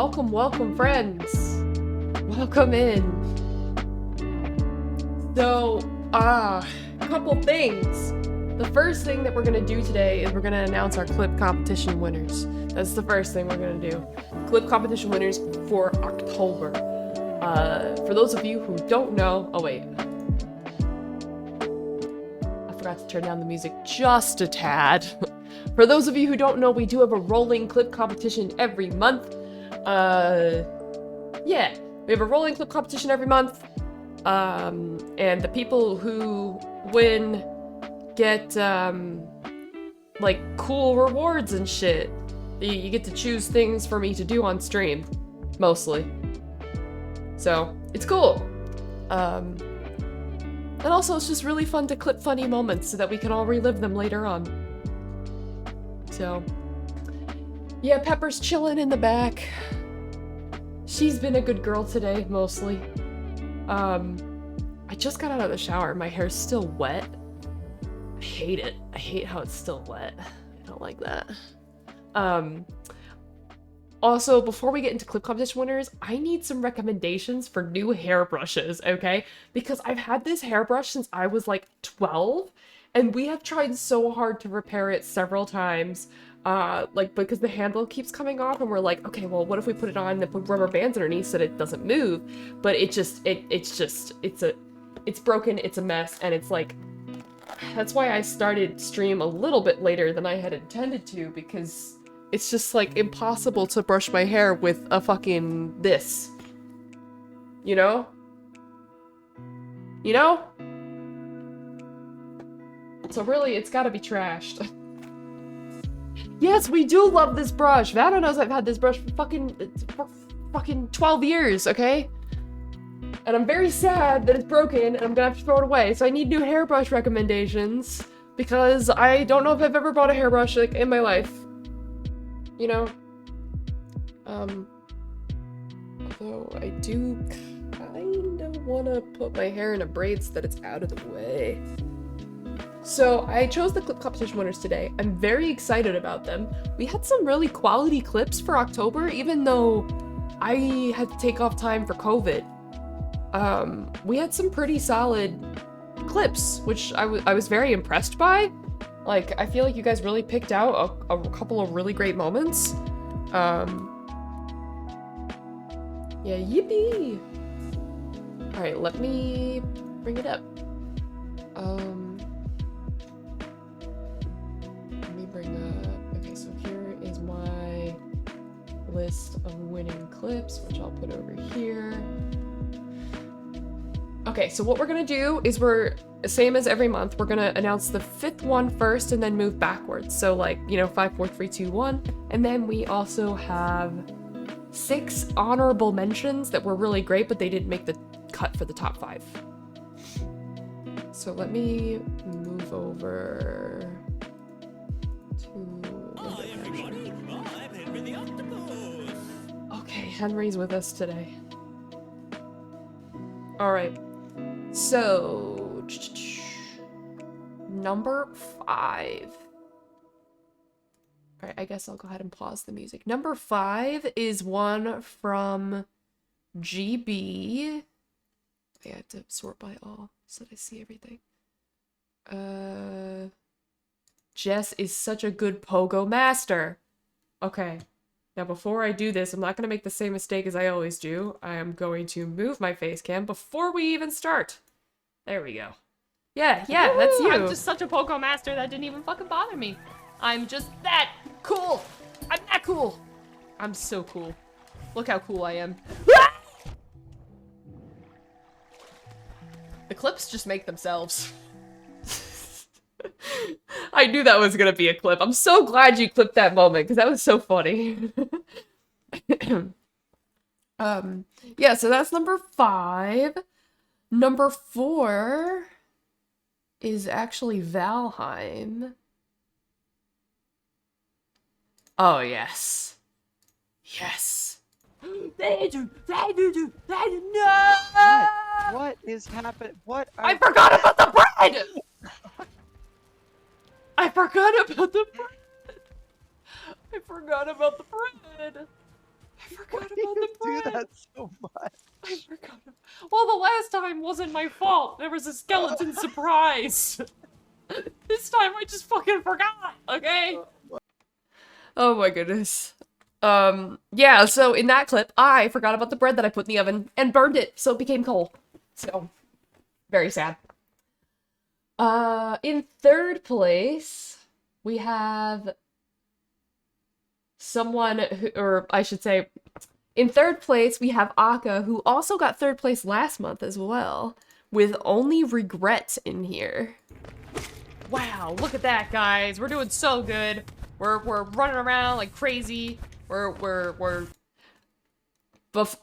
welcome, friends. Welcome in. So, couple things. The first thing that we're gonna do today is we're gonna announce our clip competition winners. That's the first thing we're gonna do. Clip competition winners for October. For those of you who don't know, oh wait. I forgot to turn down the music just a tad. For those of you who don't know, we do have a rolling clip competition every month. Yeah, we have a rolling clip competition every month. And the people who win get, like, cool rewards and shit. You get to choose things for me to do on stream, mostly. So, it's cool. And also, it's just really fun to clip funny moments so that we can all relive them later on. So, yeah, Pepper's chilling in the back. She's been a good girl today, mostly. I just got out of the shower. My hair's still wet. I hate it. I hate how it's still wet. I don't like that. Also, before we get into clip competition winners, I need some recommendations for new hairbrushes, okay? Because I've had this hairbrush since I was like 12, and we have tried so hard to repair it several times. Like, because the handle keeps coming off, and we're like, okay, well, what if we put it on and put rubber bands underneath so that it doesn't move? But it's broken, it's a mess, and it's like, that's why I started stream a little bit later than I had intended to, because it's just, like, impossible to brush my hair with a fucking this. You know? You know? So really, it's gotta be trashed. Yes, we do love this brush! Vado knows I've had this brush for fucking 12 years, okay? And I'm very sad that it's broken, and I'm gonna have to throw it away, so I need new hairbrush recommendations, because I don't know if I've ever bought a hairbrush, like, in my life. You know? Although I do kinda wanna put my hair in a braid so that it's out of the way. So I chose the clip competition winners today. I'm very excited about them. We had some really quality clips for October, even though I had to take off time for COVID. We had some pretty solid clips, which I was very impressed by. Like, I feel like you guys really picked out a couple of really great moments. Yeah, yippee! Alright, let me bring it up. Let me bring up... Okay, so here is my list of winning clips, which I'll put over here. Okay, so what we're gonna do is same as every month, we're gonna announce the 5th one first and then move backwards. So, like, you know, 5, 4, 3, 2, 1. And then we also have 6 honorable mentions that were really great, but they didn't make the cut for the top 5. So let me move over to... Okay, Henry's with us today. Alright. So, number 5. Alright, I guess I'll go ahead and pause the music. Number 5 is one from GB. I have to sort by all so that I see everything. Jess is such a good pogo master. Okay. Now, before I do this, I'm not going to make the same mistake as I always do. I am going to move my face cam before we even start. There we go. Yeah, Woo! That's you. I'm just such a Pogo master that didn't even fucking bother me. I'm just that cool. I'm that cool. I'm so cool. Look how cool I am. The clips just make themselves. I knew that was gonna be a clip. I'm so glad you clipped that moment, because that was so funny. Yeah, so that's number 5. Number 4 is actually Valheim. Oh, yes. Yes. No! What is happening? What? I forgot about the bread! I forgot about the bread! I forgot about the bread! I forgot do about you the do bread. that so much? I forgot. Well, the last time wasn't my fault. There was a skeleton surprise. This time I just fucking forgot, okay? Oh my goodness. Yeah, so in that clip, I forgot about the bread that I put in the oven and burned it, so it became coal. So, very sad. In third place, we have someone who, or I should say, in third place, we have Aka, who also got third place last month as well, with only regrets in here. Wow, look at that, guys. We're doing so good. We're running around like crazy. Let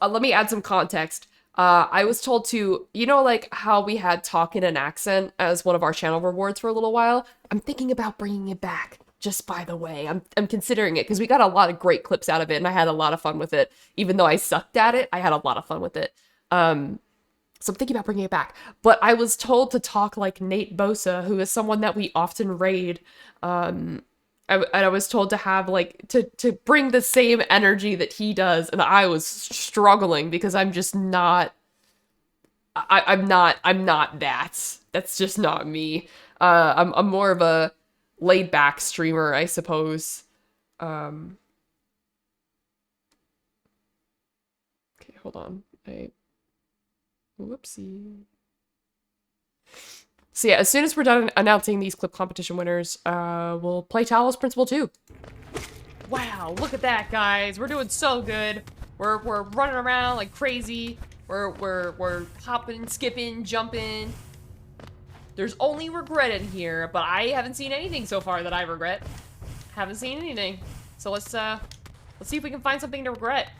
me add some context. I was told to, you know, like how we had talk in an accent as one of our channel rewards for a little while? I'm thinking about bringing it back, just by the way. I'm considering it because we got a lot of great clips out of it and I had a lot of fun with it. Even though I sucked at it, I had a lot of fun with it. So I'm thinking about bringing it back. But I was told to talk like Nate Bosa, who is someone that we often raid. I was told to have like to bring the same energy that he does, and I was struggling because I'm just not. I'm not that. That's just not me. I'm more of a laid back streamer, I suppose. Okay, hold on. Whoopsie. So yeah, as soon as we're done announcing these clip competition winners, we'll play Talos Principle 2. Wow, look at that, guys. We're doing so good. We're running around like crazy. We're hopping, skipping, jumping. There's only regret in here, but I haven't seen anything so far that I regret. Haven't seen anything. So let's see if we can find something to regret.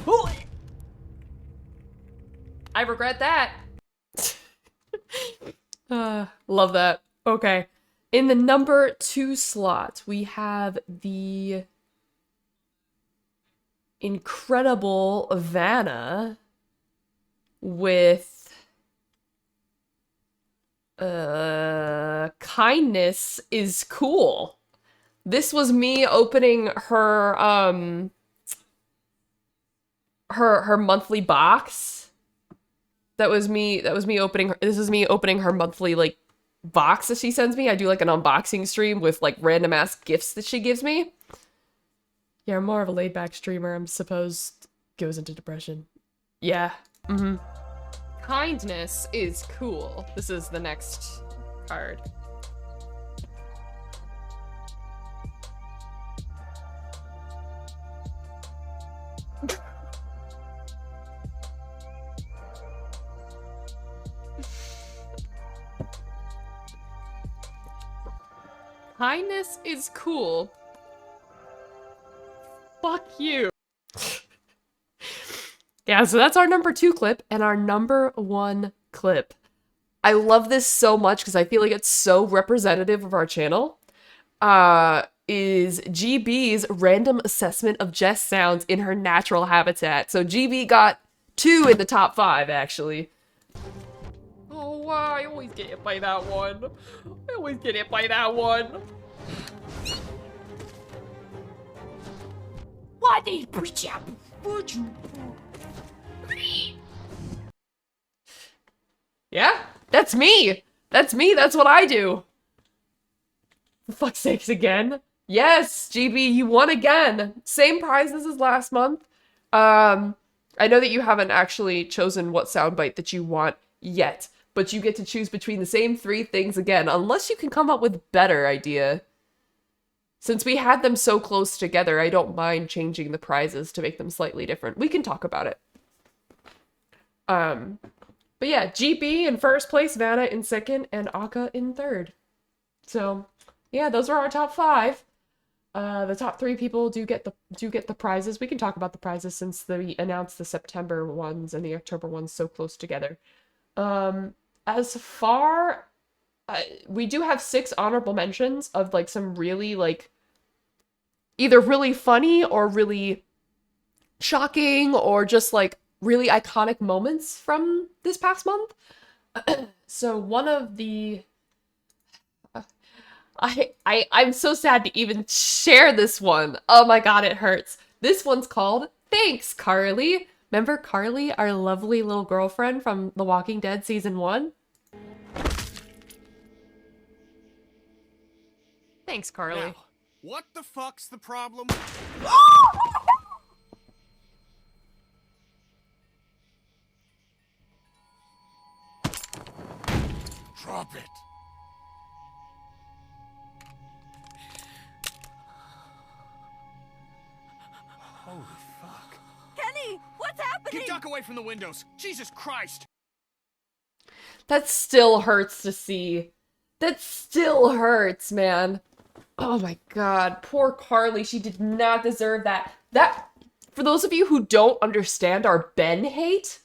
Ooh! I regret that. Love that. Okay. In the number 2 slot, we have the incredible Vanna with kindness is cool. This was me opening her her monthly box. That was me opening her, this is me opening her monthly like box that she sends me. I do like an unboxing stream with like random ass gifts that she gives me. Yeah, I'm more of a laid back streamer, I'm supposed. Goes into depression. Yeah. Mm-hmm. Kindness is cool. This is the next card. Kindness is cool. Fuck you. Yeah, so that's our number 2 clip and our number 1 clip. I love this so much because I feel like it's so representative of our channel. Is GB's random assessment of Jess sounds in her natural habitat. So GB got 2 in the top 5, actually. Oh, wow, I always get hit by that one. I always get hit by that one. What is Yeah, that's me. That's me. That's what I do. For fuck's sakes again. Yes, GB, you won again. Same prizes as last month. I know that you haven't actually chosen what soundbite that you want yet, but you get to choose between the same 3 things again, unless you can come up with a better idea. Since we had them so close together, I don't mind changing the prizes to make them slightly different. We can talk about it. But yeah, GB in first place, Vanna in second, and Aka in third. So, yeah, those are our top 5. The top 3 people do get the prizes. We can talk about the prizes since we announced the September ones and the October ones so close together. As far, we do have 6 honorable mentions of like some really like either really funny or really shocking or just like really iconic moments from this past month. So one of the I'm so sad to even share this one. Oh my god, it hurts. This one's called Thanks, Carly. Remember Carly, our lovely little girlfriend from The Walking Dead Season 1? Thanks, Carly. Now, what the fuck's the problem? Drop it. Holy fuck. Kenny, what's happening? Get duck away from the windows. Jesus Christ. That still hurts to see. That still hurts, man. Oh my god, poor Carly. She did not deserve that. For those of you who don't understand our Ben hate,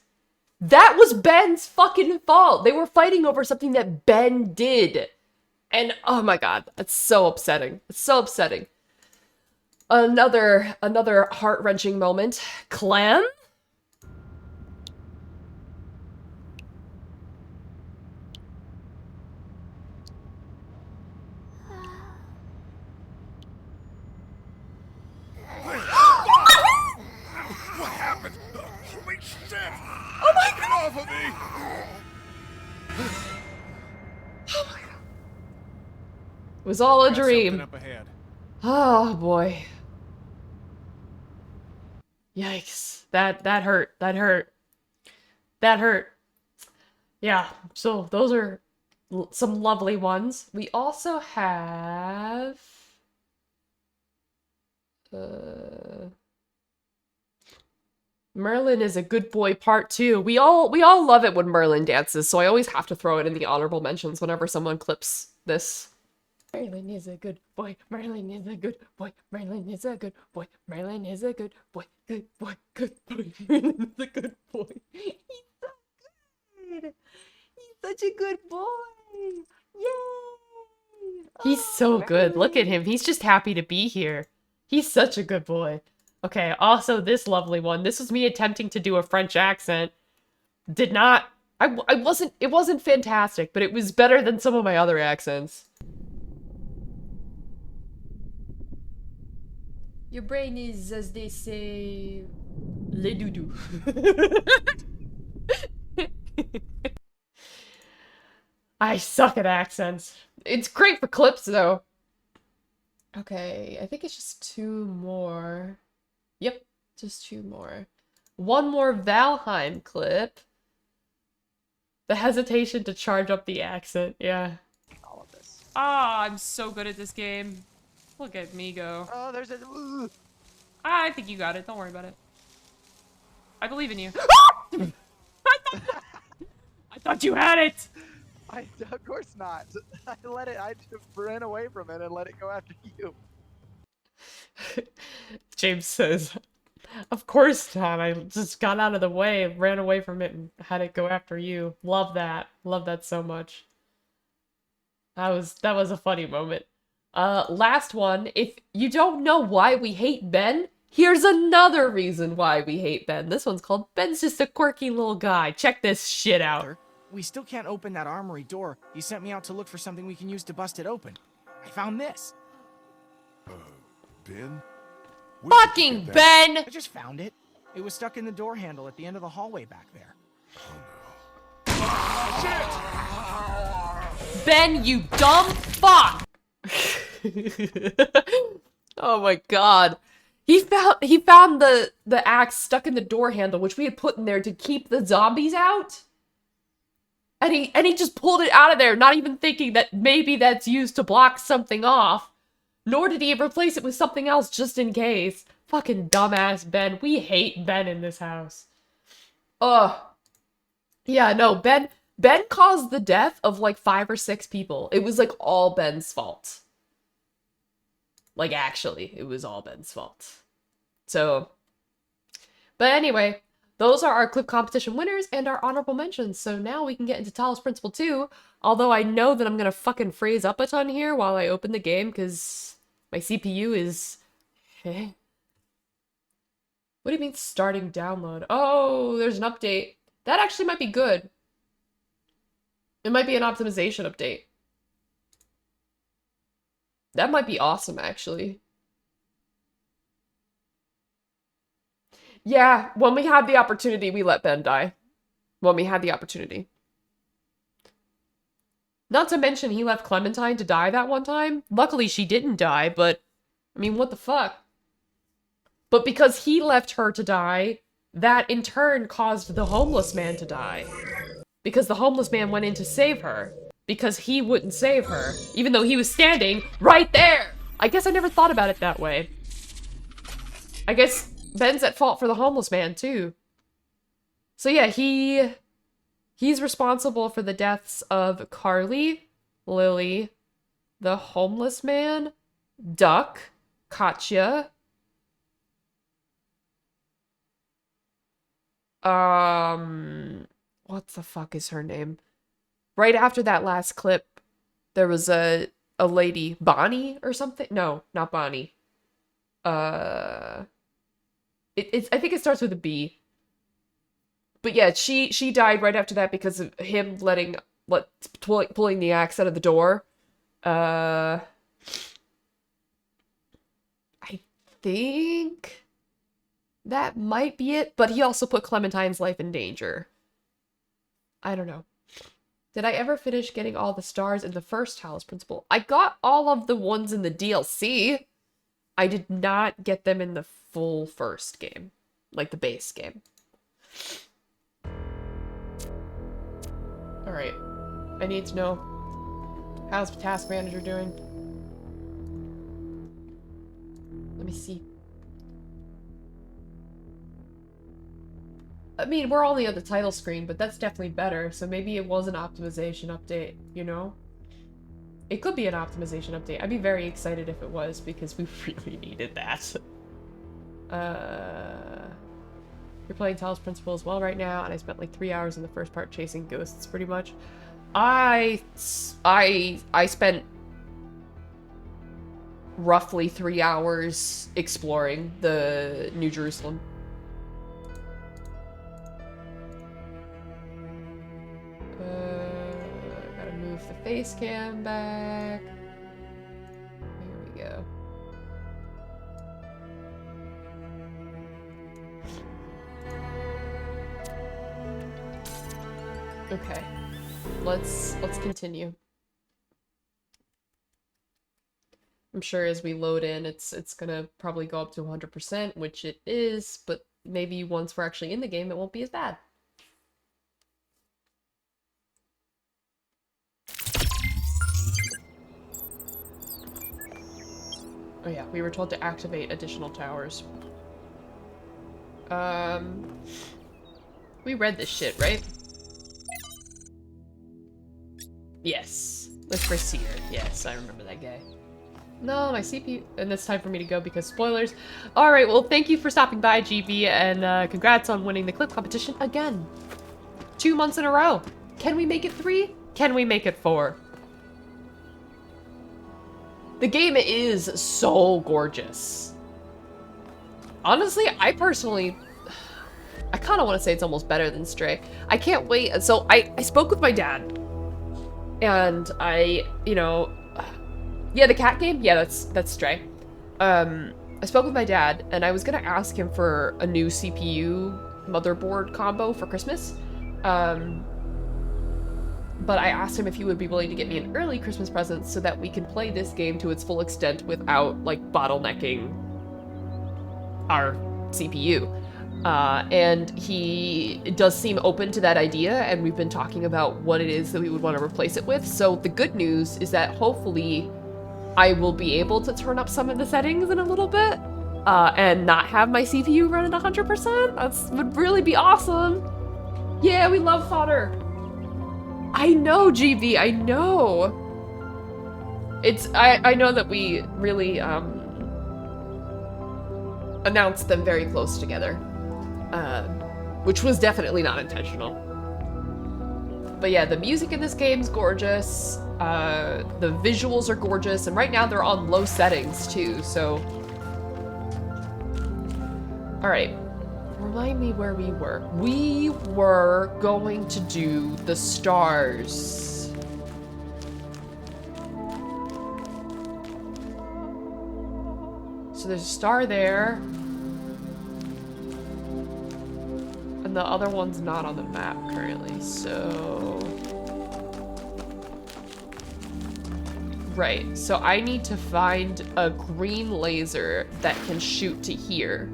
that was Ben's fucking fault. They were fighting over something that Ben did. And oh my god, that's so upsetting. It's so upsetting. Another heart-wrenching moment. Clem? What happened? Holy shit! Oh my god! Get off of me! It was all a Got something dream. up ahead. Oh boy. Yikes. That hurt. That hurt. That hurt. Yeah, so those are some lovely ones. We also have Merlin is a good boy part 2. We all love it when Merlin dances, so I always have to throw it in the honorable mentions whenever someone clips this. Merlin is a good boy. Merlin is a good boy. Merlin is a good boy. Merlin is a good boy. Good boy. Good boy. Merlin is a good boy. He's so good. He's such a good boy. Yay! He's so good. Look at him. He's just happy to be here. He's such a good boy. Okay, also this lovely one. This was me attempting to do a French accent. Did not... It wasn't fantastic, but it was better than some of my other accents. Your brain is, as they say, le doudou. I suck at accents. It's great for clips, though. Okay, I think it's just 2 more. Yep, just 2 more. One more Valheim clip. The hesitation to charge up the accent, yeah. All of this. Ah, I'm so good at this game. Look at me go. Oh, there's a. I think you got it. Don't worry about it. I believe in you. I thought you had it! Of course not. I just ran away from it and let it go after you. James says, of course not. I just got out of the way, ran away from it, and had it go after you. Love that. Love that so much. That was a funny moment. Last one. If you don't know why we hate Ben, here's another reason why we hate Ben. This one's called Ben's just a quirky little guy. Check this shit out. We still can't open that armory door. You sent me out to look for something we can use to bust it open. I found this. Ben? Fucking Ben! I just found it. It was stuck in the door handle at the end of the hallway back there. Ben, you dumb fuck! Oh my god. He found the axe stuck in the door handle, which we had put in there to keep the zombies out. And he just pulled it out of there, not even thinking that maybe that's used to block something off. Nor did he replace it with something else just in case. Fucking dumbass Ben. We hate Ben in this house. Ugh. Yeah, no, Ben caused the death of like 5 or 6 people. It was like all Ben's fault. Like actually, it was all Ben's fault. So, but anyway, those are our clip competition winners and our honorable mentions. So now we can get into Talos Principle 2. Although I know that I'm gonna fucking freeze up a ton here while I open the game because my CPU is... What do you mean starting download? Oh, there's an update. That actually might be good. It might be an optimization update. That might be awesome, actually. Yeah, when we had the opportunity, we let Ben die. When we had the opportunity. Not to mention, he left Clementine to die that one time. Luckily, she didn't die, but... I mean, what the fuck? But because he left her to die, that in turn caused the homeless man to die. Because the homeless man went in to save her. Because he wouldn't save her. Even though he was standing right there! I guess I never thought about it that way. I guess Ben's at fault for the homeless man, too. So yeah, he's responsible for the deaths of Carly, Lily, the homeless man, Duck, Katya, what the fuck is her name? Right after that last clip, there was a lady, Bonnie or something? No, not Bonnie. I think it starts with a B. But yeah, she died right after that because of him pulling the axe out of the door. I think that might be it, but he also put Clementine's life in danger. I don't know. Did I ever finish getting all the stars in the first Talos Principle? I got all of the ones in the DLC. I did not get them in the full first game. Like the base game. Alright. I need to know, how's the task manager doing? Let me see. I mean, we're only on the title screen, but that's definitely better, so maybe it was an optimization update, you know? It could be an optimization update. I'd be very excited if it was, because we really needed that. You're playing Talos Principle as well right now, and I spent like 3 hours in the first part chasing ghosts, pretty much. I spent roughly 3 hours exploring the New Jerusalem. Gotta move the face cam back. Here we go. Okay. Let's continue. I'm sure as we load in, it's gonna probably go up to 100%, which it is, but maybe once we're actually in the game, it won't be as bad. Oh yeah, we were told to activate additional towers. We read this shit, right? Yes. Let's proceed. Yes, I remember that guy. No, my CPU... And it's time for me to go because spoilers. Alright, well, thank you for stopping by, GB, and congrats on winning the clip competition again. 2 months in a row. Can we make it 3? Can we make it 4? The game is so gorgeous. Honestly, I personally... I kind of want to say it's almost better than Stray. I can't wait. So I spoke with my dad. And you know... Yeah, the cat game? Yeah, that's Stray. I spoke with my dad, and I was gonna ask him for a new CPU motherboard combo for Christmas. But I asked him if he would be willing to get me an early Christmas present so that we can play this game to its full extent without, like, bottlenecking our CPU. And he does seem open to that idea, and we've been talking about what it is that we would want to replace it with. So the good news is that hopefully I will be able to turn up some of the settings in a little bit, and not have my CPU run at 100%. That would really be awesome. Yeah, we love fodder. I know, GB, I know. I know that we really, announced them very close together. Which was definitely not intentional. But yeah, the music in this game's gorgeous. The visuals are gorgeous, and right now they're on low settings too, so... Alright. Remind me where we were. We were going to do the stars. So there's a star there. And the other one's not on the map currently, so... Right, so I need to find a green laser that can shoot to here.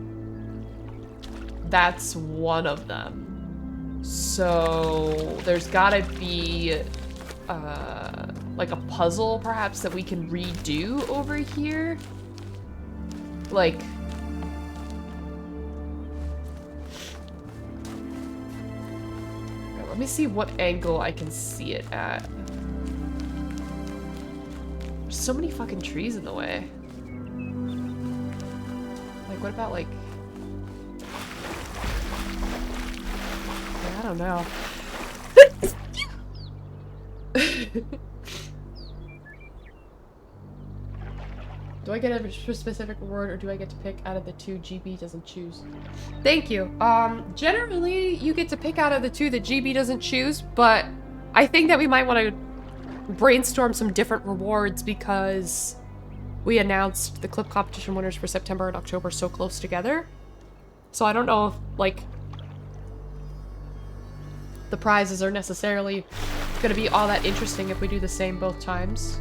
That's one of them. So there's gotta be like a puzzle perhaps that we can redo over here. Like, let me see what angle I can see it at. There's so many fucking trees in the way. Like, what about like... I don't know. Do I get a specific reward or do I get to pick out of the two GB doesn't choose? Thank you. Generally you get to pick out of the two that GB doesn't choose, but I think that we might want to brainstorm some different rewards because we announced the clip competition winners for September and October so close together. So I don't know if, like, the prizes are necessarily going to be all that interesting if we do the same both times.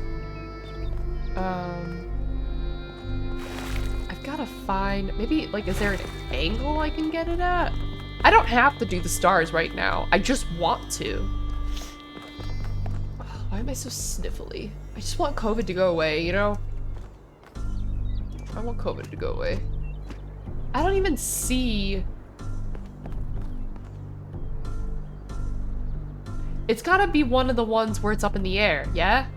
I've got to find... Maybe, like, is there an angle I can get it at? I don't have to do the stars right now. I just want to. Why am I so sniffly? I just want COVID to go away, you know? I want COVID to go away. I don't even see... It's gotta be one of the ones where it's up in the air, yeah?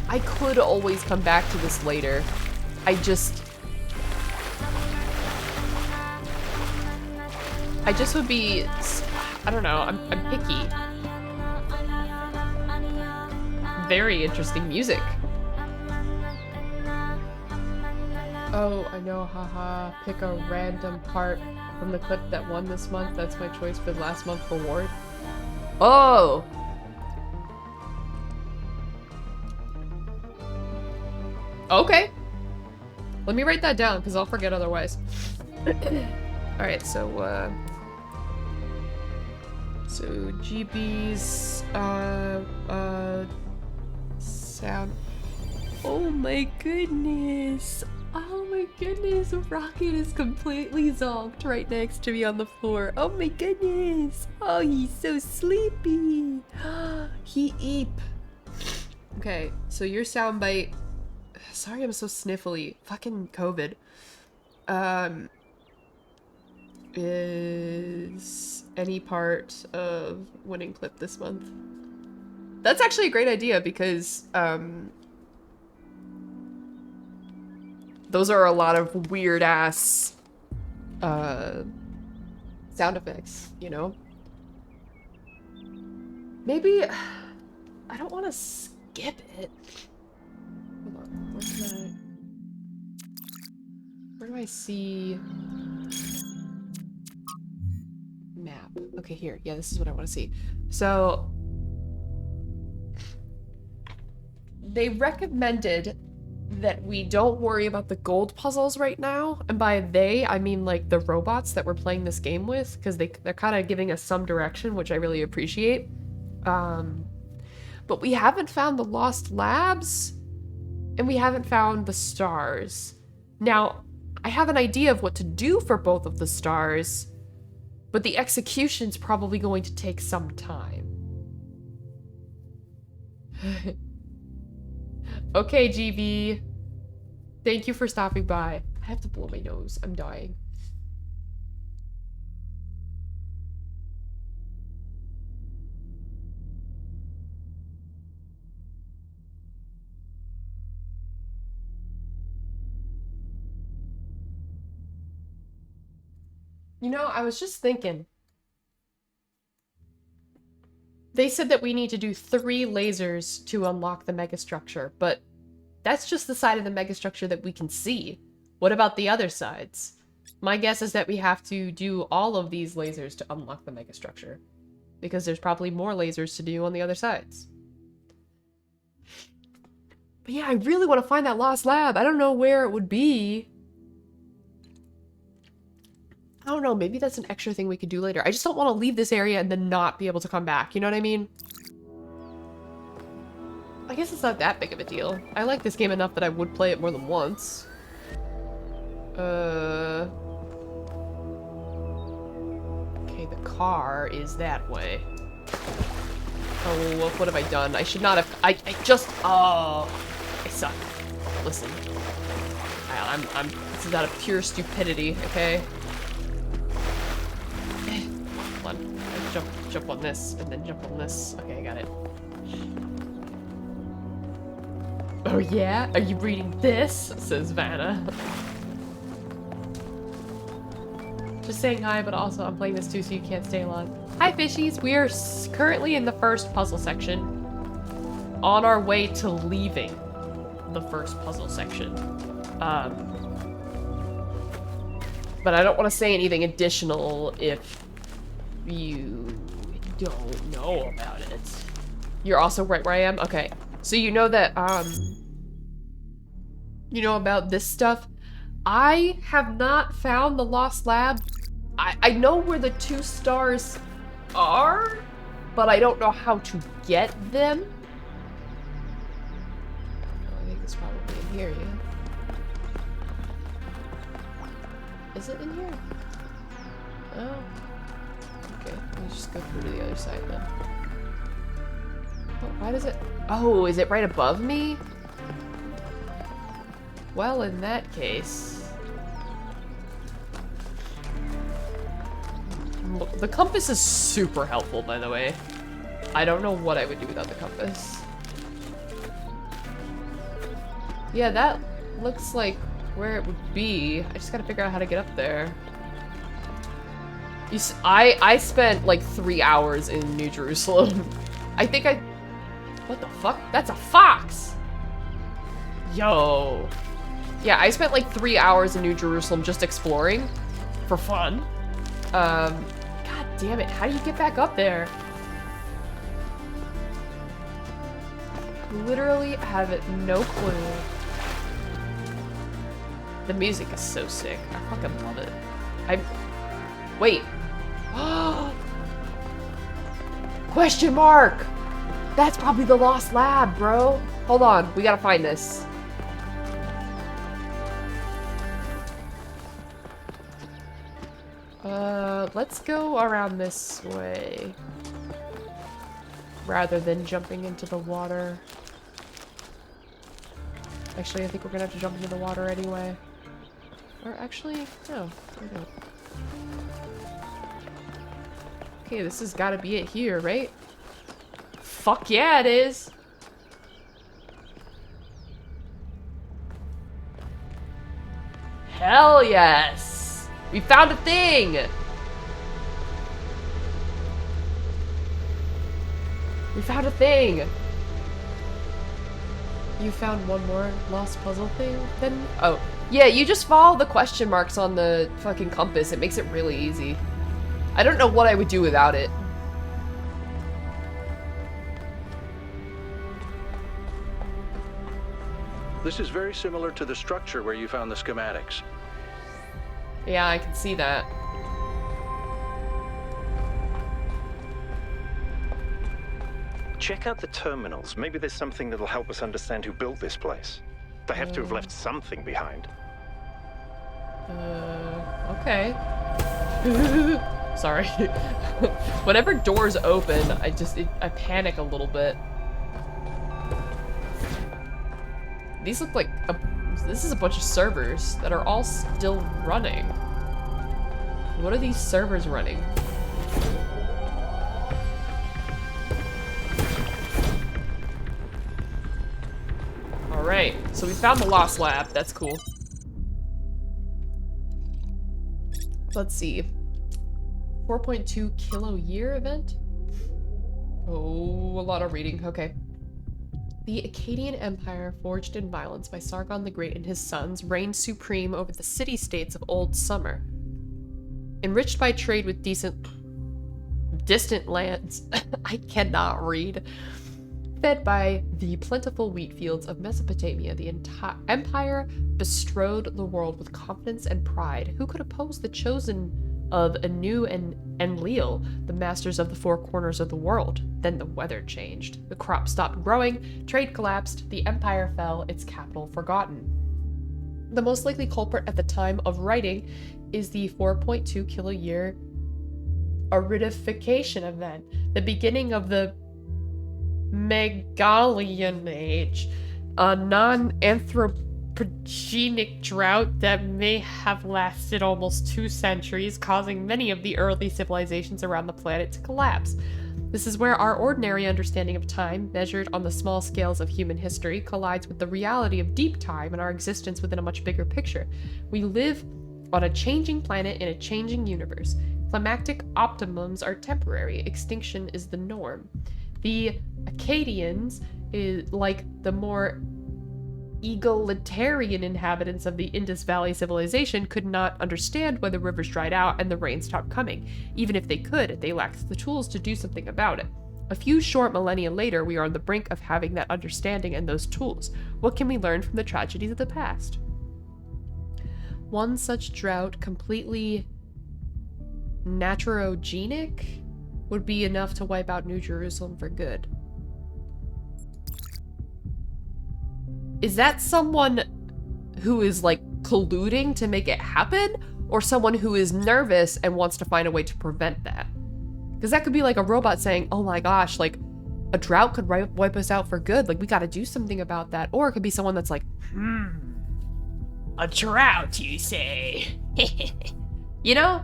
I could always come back to this later. I just would be... I don't know, I'm picky. Very interesting music. Oh, I know, haha. Pick a random part from the clip that won this month. That's my choice for the last month's reward. Oh! Okay. Let me write that down, because I'll forget otherwise. Alright, so GB's, sound. Oh my goodness. Oh my goodness, Rocket is completely zonked right next to me on the floor. Oh my goodness. Oh, he's so sleepy. He eep. Okay, so your soundbite. Sorry I'm so sniffly. Fucking COVID. Is any part of winning clip this month. That's actually a great idea because, those are a lot of weird-ass, sound effects, you know? Maybe... I don't want to skip it. Hold on, where do I see... Map. Okay, here. Yeah, this is what I want to see. So... They recommended that we don't worry about the gold puzzles right now, and by they I mean like the robots that we're playing this game with, because they're kind of giving us some direction, which I really appreciate. But we haven't found the lost labs, and we haven't found the stars. Now, I have an idea of what to do for both of the stars, but the execution's probably going to take some time. Okay, GB. Thank you for stopping by. I have to blow my nose. I'm dying. You know, I was just thinking. They said that we need to do 3 lasers to unlock the megastructure, but that's just the side of the megastructure that we can see. What about the other sides? My guess is that we have to do all of these lasers to unlock the megastructure, because there's probably more lasers to do on the other sides. But yeah, I really want to find that lost lab. I don't know where it would be. I don't know, maybe that's an extra thing we could do later. I just don't want to leave this area and then not be able to come back, you know what I mean? I guess it's not that big of a deal. I like this game enough that I would play it more than once. Okay, the car is that way. Oh, what have I done? I should not have. I just. Oh, I suck. Listen, I'm. This is out of pure stupidity. Okay. Hold on. I jump on this and then jump on this. Okay, I got it. Oh yeah? Are you reading this? Says Vanna. Just saying hi, but also I'm playing this too, so you can't stay long. Hi, fishies. We are currently in the first puzzle section. On our way to leaving the first puzzle section. But I don't want to say anything additional if you don't know about it. You're also right where I am? Okay. So you know that, you know about this stuff? I have not found the lost lab. I know where the 2 stars are, but I don't know how to get them. I think it's probably in here, yeah. Is it in here? Oh. Okay, let's just go through to the other side then. Oh, why does it... Oh, is it right above me? Well, in that case... The compass is super helpful, by the way. I don't know what I would do without the compass. Yeah, that looks like where it would be. I just gotta figure out how to get up there. I spent like 3 hours in New Jerusalem. I think I... What the fuck? That's a fox! Yo. Yeah, I spent like 3 hours in New Jerusalem just exploring. For fun. God damn it, how do you get back up there? Literally have no clue. The music is so sick. I fucking love it. Wait. Question mark! That's probably the lost lab, bro. Hold on, we gotta find this. Let's go around this way. Rather than jumping into the water. Actually, I think we're gonna have to jump into the water anyway. Or actually, no. We don't. Okay, this has gotta be it here, right? Fuck yeah, it is! Hell yes! We found a thing! We found a thing! You found one more lost puzzle thing then? Oh. Yeah, you just follow the question marks on the fucking compass. It makes it really easy. I don't know what I would do without it. This is very similar to the structure where you found the schematics. Yeah, I can see that. Check out the terminals. Maybe there's something that'll help us understand who built this place. They have to have left something behind. Okay. Sorry. Whenever doors open, I panic a little bit. These look like this is a bunch of servers that are all still running. What are these servers running? Alright, so we found the lost lab. That's cool. Let's see. 4.2 kilo year event? Oh, a lot of reading. Okay. The Akkadian Empire, forged in violence by Sargon the Great and his sons, reigned supreme over the city-states of Old Summer. Enriched by trade with distant lands, I cannot read, Fed by the plentiful wheat fields of Mesopotamia, the entire empire bestrode the world with confidence and pride. Who could oppose the chosen of Anu and Enlil, the masters of the four corners of the world? Then the weather changed. The crops stopped growing, trade collapsed, the empire fell, its capital forgotten. The most likely culprit at the time of writing is the 4.2 kiloyear aridification event, the beginning of the Megalian Age, a non-anthropogenic drought that may have lasted almost 2 centuries, causing many of the early civilizations around the planet to collapse. This is where our ordinary understanding of time, measured on the small scales of human history, collides with the reality of deep time and our existence within a much bigger picture. We live on a changing planet in a changing universe. Climactic optimums are temporary. Extinction is the norm. The Akkadians, like the more egalitarian inhabitants of the Indus Valley civilization, could not understand why the rivers dried out and the rain stopped coming. Even if they could, they lacked the tools to do something about it. A few short millennia later, we are on the brink of having that understanding and those tools. What can we learn from the tragedies of the past? One such drought, completely naturogenic, would be enough to wipe out New Jerusalem for good. Is that someone who is like colluding to make it happen, or someone who is nervous and wants to find a way to prevent that? Because that could be like a robot saying, oh my gosh, like a drought could wipe us out for good, like we got to do something about that. Or it could be someone that's like, a drought, you say? You know?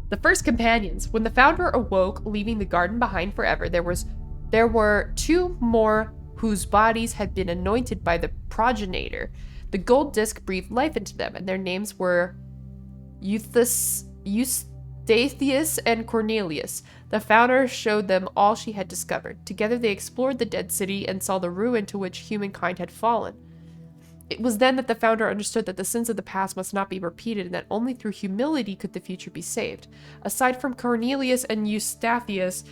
The first companions. When the founder awoke, leaving the garden behind forever, there were 2 more whose bodies had been anointed by the progenitor. The gold disc breathed life into them, and their names were Eustathius and Cornelius. The founder showed them all she had discovered. Together they explored the dead city and saw the ruin to which humankind had fallen. It was then that the founder understood that the sins of the past must not be repeated, and that only through humility could the future be saved. Aside from Cornelius and Eustathius,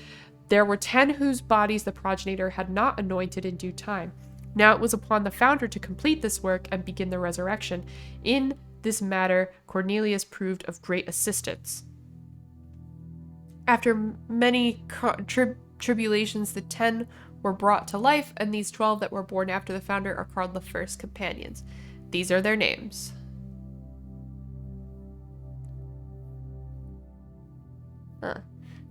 there were 10 whose bodies the progenitor had not anointed in due time. Now it was upon the founder to complete this work and begin the resurrection. In this matter, Cornelius proved of great assistance. After many tribulations, the 10 were brought to life, and these 12 that were born after the founder are called the first companions. These are their names. Huh.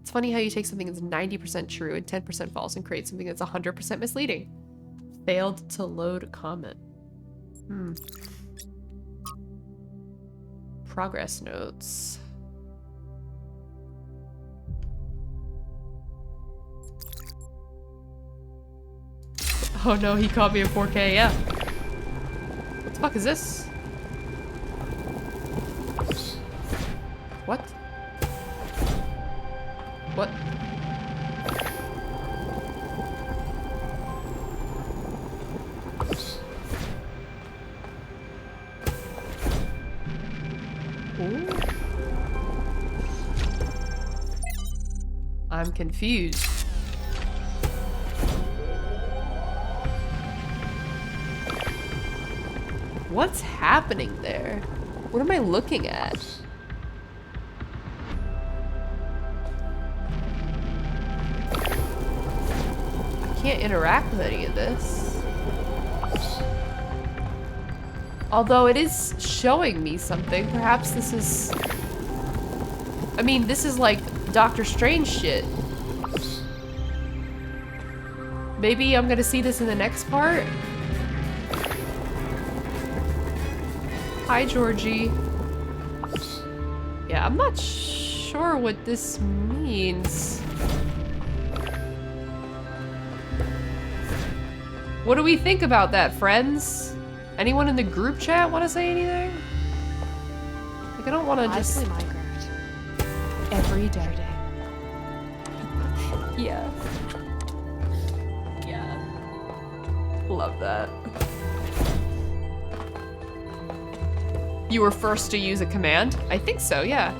It's funny how you take something that's 90% true and 10% false and create something that's 100% misleading. Failed to load comment. Progress notes. Oh no, he caught me in 4K, yeah. What the fuck is this? What? What? Ooh. I'm confused. What's happening there? What am I looking at? I can't interact with any of this. Although it is showing me something. Perhaps this is... I mean, this is like Doctor Strange shit. Maybe I'm gonna see this in the next part? Hi, Georgie. Yeah, I'm not sure what this means. What do we think about that, friends? Anyone in the group chat want to say anything? Like, I don't want to just... I play Minecraft. Every day. Yeah. Yeah. Love that. You were first to use a command? I think so, yeah.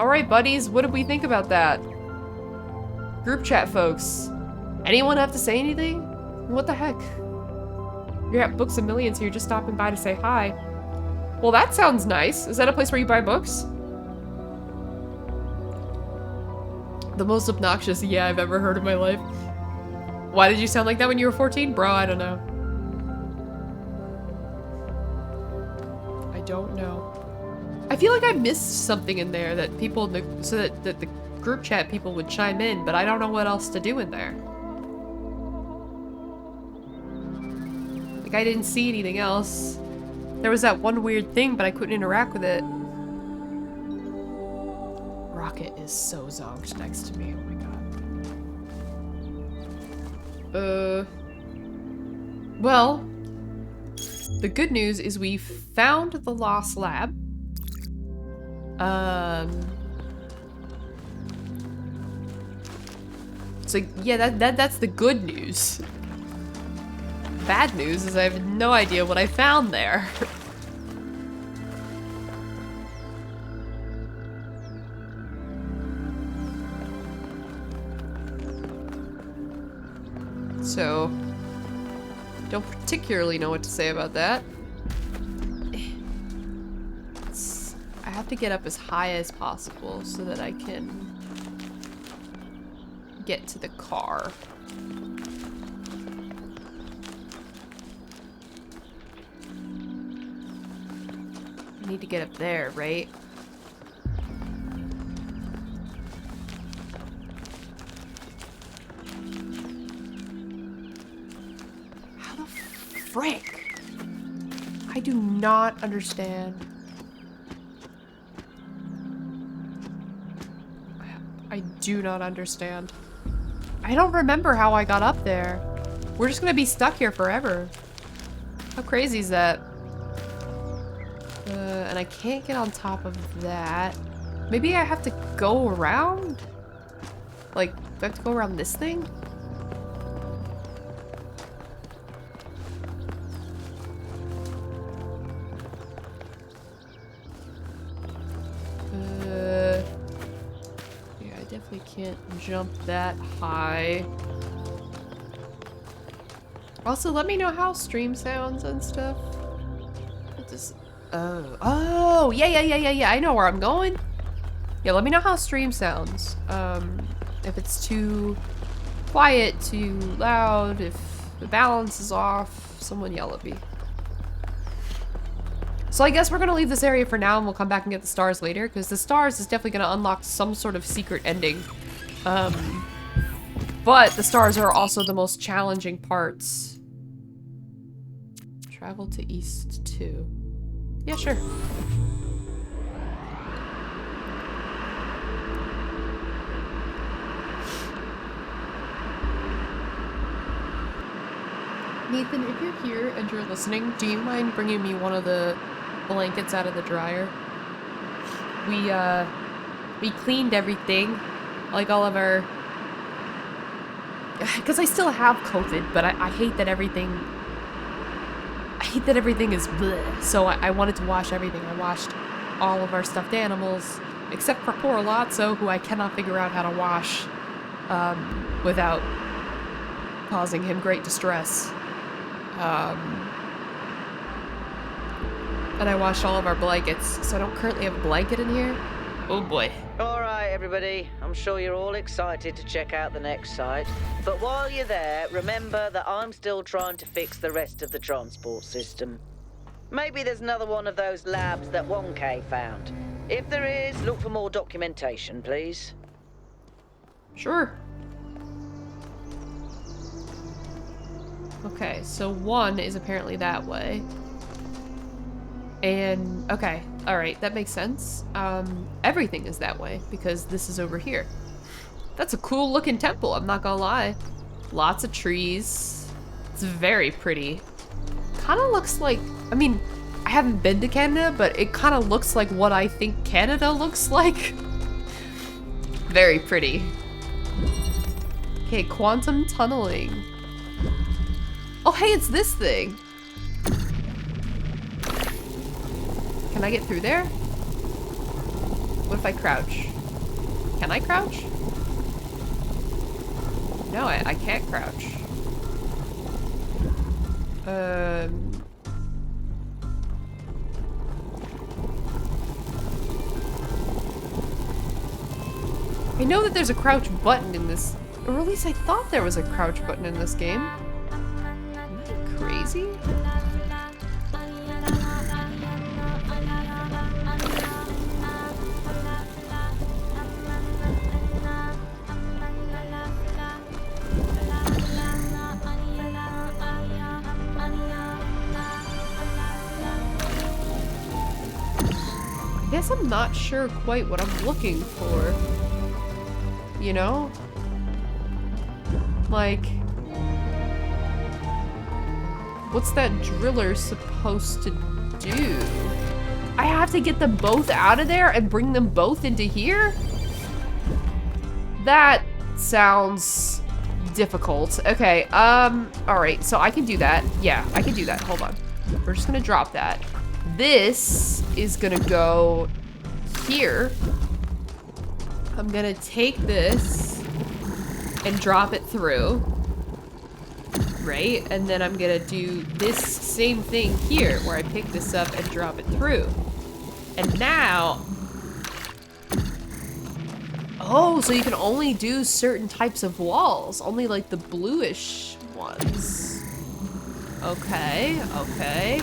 Alright, buddies, what did we think about that? Group chat, folks. Anyone have to say anything? What the heck? You're at Books A Million, so you're just stopping by to say hi. Well, that sounds nice. Is that a place where you buy books? The most obnoxious yeah I've ever heard in my life. Why did you sound like that when you were 14? Bro, I don't know. I don't know. I feel like I missed something in there that people, so that the group chat people would chime in, but I don't know what else to do in there. Like, I didn't see anything else. There was that one weird thing, but I couldn't interact with it. Rocket is so zonked next to me. Oh my god. Well, the good news is we found the lost lab. So yeah, that's the good news. Bad news is I have no idea what I found there. So, don't particularly know what to say about that. I have to get up as high as possible so that I can get to the car. I need to get up there, right? How the frick? I do not understand. I do not understand. I don't remember how I got up there. We're just gonna be stuck here forever. How crazy is that? And I can't get on top of that. Maybe I have to go around? Like, do I have to go around this thing? Yeah, I definitely can't jump that high. Also, let me know how stream sounds and stuff. It just... Oh, yeah, I know where I'm going. Yeah, let me know how stream sounds. If it's too quiet, too loud, if the balance is off, someone yell at me. So I guess we're gonna leave this area for now and we'll come back and get the stars later, because the stars is definitely gonna unlock some sort of secret ending. But the stars are also the most challenging parts. Travel to East 2. Yeah, sure. Nathan, if you're here and you're listening, do you mind bringing me one of the blankets out of the dryer? We cleaned everything, like all of our... Because I still have COVID, but I hate that everything... I hate that everything is bleh. So I wanted to wash everything. I washed all of our stuffed animals, except for poor Lotso, who I cannot figure out how to wash without causing him great distress. And I washed all of our blankets, so I don't currently have a blanket in here. Oh boy. Alright everybody, I'm sure you're all excited to check out the next site. But while you're there, remember that I'm still trying to fix the rest of the transport system. Maybe there's another one of those labs that 1K found. If there is, look for more documentation, please. Sure. Okay, so 1 is apparently that way. And, okay, alright, that makes sense. Everything is that way, because this is over here. That's a cool looking temple, I'm not gonna lie. Lots of trees. It's very pretty. Kinda looks like, I mean, I haven't been to Canada, but it kinda looks like what I think Canada looks like. Very pretty. Okay, quantum tunneling. Oh, hey, it's this thing. Can I get through there? What if I crouch? Can I crouch? No, I can't crouch. I know that there's a crouch button in this, or at least I thought there was a crouch button in this game. Am I crazy? I guess I'm not sure quite what I'm looking for. You know? Like, what's that driller supposed to do? I have to get them both out of there and bring them both into here? That sounds difficult. Okay, alright, so I can do that. Yeah, I can do that. Hold on. We're just gonna drop that. This is gonna go here. I'm gonna take this and drop it through, right? And then I'm gonna do this same thing here, where I pick this up and drop it through. And now, oh, so you can only do certain types of walls, only like the bluish ones. Okay, okay.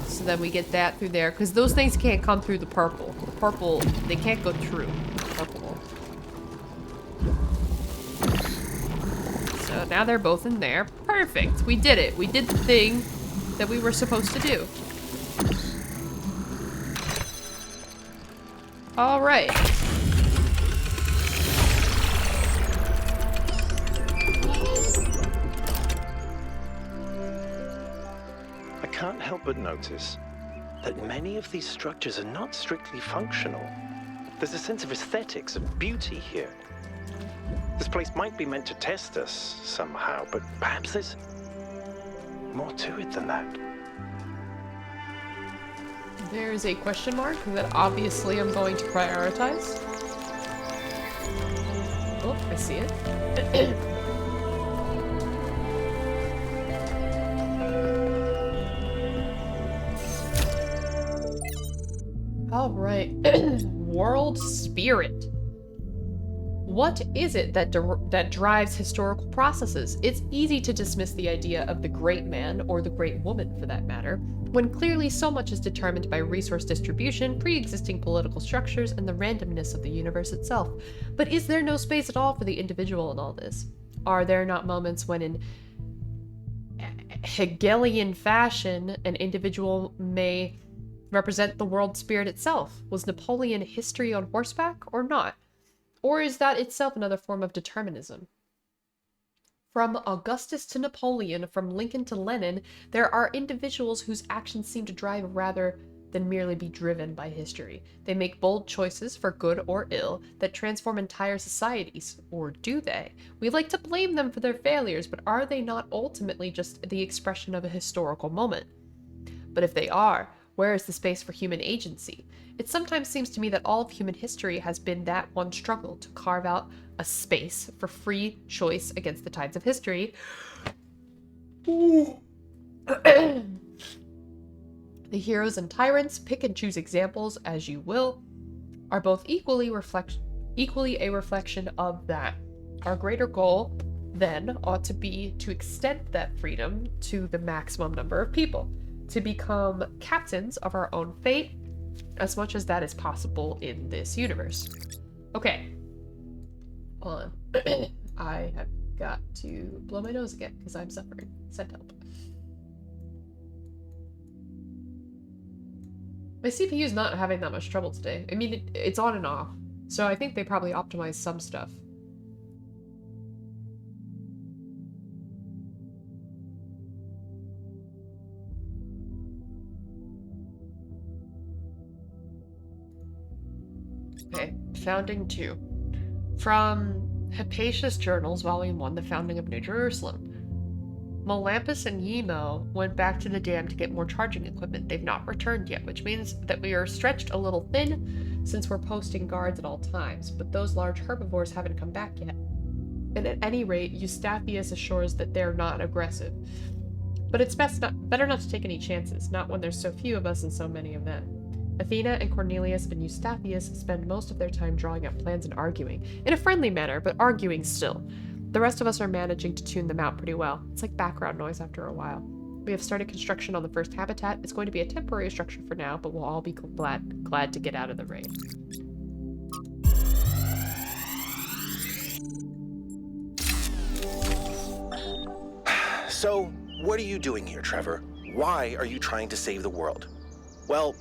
So then we get that through there, because those things can't come through the purple. The purple, they can't go through the purple. So now they're both in there. Perfect. We did it. We did the thing that we were supposed to do. All right. I can't help but notice that many of these structures are not strictly functional. There's a sense of aesthetics and beauty here. This place might be meant to test us somehow, but perhaps there's more to it than that. There's a question mark that obviously I'm going to prioritize. Oh, I see it. All right. World spirit. What is it that drives historical processes? It's easy to dismiss the idea of the great man, or the great woman for that matter, when clearly so much is determined by resource distribution, pre-existing political structures, and the randomness of the universe itself. But is there no space at all for the individual in all this? Are there not moments when, in Hegelian fashion, an individual may represent the world spirit itself? Was Napoleon history on horseback or not? Or is that itself another form of determinism? From Augustus to Napoleon, from Lincoln to Lenin, there are individuals whose actions seem to drive rather than merely be driven by history. They make bold choices, for good or ill, that transform entire societies. Or do they? We like to blame them for their failures, but are they not ultimately just the expression of a historical moment? But if they are, where is the space for human agency? It sometimes seems to me that all of human history has been that one struggle to carve out a space for free choice against the tides of history. The heroes and tyrants, pick and choose examples as you will, are both equally a reflection of that. Our greater goal, then, ought to be to extend that freedom to the maximum number of people, to become captains of our own fate, as much as that is possible in this universe. Okay. Hold on. I have got to blow my nose again, because I'm suffering. Send help. My CPU's not having that much trouble today. I mean, it's on and off, so I think they probably optimized some stuff. Okay, Founding 2. From Hypatia's Journals, Volume 1, The Founding of New Jerusalem. Melampus and Yemo went back to the dam to get more charging equipment. They've not returned yet, which means that we are stretched a little thin. since we're posting guards at all times, but those large herbivores haven't come back yet. And at any rate, Eustathius assures that they're not aggressive. But it's better not to take any chances, not when there's so few of us and so many of them. Athena and Cornelius and Eustathius spend most of their time drawing up plans and arguing, in a friendly manner, but arguing still. The rest of us are managing to tune them out pretty well. It's like background noise after a while. We have started construction on the first habitat. It's going to be a temporary structure for now, but we'll all be glad to get out of the rain. So, what are you doing here, Trevor? Why are you trying to save the world? Well,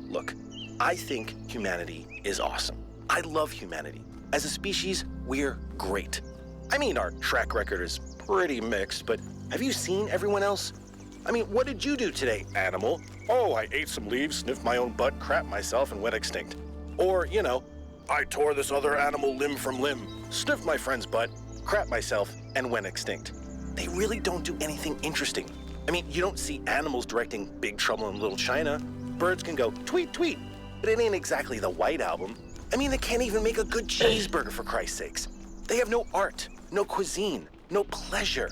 look, I think humanity is awesome. I love humanity. As a species, we're great. I mean, our track record is pretty mixed, but have you seen everyone else? I mean, what did you do today, animal? Oh, I ate some leaves, sniffed my own butt, crapped myself, and went extinct. Or, you know, I tore this other animal limb from limb, sniffed my friend's butt, crapped myself, and went extinct. They really don't do anything interesting. I mean, you don't see animals directing Big Trouble in Little China. Birds can go tweet, tweet, but it ain't exactly the White Album. I mean, they can't even make a good cheeseburger, for Christ's sakes. They have no art, no cuisine, no pleasure.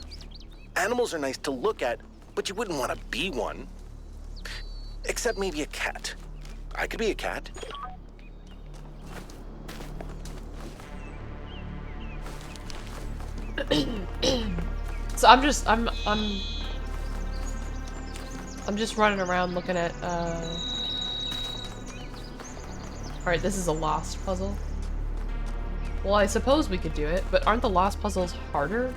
Animals are nice to look at, but you wouldn't want to be one. Except maybe a cat. I could be a cat. So I'm just running around looking at Alright, this is a lost puzzle. Well, I suppose we could do it, but aren't the lost puzzles harder?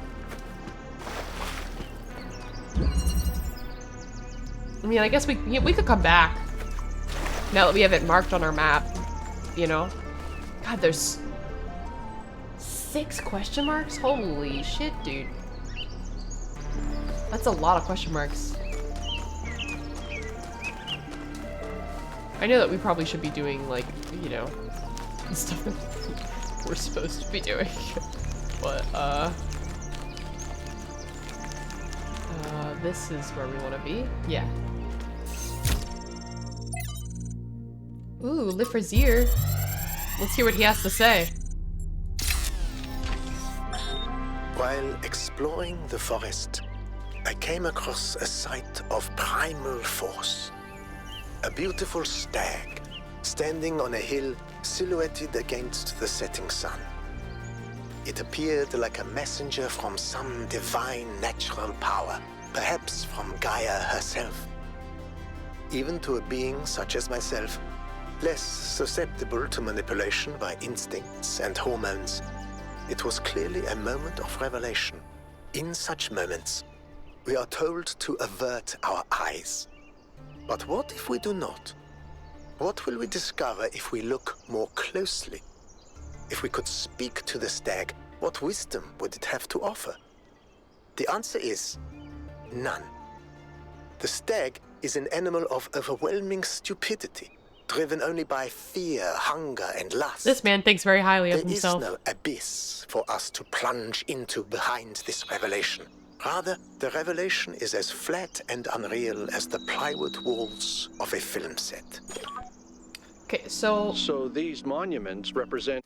I mean, I guess we could come back now that we have it marked on our map, you know? God, there's 6 question marks? Holy shit, dude. That's a lot of question marks. I know that we probably should be doing, like, you know, the stuff that we're supposed to be doing. But, this is where we want to be. Yeah. Ooh, Le Frazier. Let's hear what he has to say. While exploring the forest, I came across a sight of primal force. A beautiful stag, standing on a hill silhouetted against the setting sun. It appeared like a messenger from some divine natural power, perhaps from Gaia herself. Even to a being such as myself, less susceptible to manipulation by instincts and hormones, it was clearly a moment of revelation. In such moments, we are told to avert our eyes. But what if we do not? What will we discover if we look more closely? If we could speak to the stag, what wisdom would it have to offer? The answer is none. The stag is an animal of overwhelming stupidity, driven only by fear, hunger, and lust. This man thinks very highly of himself. There is no abyss for us to plunge into behind this revelation. Rather, the revelation is as flat and unreal as the plywood walls of a film set. Okay, so these monuments represent...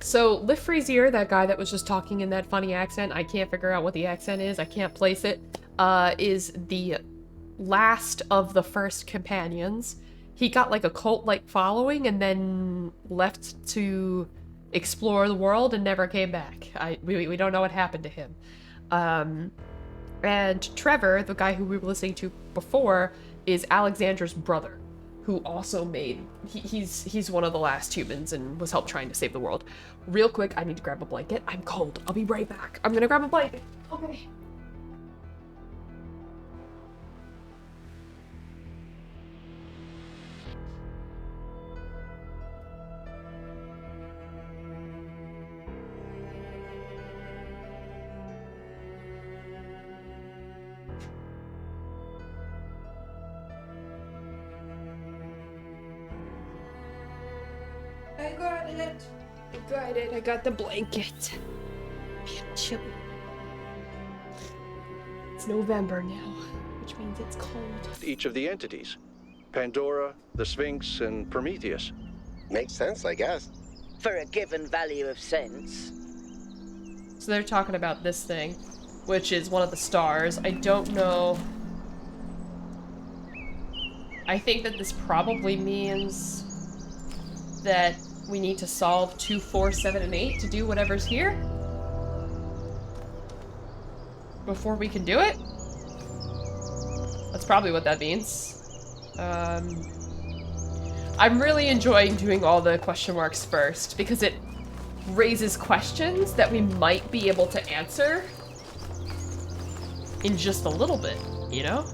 So, Le Frazier, that guy that was just talking in that funny accent, I can't figure out what the accent is, I can't place it, is the last of the first companions. He got like a cult-like following and then left to explore the world and never came back. We don't know what happened to him. And Trevor, the guy who we were listening to before, is Alexandra's brother, who also made... He's one of the last humans and was helped trying to save the world. Real quick, I need to grab a blanket. I'm cold. I'll be right back. I'm gonna grab a blanket. Okay. I got it. I got it. I got the blanket. Man, chilly. It's November now, which means it's cold. each of the entities. Pandora, the Sphinx, and Prometheus. Makes sense, I guess. For a given value of sense. So they're talking about this thing, which is one of the stars. I don't know. I think that this probably means that we need to solve 2, 4, 7, and 8 to do whatever's here before we can do it. That's probably what that means. I'm really enjoying doing all the question marks first because it raises questions that we might be able to answer in just a little bit, you know?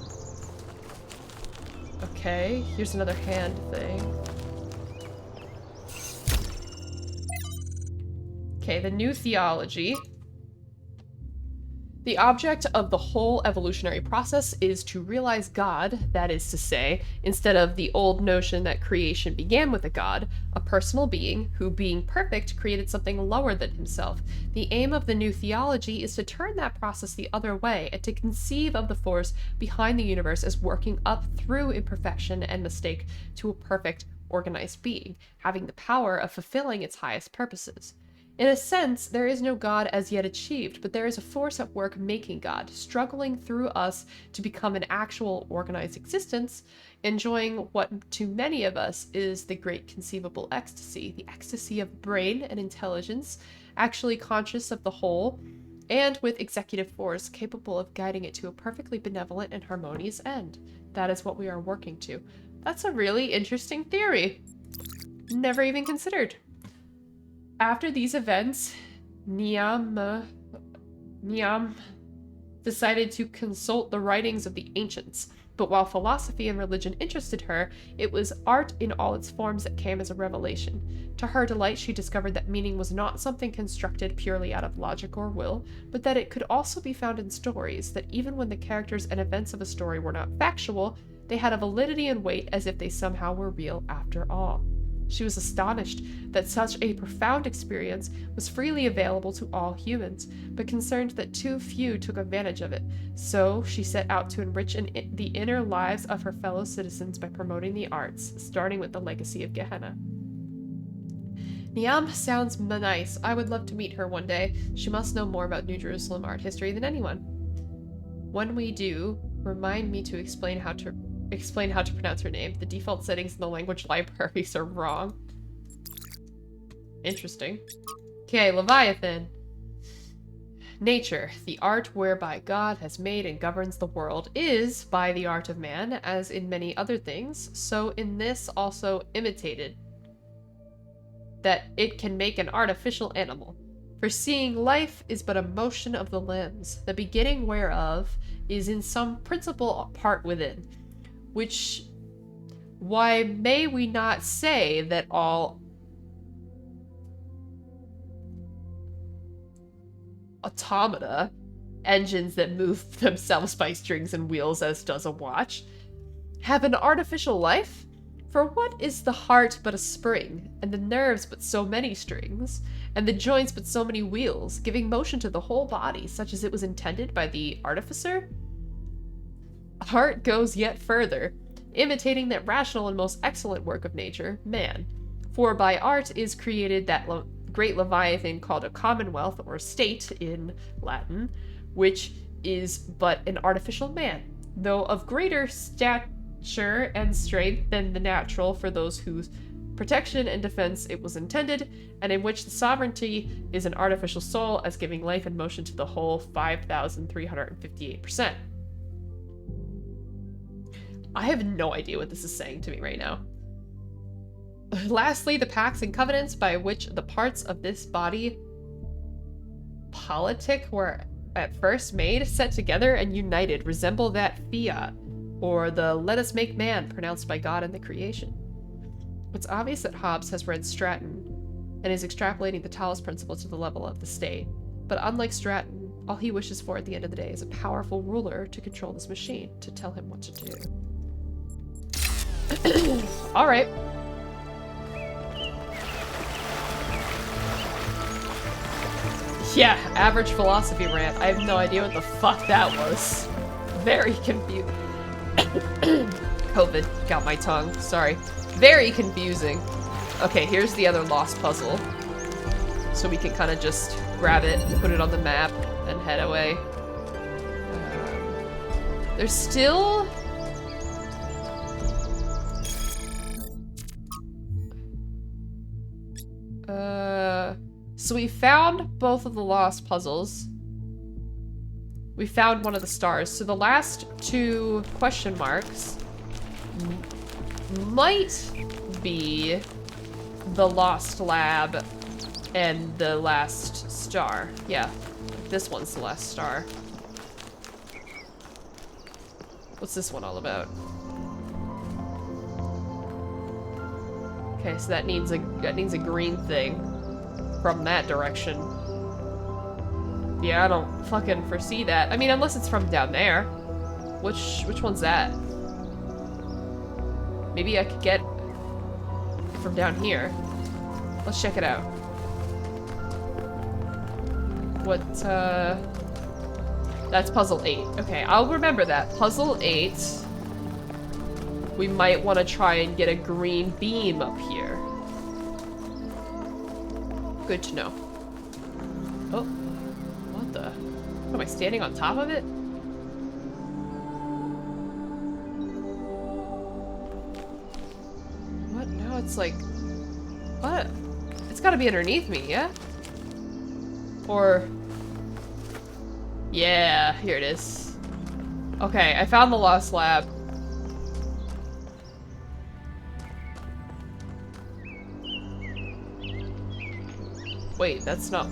Okay, here's another hand thing. Okay, the new theology. The object of the whole evolutionary process is to realize God, that is to say, instead of the old notion that creation began with a God, a personal being who, being perfect, created something lower than himself. The aim of the new theology is to turn that process the other way and to conceive of the force behind the universe as working up through imperfection and mistake to a perfect, organized being, having the power of fulfilling its highest purposes. In a sense, there is no God as yet achieved, but there is a force at work making God, struggling through us to become an actual organized existence, enjoying what to many of us is the great conceivable ecstasy, the ecstasy of brain and intelligence, actually conscious of the whole, and with executive force capable of guiding it to a perfectly benevolent and harmonious end. That is what we are working to. That's a really interesting theory. Never even considered. After these events, Niam decided to consult the writings of the ancients. But while philosophy and religion interested her, it was art in all its forms that came as a revelation. To her delight, she discovered that meaning was not something constructed purely out of logic or will, but that it could also be found in stories, that even when the characters and events of a story were not factual, they had a validity and weight as if they somehow were real after all. She was astonished that such a profound experience was freely available to all humans, but concerned that too few took advantage of it. So she set out to enrich the inner lives of her fellow citizens by promoting the arts, starting with the legacy of Gehenna. Niam sounds nice. I would love to meet her one day. She must know more about New Jerusalem art history than anyone. When we do, remind me to explain how to pronounce her name. The default settings in the language libraries are wrong. Interesting. Okay, Leviathan. Nature, the art whereby God has made and governs the world, is, by the art of man, as in many other things, so in this also imitated, that it can make an artificial animal. For seeing life is but a motion of the limbs, the beginning whereof is in some principal part within. Which, why may we not say that all automata, engines that move themselves by strings and wheels as does a watch, have an artificial life? For what is the heart but a spring, and the nerves but so many strings, and the joints but so many wheels, giving motion to the whole body, such as it was intended by the artificer? Art goes yet further, imitating that rational and most excellent work of nature, man. For by art is created that great Leviathan called a commonwealth, or state in Latin, which is but an artificial man, though of greater stature and strength than the natural for those whose protection and defense it was intended, and in which the sovereignty is an artificial soul as giving life and motion to the whole 5,358%. I have no idea what this is saying to me right now. Lastly, the pacts and covenants by which the parts of this body politic were at first made, set together, and united resemble that fiat, or the let us make man pronounced by God in the creation. It's obvious that Hobbes has read Stratton and is extrapolating the Talos Principle to the level of the state, but unlike Stratton, all he wishes for at the end of the day is a powerful ruler to control this machine, to tell him what to do. Alright. Yeah, average philosophy rant. I have no idea what the fuck that was. Very confused. COVID got my tongue. Sorry. Very confusing. Okay, here's the other lost puzzle. So we can kind of just grab it, put it on the map, and head away. There's still... So we found both of the lost puzzles. We found one of the stars. So the last two question marks might be the lost lab and the last star. Yeah, this one's the last star. What's this one all about? Okay, so that needs a green thing from that direction. Yeah, I don't fucking foresee that. I mean, unless it's from down there. Which one's that? Maybe I could get it from down here. Let's check it out. What, that's puzzle 8. Okay, I'll remember that. Puzzle 8. We might want to try and get a green beam up here. Good to know. Oh. What the? Am I standing on top of it? What? Now it's like... What? It's gotta be underneath me, yeah? Or... Yeah, here it is. Okay, I found the lost lab. Wait, that's not...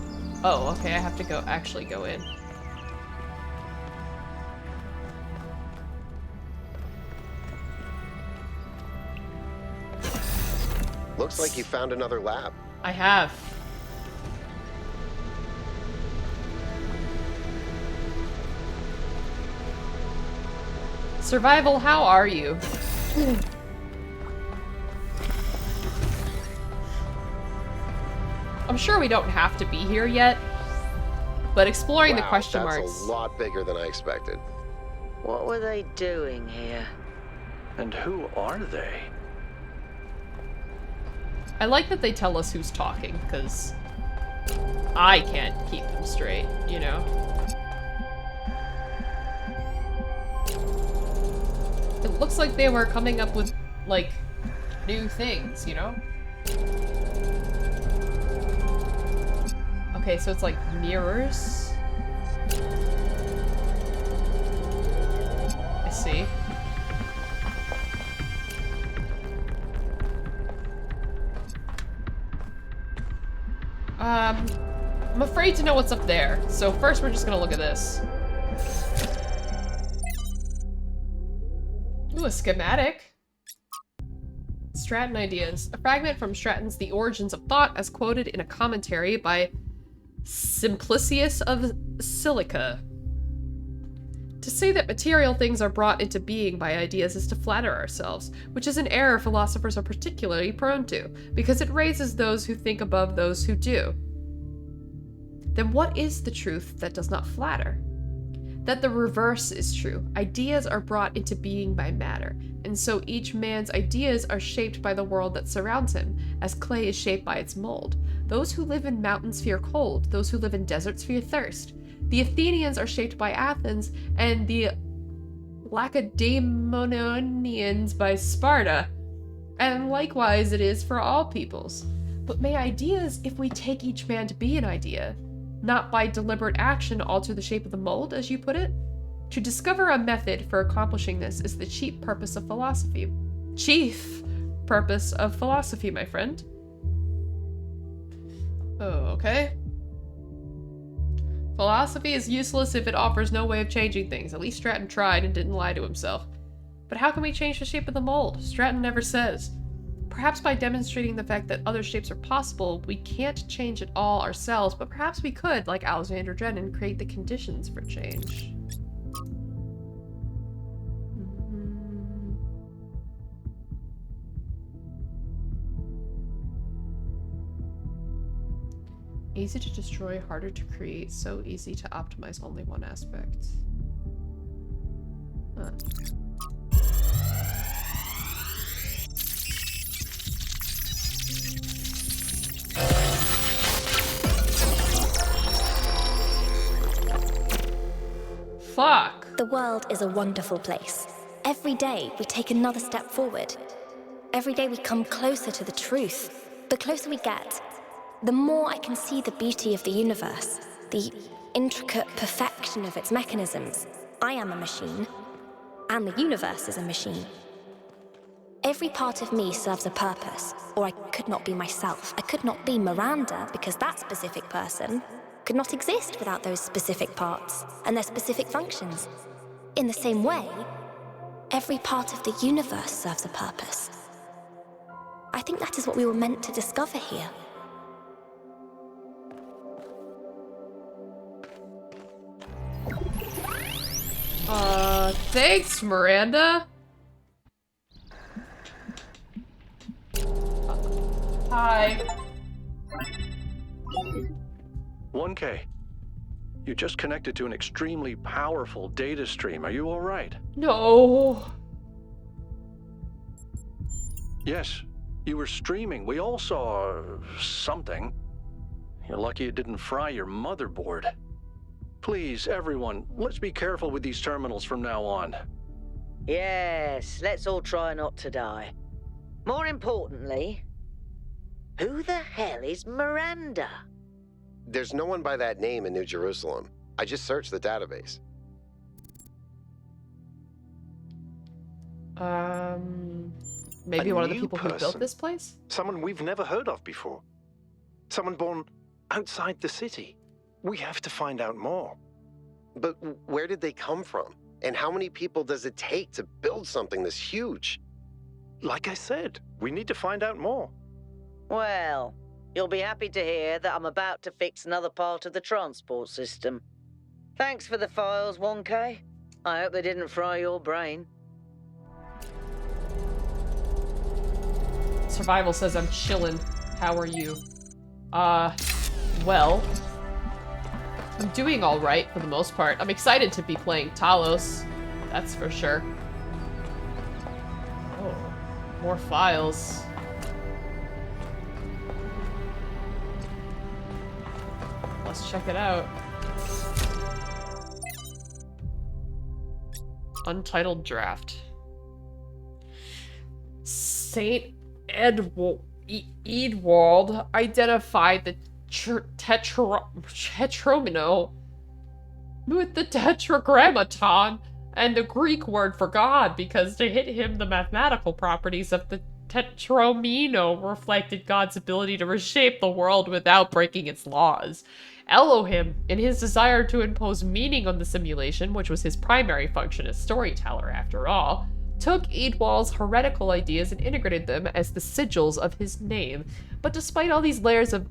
Oh, okay, I have to actually go in. Looks like you found another lab. I have. Survival, how are you? I'm sure we don't have to be here yet, but exploring the question marks... That's a lot bigger than I expected. What were they doing here? And who are they? I like that they tell us who's talking, because I can't keep them straight, you know? It looks like they were coming up with, like, new things, you know? Okay, so it's like mirrors. I see. I'm afraid to know what's up there. So first we're just gonna look at this. Ooh, a schematic. Stratton ideas. A fragment from Stratton's The Origins of Thought as quoted in a commentary by Simplicius of Silica. To say that material things are brought into being by ideas is to flatter ourselves, which is an error philosophers are particularly prone to, because it raises those who think above those who do. Then what is the truth that does not flatter? That the reverse is true. Ideas are brought into being by matter, and so each man's ideas are shaped by the world that surrounds him, as clay is shaped by its mold. Those who live in mountains fear cold, those who live in deserts fear thirst. The Athenians are shaped by Athens, and the Lacedaemonians by Sparta. And likewise it is for all peoples. But may ideas, if we take each man to be an idea, not by deliberate action alter the shape of the mold, as you put it? To discover a method for accomplishing this is the chief purpose of philosophy. Chief purpose of philosophy, my friend. Oh, okay. Philosophy is useless if it offers no way of changing things. At least Stratton tried and didn't lie to himself. But how can we change the shape of the mold? Stratton never says. Perhaps by demonstrating the fact that other shapes are possible, we can't change it all ourselves, but perhaps we could, like Alexander Drennan, create the conditions for change. Easy to destroy, harder to create, so easy to optimize only one aspect. Huh. Fuck. The world is a wonderful place. Every day, we take another step forward. Every day, we come closer to the truth. The closer we get, the more I can see the beauty of the universe, the intricate perfection of its mechanisms. I am a machine, and the universe is a machine. Every part of me serves a purpose, or I could not be myself. I could not be Miranda, because that specific person could not exist without those specific parts and their specific functions. In the same way, every part of the universe serves a purpose. I think that is what we were meant to discover here. Thanks, Miranda. Hi. 1K. You just connected to an extremely powerful data stream. Are you all right? No. Yes, you were streaming. We all saw something. You're lucky it didn't fry your motherboard. Please, everyone, let's be careful with these terminals from now on. Yes, let's all try not to die. More importantly, who the hell is Miranda? There's no one by that name in New Jerusalem. I just searched the database. Maybe A one of the new people who built person. this place? Someone we've never heard of before. Someone born outside the city. We have to find out more. But where did they come from? And how many people does it take to build something this huge? Like I said, we need to find out more. Well, you'll be happy to hear that I'm about to fix another part of the transport system. Thanks for the files, 1K. I hope they didn't fry your brain. Survival says I'm chillin'. How are you? Well, I'm doing alright for the most part. I'm excited to be playing Talos. That's for sure. Oh, more files. Let's check it out. Untitled draft. Saint Edwald identified the tetromino with the tetragrammaton and the Greek word for God because to hit him the mathematical properties of the tetromino reflected God's ability to reshape the world without breaking its laws. Elohim, in his desire to impose meaning on the simulation, which was his primary function as storyteller after all, took Edwald's heretical ideas and integrated them as the sigils of his name. But despite all these layers of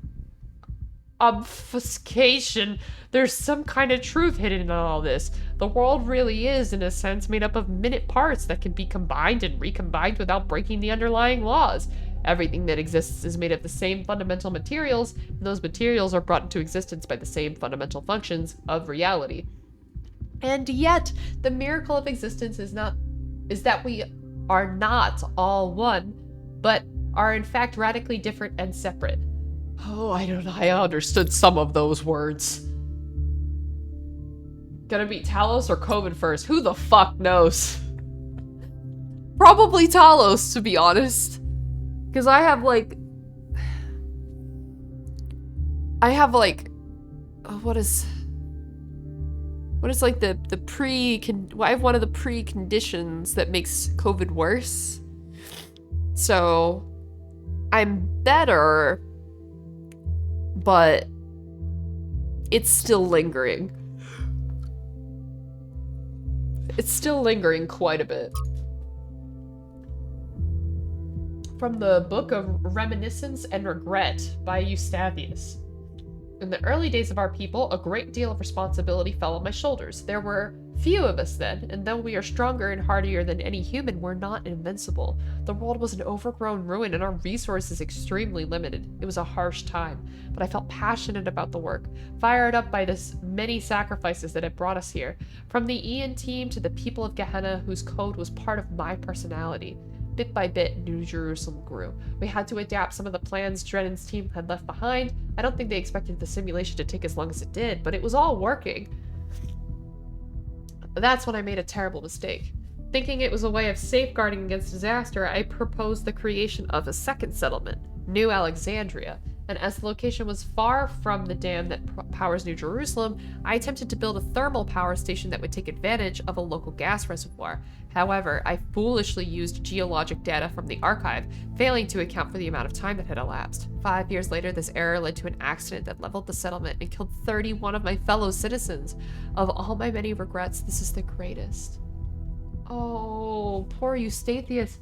obfuscation, there's some kind of truth hidden in all this. The world really is, in a sense, made up of minute parts that can be combined and recombined without breaking the underlying laws. Everything that exists is made of the same fundamental materials, and those materials are brought into existence by the same fundamental functions of reality. And yet, the miracle of existence is that we are not all one, but are in fact radically different and separate. Oh, I don't know. I understood some of those words. Gonna beat Talos or COVID first? Who the fuck knows? Probably Talos, to be honest. Because I have like, what is like I have one of the preconditions that makes COVID worse. So I'm better, but it's still lingering. It's still lingering quite a bit. From the Book of Reminiscence and Regret by Eustathius. In the early days of our people, a great deal of responsibility fell on my shoulders. There were few of us then, and though we are stronger and hardier than any human, we're not invincible. The world was an overgrown ruin, and our resources extremely limited. It was a harsh time, but I felt passionate about the work, fired up by the many sacrifices that had brought us here. From the Ian team to the people of Gehenna, whose code was part of my personality. Bit by bit, New Jerusalem grew. We had to adapt some of the plans Drennan's team had left behind. I don't think they expected the simulation to take as long as it did, but it was all working. That's when I made a terrible mistake. Thinking it was a way of safeguarding against disaster, I proposed the creation of a second settlement, New Alexandria. And as the location was far from the dam that powers New Jerusalem, I attempted to build a thermal power station that would take advantage of a local gas reservoir. However, I foolishly used geologic data from the archive, failing to account for the amount of time that had elapsed. 5 years later, this error led to an accident that leveled the settlement and killed 31 of my fellow citizens. Of all my many regrets, this is the greatest. Oh, poor Eustathius.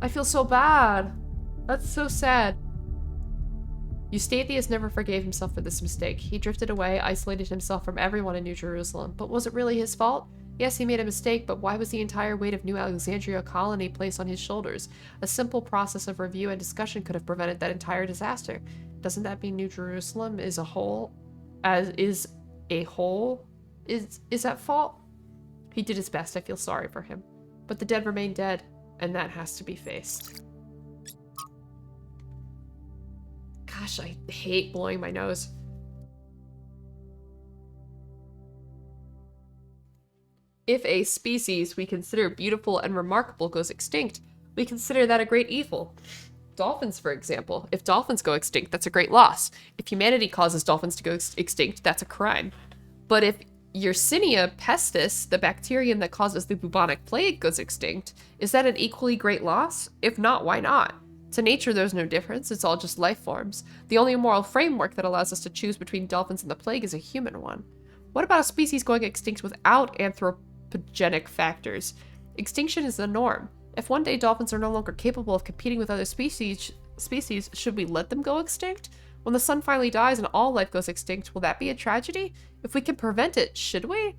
I feel so bad. That's so sad. Eustathius never forgave himself for this mistake. He drifted away, isolated himself from everyone in New Jerusalem. But was it really his fault? Yes, he made a mistake, but why was the entire weight of New Alexandria colony placed on his shoulders? A simple process of review and discussion could have prevented that entire disaster. Doesn't that mean New Jerusalem is a whole? Is at fault? He did his best. I feel sorry for him. But the dead remain dead, and that has to be faced. Gosh, I hate blowing my nose. If a species we consider beautiful and remarkable goes extinct, we consider that a great evil. Dolphins, for example. If dolphins go extinct, that's a great loss. If humanity causes dolphins to go extinct, that's a crime. But if Yersinia pestis, the bacterium that causes the bubonic plague, goes extinct, is that an equally great loss? If not, why not? To nature, there's no difference. It's all just life forms. The only moral framework that allows us to choose between dolphins and the plague is a human one. What about a species going extinct without anthropogenic factors? Extinction is the norm. If one day dolphins are no longer capable of competing with other species, should we let them go extinct? When the sun finally dies and all life goes extinct, will that be a tragedy? If we can prevent it, should we?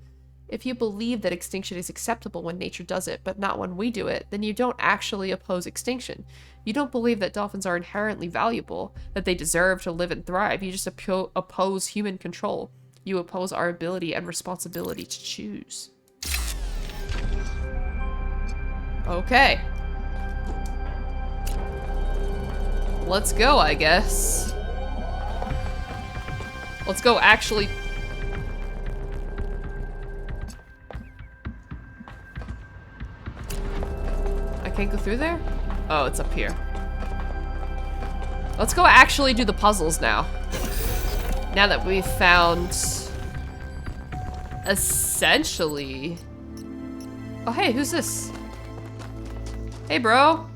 If you believe that extinction is acceptable when nature does it, but not when we do it, then you don't actually oppose extinction. You don't believe that dolphins are inherently valuable, that they deserve to live and thrive. You just oppose human control. You oppose our ability and responsibility to choose. Okay. Let's go, I guess. Let's go actually... I can't go through there? Oh, it's up here. Let's go actually do the puzzles now. Now that we've found... essentially... Oh, hey, who's this? Hey, bro.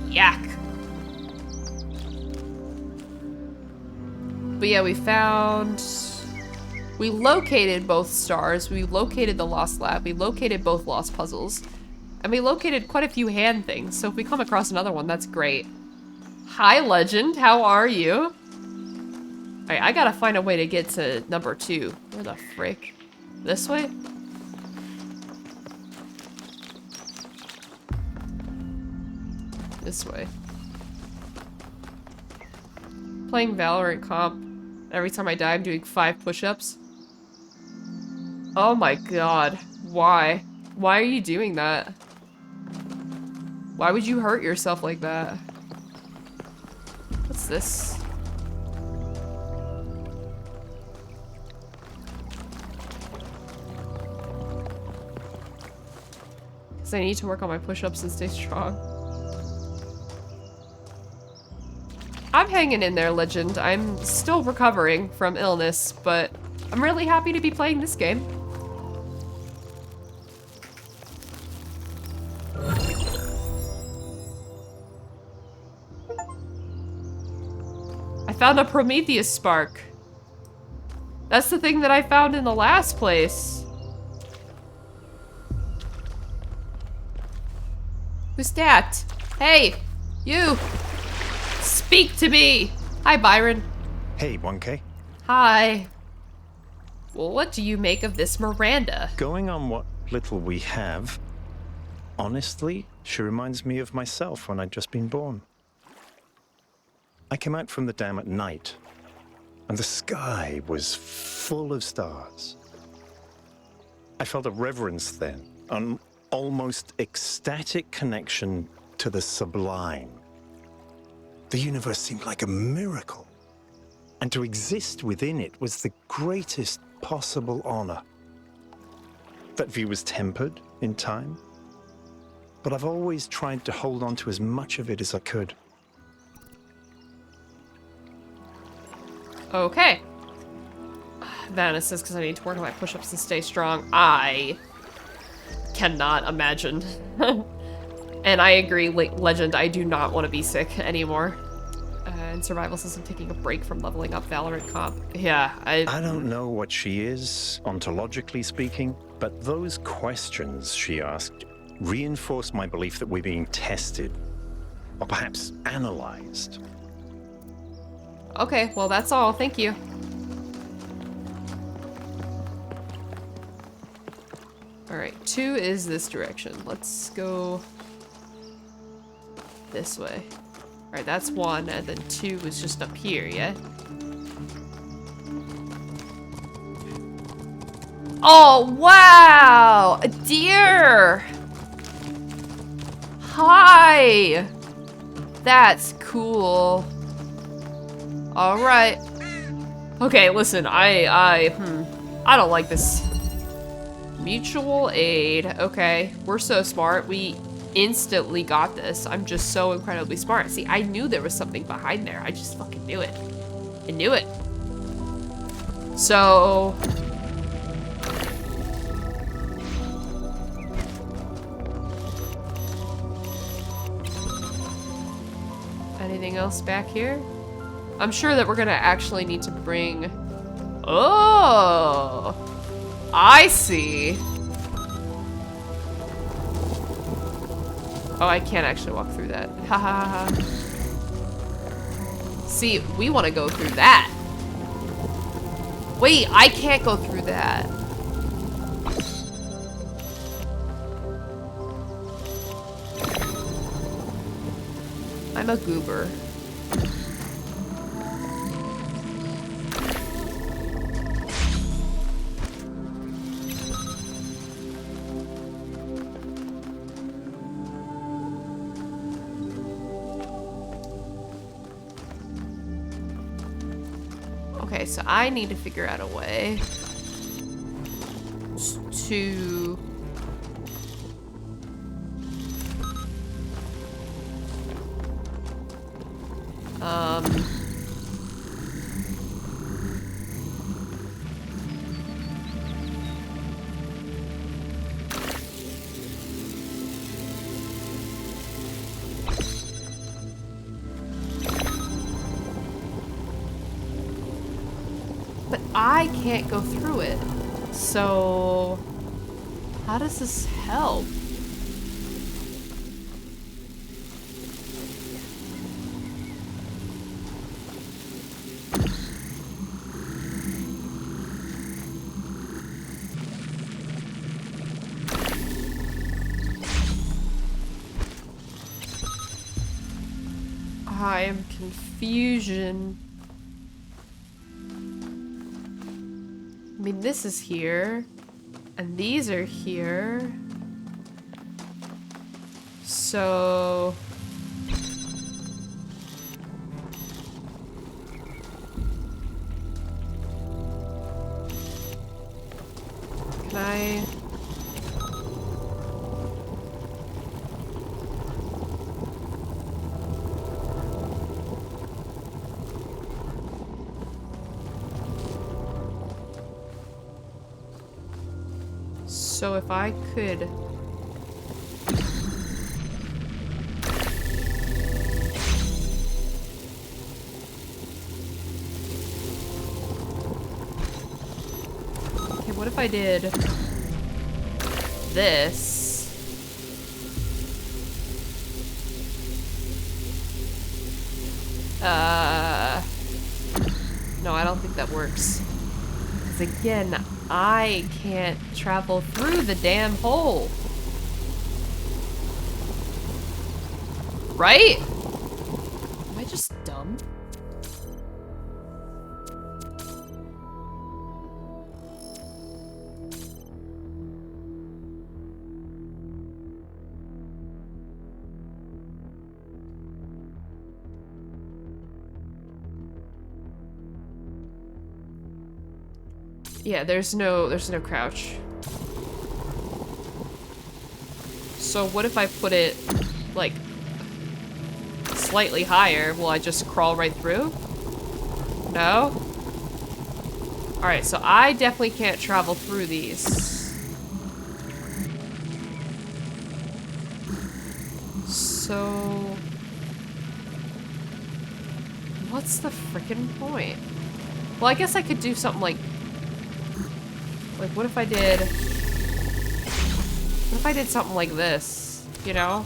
Yak. But yeah, we located both stars, we located the lost lab, we located both lost puzzles, and we located quite a few hand things, so if we come across another one, that's great. Hi, Legend, how are you? Alright, I gotta find a way to get to number 2. Where the frick? This way? This way. Playing Valorant comp. Every time I die, I'm doing 5 push-ups. Oh my god. Why? Why are you doing that? Why would you hurt yourself like that? What's this? Because I need to work on my push-ups and stay strong. I'm hanging in there, Legend. I'm still recovering from illness, but I'm really happy to be playing this game. I found a Prometheus spark. That's the thing that I found in the last place. Who's that? Hey, you! Speak to me! Hi, Byron. Hey, 1K. Hi. Well, what do you make of this Miranda? Going on what little we have, honestly, she reminds me of myself when I'd just been born. I came out from the dam at night, and the sky was full of stars. I felt a reverence then, almost ecstatic connection to the sublime. The universe seemed like a miracle, and to exist within it was the greatest possible honor. That view was tempered in time, but I've always tried to hold on to as much of it as I could. Okay. Vanna says, because I need to work on my push-ups and stay strong. I cannot imagine. And I agree, Legend, I do not want to be sick anymore. And Survival says I'm taking a break from leveling up Valorant comp. Yeah, I don't know what she is, ontologically speaking, but those questions she asked reinforce my belief that we're being tested, or perhaps analyzed. Okay, well that's all. Thank you. Alright, 2 is this direction. Let's go this way. Alright, that's 1, and then 2 is just up here, yeah? Oh, wow! A deer! Hi! That's cool. Alright. Okay, listen, I don't like this. Mutual aid. Okay, we're so smart. We instantly got this. I'm just so incredibly smart. See, I knew there was something behind there. I just fucking knew it. I knew it. So... anything else back here? I'm sure that we're gonna actually need to bring... Oh! I see. Oh, I can't actually walk through that. Ha ha ha. See, we want to go through that. Wait, I can't go through that. I'm a goober. Okay, so I need to figure out a way to... But I can't go through it. So... how does this help? I am confusion. I mean, this is here, and these are here. So... can I... So if I could... okay, what if I did this? No, I don't think that works. Because again, I can't travel through the damn hole. Right? Am I just dumb? Yeah, there's no crouch. So what if I put it, like, slightly higher? Will I just crawl right through? No? Alright, so I definitely can't travel through these. So... what's the frickin' point? Well, I guess I could do something like... what if I did... what if I did something like this? You know?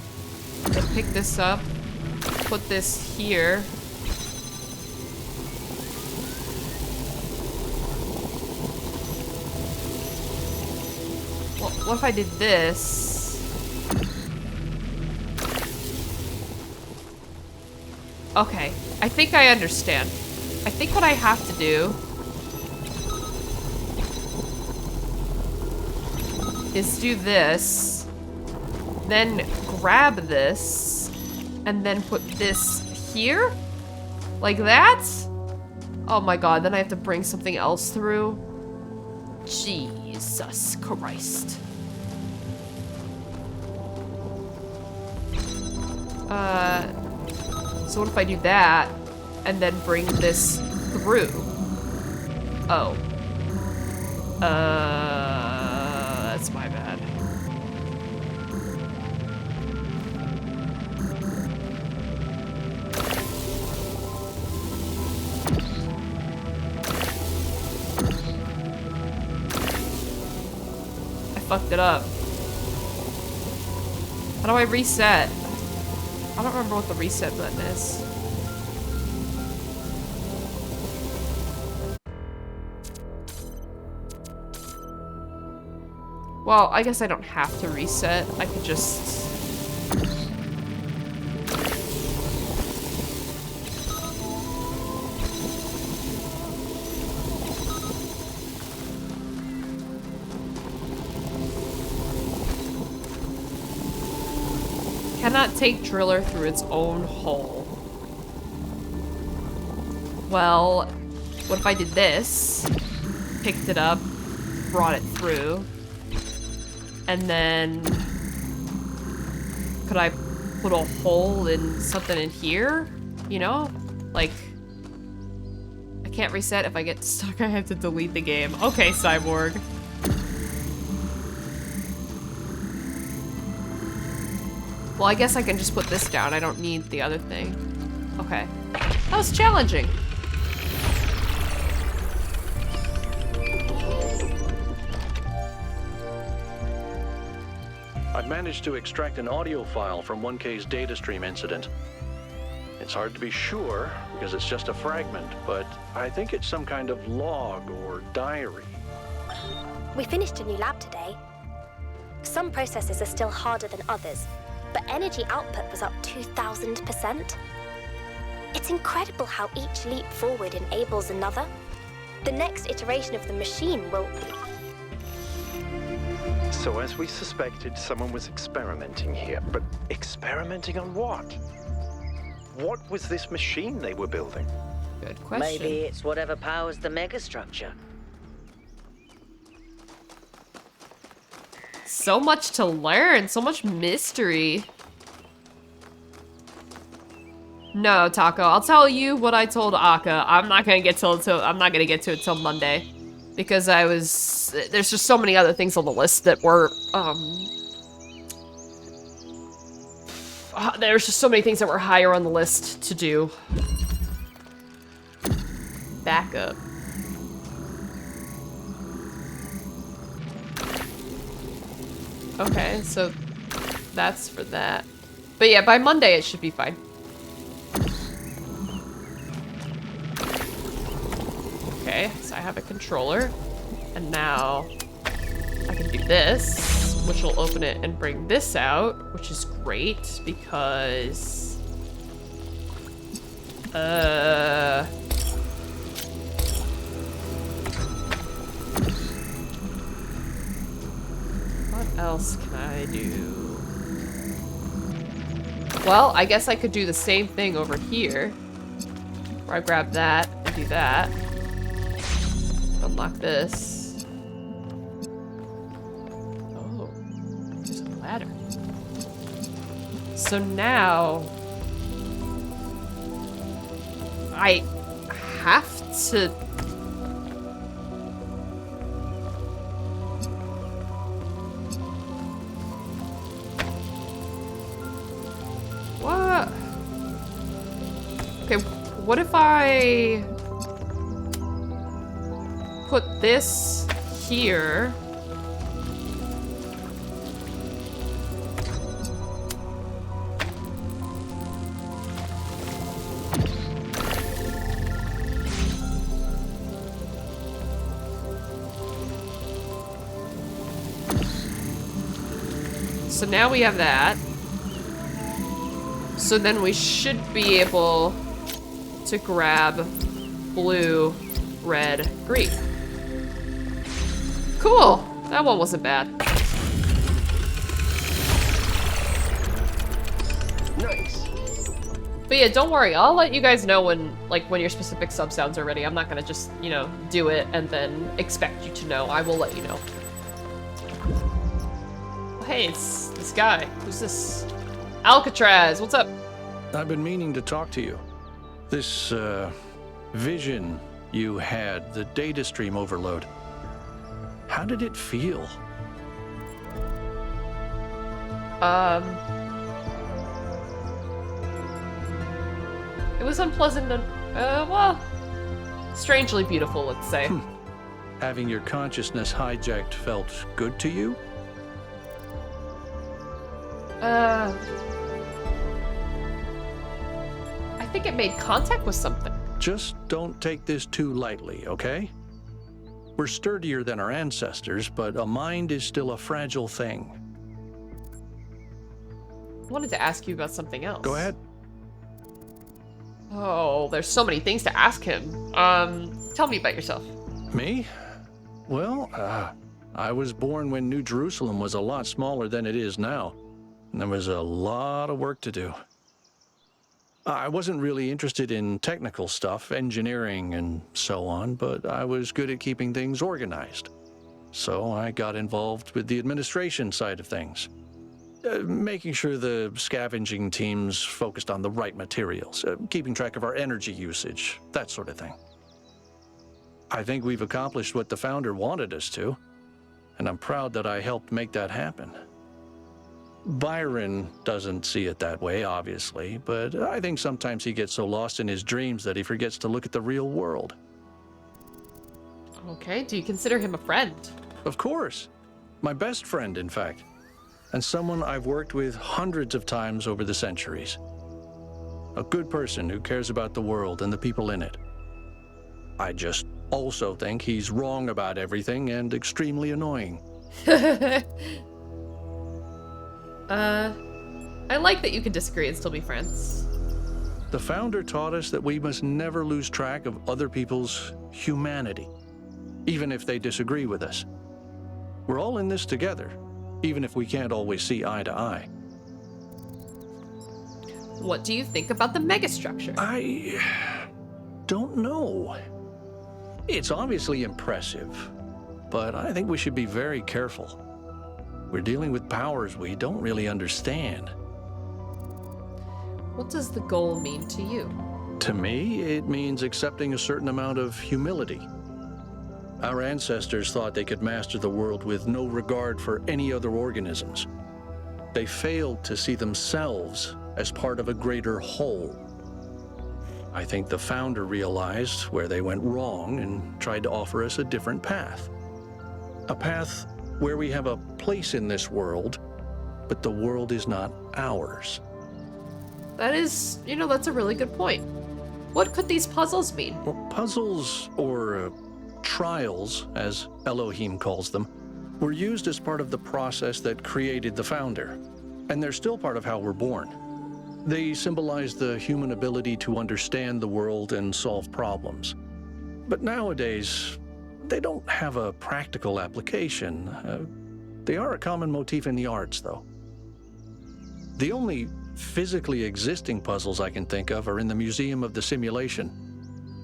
I'd pick this up, put this here. Well, what if I did this? Okay, I think I understand. I think what I have to do is do this, then grab this, and then put this here? Like that? Oh my god, then I have to bring something else through? Jesus Christ. So what if I do that, and then bring this through? Oh. That's my bad. I fucked it up. How do I reset? I don't remember what the reset button is. Well, I guess I don't have to reset. I could just... cannot take driller through its own hole. Well, what if I did this? Picked it up, brought it through. And then could I put a hole in something in here? You know? Like, I can't reset. If I get stuck, I have to delete the game. Okay, Cyborg. Well, I guess I can just put this down. I don't need the other thing. Okay. That was challenging. I've managed to extract an audio file from 1K's data stream incident. It's hard to be sure because it's just a fragment, but I think it's some kind of log or diary. We finished a new lab today. Some processes are still harder than others, but energy output was up 2,000%. It's incredible how each leap forward enables another. The next iteration of the machine will... So as we suspected, someone was experimenting here. But experimenting on what? What was this machine they were building? Good question. Maybe it's whatever powers the megastructure. So much to learn, so much mystery. No, Taco, I'll tell you what I told Akka. I'm not gonna get to it till Monday. Because there's just so many other things on the list that were, there's just so many things that were higher on the list to do. Back up. Okay, so that's for that. But yeah, by Monday it should be fine. Okay, so I have a controller, and now I can do this, which will open it and bring this out, which is great because what else can I do? Well, I guess I could do the same thing over here, where I grab that and do that. Unlock this. So now I have to what? Okay, what if I put this here? So now we have that. So then we should be able to grab blue, red, green. Cool. That one wasn't bad. Nice. But yeah, don't worry. I'll let you guys know when your specific sub sounds are ready. I'm not gonna just, you know, do it and then expect you to know. I will let you know. Oh, hey, it's this guy. Who's this? Alcatraz, what's up? I've been meaning to talk to you. This, vision you had, the data stream overload. How did it feel? It was unpleasant and, well, strangely beautiful, let's say. Having your consciousness hijacked felt good to you? I think it made contact with something. Just don't take this too lightly, okay? We're sturdier than our ancestors, but a mind is still a fragile thing. I wanted to ask you about something else. Go ahead. Oh, there's so many things to ask him. Tell me about yourself. Me? Well, I was born when New Jerusalem was a lot smaller than it is now. And there was a lot of work to do. I wasn't really interested in technical stuff, engineering and so on, but I was good at keeping things organized. So I got involved with the administration side of things. Making sure the scavenging teams focused on the right materials, keeping track of our energy usage, that sort of thing. I think we've accomplished what the founder wanted us to, and I'm proud that I helped make that happen. Byron doesn't see it that way, obviously, but I think sometimes he gets so lost in his dreams that he forgets to look at the real world. Okay, do you consider him a friend? Of course. My best friend, in fact. And someone I've worked with hundreds of times over the centuries. A good person who cares about the world and the people in it. I just also think he's wrong about everything and extremely annoying. I like that you can disagree and still be friends. The founder taught us that we must never lose track of other people's humanity, even if they disagree with us. We're all in this together, even if we can't always see eye to eye. What do you think about the megastructure? I don't know. It's obviously impressive, but I think we should be very careful. We're dealing with powers we don't really understand. What does the goal mean to you? To me, it means accepting a certain amount of humility. Our ancestors thought they could master the world with no regard for any other organisms. They failed to see themselves as part of a greater whole. I think the founder realized where they went wrong and tried to offer us a different path. A path where we have a place in this world, but the world is not ours. That is, you know, that's a really good point. What could these puzzles mean? Well, puzzles, or trials, as Elohim calls them, were used as part of the process that created the founder, and they're still part of how we're born. They symbolize the human ability to understand the world and solve problems. But nowadays, they don't have a practical application. They are a common motif in the arts, though. The only physically existing puzzles I can think of are in the Museum of the Simulation.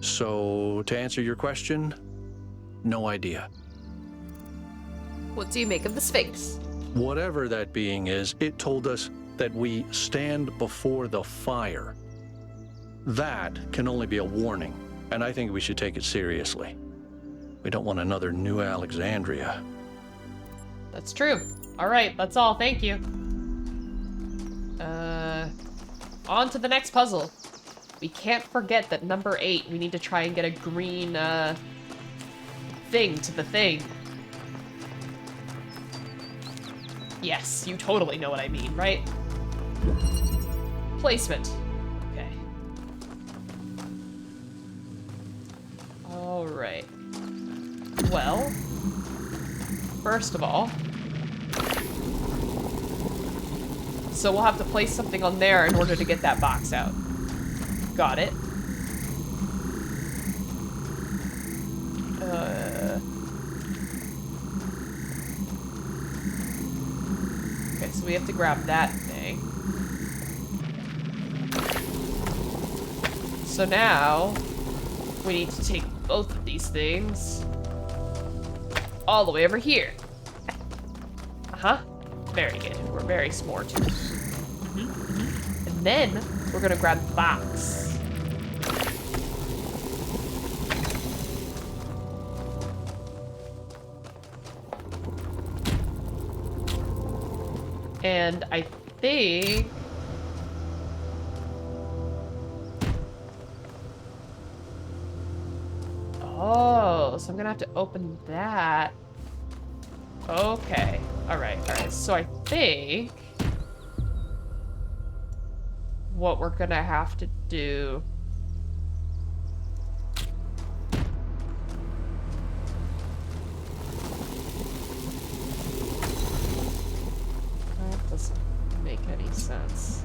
So, to answer your question, no idea. What do you make of the Sphinx? Whatever that being is, it told us that we stand before the fire. That can only be a warning, and I think we should take it seriously. We don't want another New Alexandria. That's true. All right, that's all. Thank you. On to the next puzzle. We can't forget that number 8, we need to try and get a green, thing to the thing. Yes, you totally know what I mean, right? Placement. Okay. Alright. Well, first of all, so we'll have to place something on there in order to get that box out. Got it. Okay, so we have to grab that thing. So now, we need to take both of these things all the way over here. Uh-huh. Very good. We're very smart. And then, we're gonna grab the box. And I think... Oh, so I'm gonna have to open that. Okay. Alright, alright. So I think... what we're gonna have to do... That doesn't make any sense.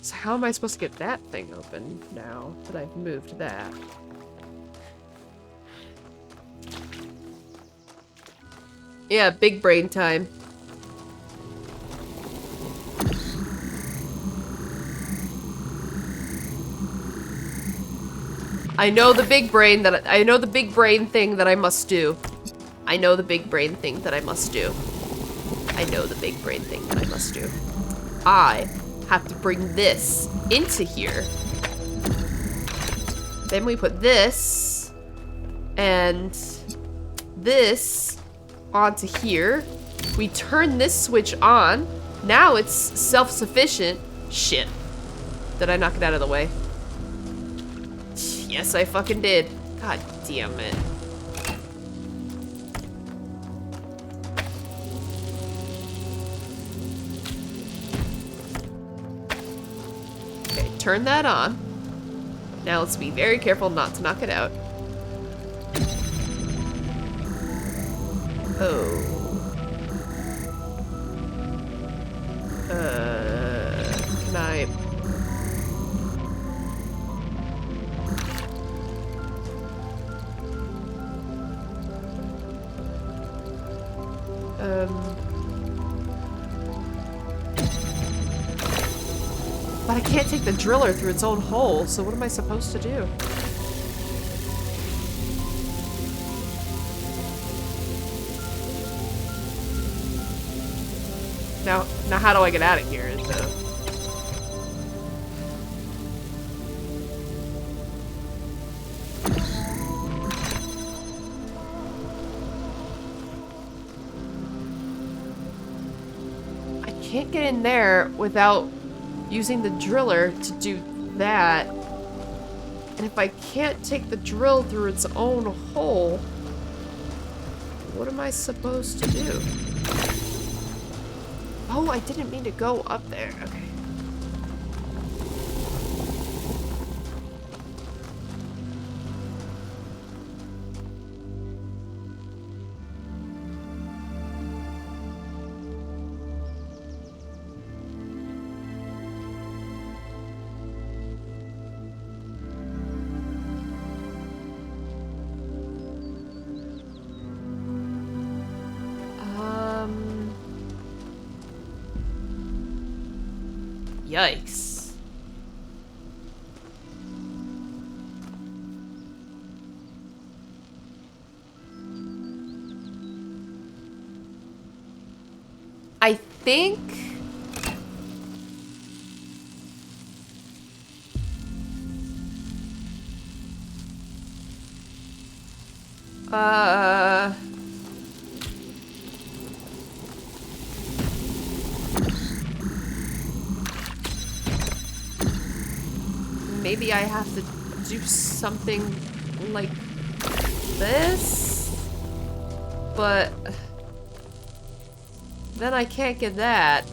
So how am I supposed to get that thing open now that I've moved that? Yeah, big brain time. I know the big brain thing that I must do. I know the big brain thing that I must do. I know the big brain thing that I must do. I have to bring this into here. Then we put this and this onto here. We turn this switch on. Now it's self-sufficient. Shit. Did I knock it out of the way? Yes, I fucking did. God damn it. Okay, turn that on. Now let's be very careful not to knock it out. Oh. Can I... But I can't take the driller through its own hole, so what am I supposed to do? Now how do I get out of here? I can't get in there without using the driller to do that. And if I can't take the drill through its own hole, what am I supposed to do? Oh, I didn't mean to go up there. Okay. Yikes. I think... Maybe I have to do something like this? But... then I can't get that.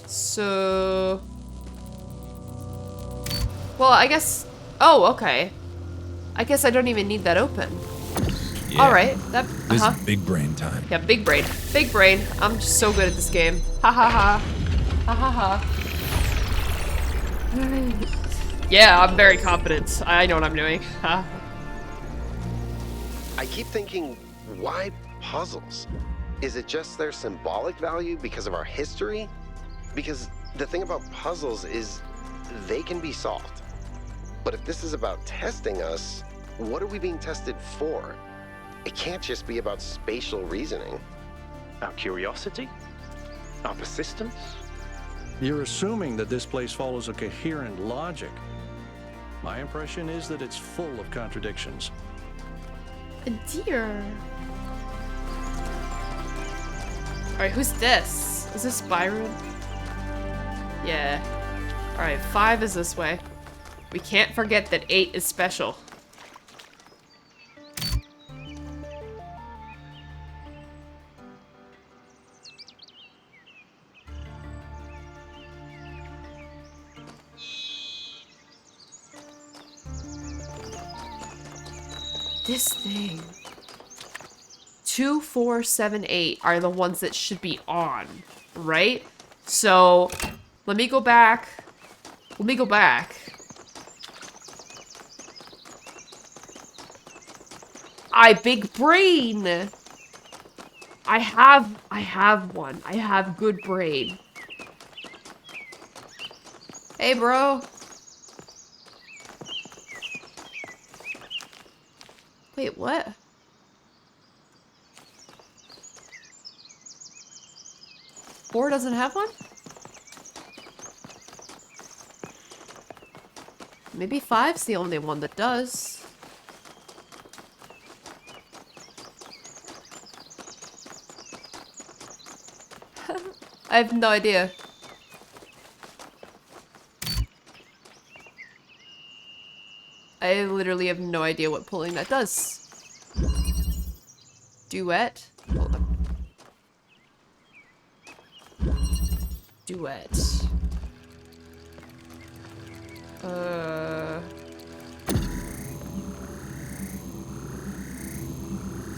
So... well, I guess... oh, okay. I guess I don't even need that open. Yeah. Alright, that... This is big brain time. Yeah, big brain. Big brain. I'm just so good at this game. Ha ha ha. Ha ha ha. Yeah, I'm very confident. I know what I'm doing. I keep thinking, why puzzles? Is it just their symbolic value because of our history? Because the thing about puzzles is they can be solved. But if this is about testing us, what are we being tested for? It can't just be about spatial reasoning. Our curiosity? Our persistence? You're assuming that this place follows a coherent logic. My impression is that it's full of contradictions. A deer. Alright, who's this? Is this Byron? Yeah. Alright, 5 is this way. We can't forget that 8 is special. This thing. 2, 4, 7, 8 are the ones that should be on, right? So, let me go back. Let me go back. Big brain. I have one. I have good brain. Hey, bro. Wait, what? Four doesn't have one? Maybe 5's the only one that does. I have no idea. I literally have no idea what pulling that does. Duet? Hold on. Duet.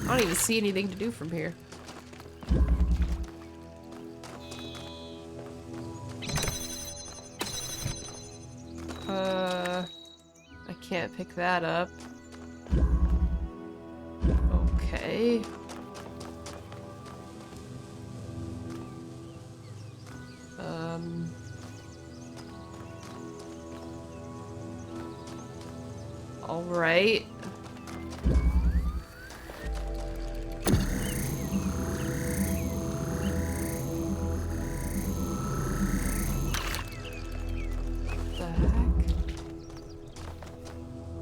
I don't even see anything to do from here. I can't pick that up. Okay. All right.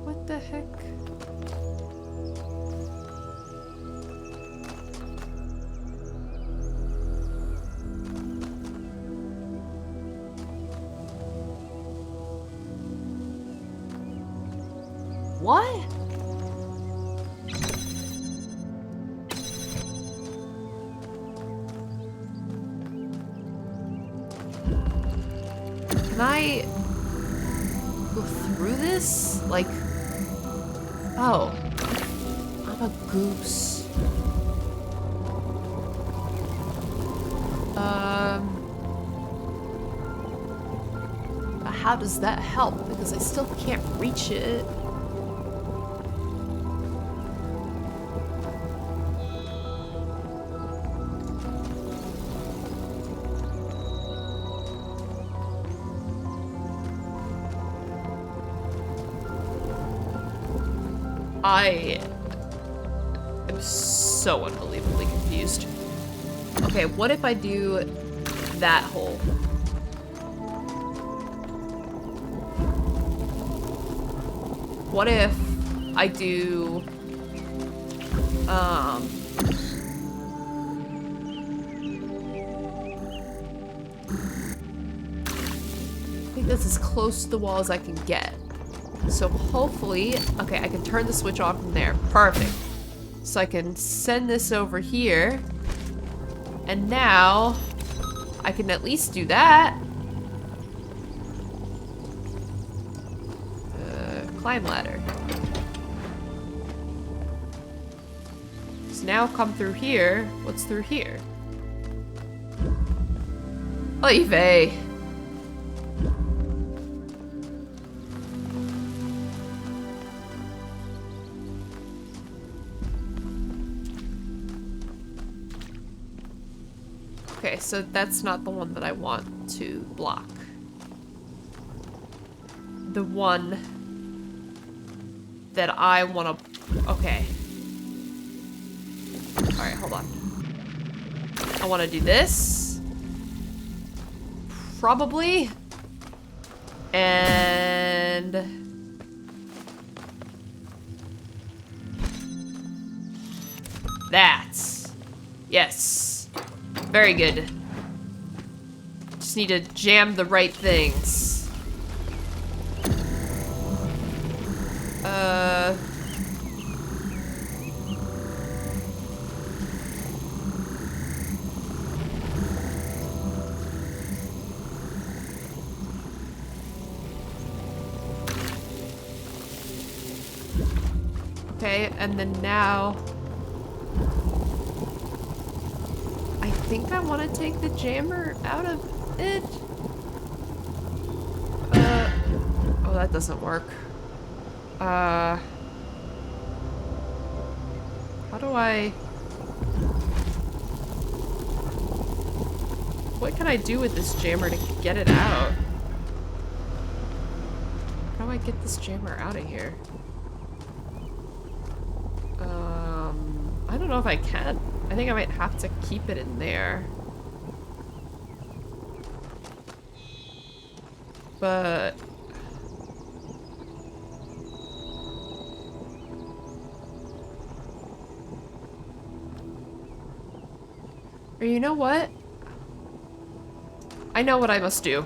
What the heck? What? Can I go through this? Like, oh, I'm a goose. How does that help? Because I still can't reach it. I am so unbelievably confused. Okay, what if I do that hole? What if I do, I think that's as close to the wall as I can get. So hopefully, okay, I can turn the switch on from there. Perfect. So I can send this over here. And now, I can at least do that. Climb ladder. So now come through here. What's through here? Oy vey. Okay, so that's not the one that I want to block. The one that I want to... Okay. Alright, hold on. I want to do this. Probably. And... That's... Yes. Very good. Just need to jam the right things. Okay, and then now... I think I want to take the jammer out of it. Oh, that doesn't work. How do I... What can I do with this jammer to get it out? How do I get this jammer out of here? I don't know if I can. I think I might have to keep it in there. But... Or you know what? I know what I must do.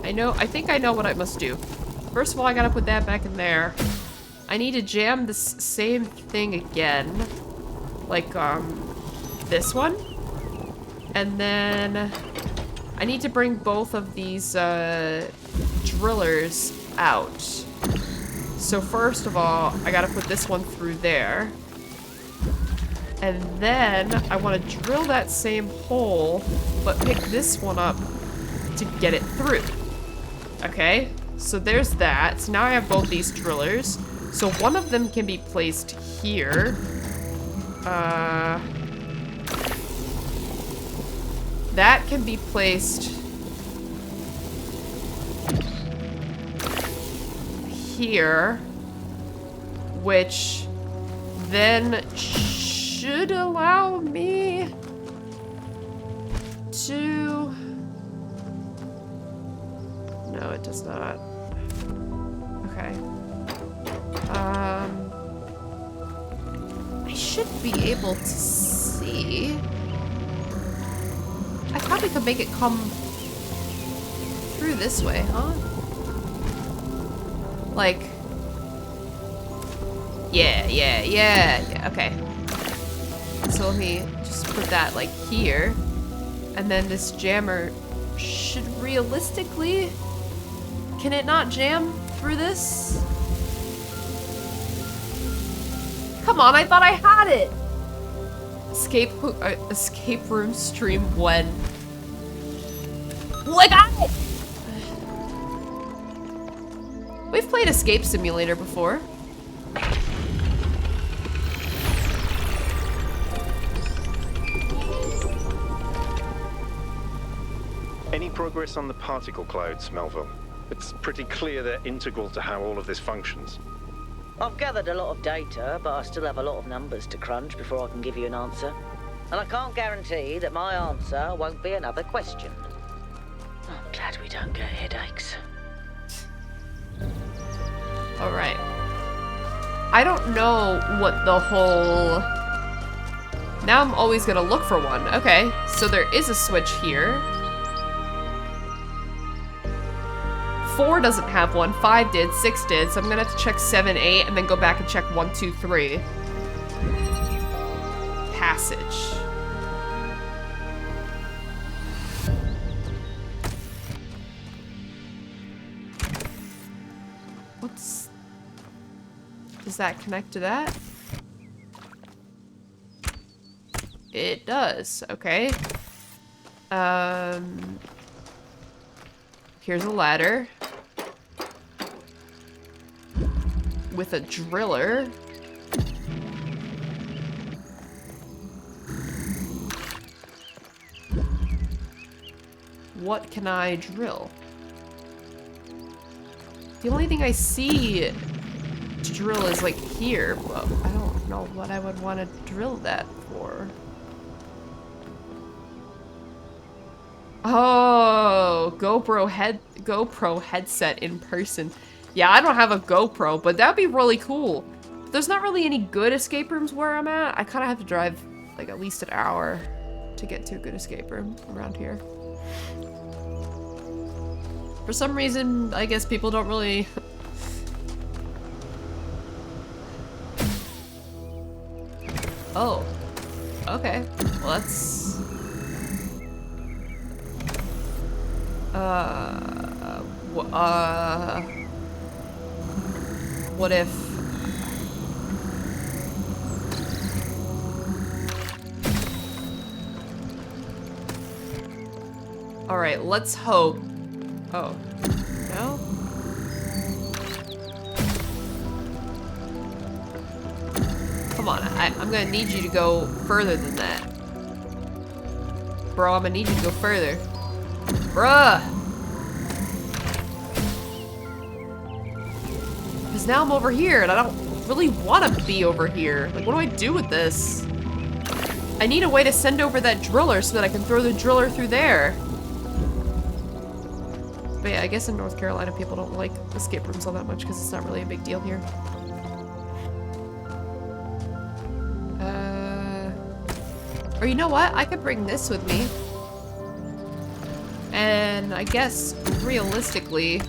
I think I know what I must do. First of all, I gotta put that back in there. I need to jam this same thing again. Like, this one. And then I need to bring both of these, drillers out. So first of all, I gotta put this one through there. And then I want to drill that same hole, but pick this one up to get it through. Okay, so there's that. So now I have both these drillers. So one of them can be placed here. That can be placed here, which then should allow me to... No, it does not. Okay. I should be able to see. I probably could make it come through this way, huh? Like... Yeah, okay. So let me just put that, like, here. And then this jammer should realistically... Can it not jam through this? Come on, I thought I had it! Escape room stream when? Like I... We've played Escape Simulator before. Any progress on the particle clouds, Melville? It's pretty clear they're integral to how all of this functions. I've gathered a lot of data, but I still have a lot of numbers to crunch before I can give you an answer. And I can't guarantee that my answer won't be another question. I'm glad we don't get headaches. Alright. I don't know what the whole... Now I'm always gonna look for one. Okay, so there is a switch here. 4 doesn't have one, 5 did, 6 did, so I'm gonna have to check 7, 8, and then go back and check 1, 2, 3. Passage. What's... Does that connect to that? It does, okay. Here's a ladder. With a driller. What can I drill? The only thing I see to drill is like here, but I don't know what I would want to drill that for. Oh, GoPro headset in person. Yeah, I don't have a GoPro, but that'd be really cool. There's not really any good escape rooms where I'm at. I kind of have to drive like at least an hour to get to a good escape room around here. For some reason, I guess people don't really... Oh. Okay. Well, that's... What if... Alright, let's hope... Oh. No? Come on, I'm gonna need you to go further than that. Bro, I'm gonna need you to go further. Bruh! Because now I'm over here, and I don't really want to be over here. Like, what do I do with this? I need a way to send over that driller so that I can throw the driller through there. But yeah, I guess in North Carolina people don't like escape rooms all that much because it's not really a big deal here. Or you know what? I could bring this with me. And I guess, realistically,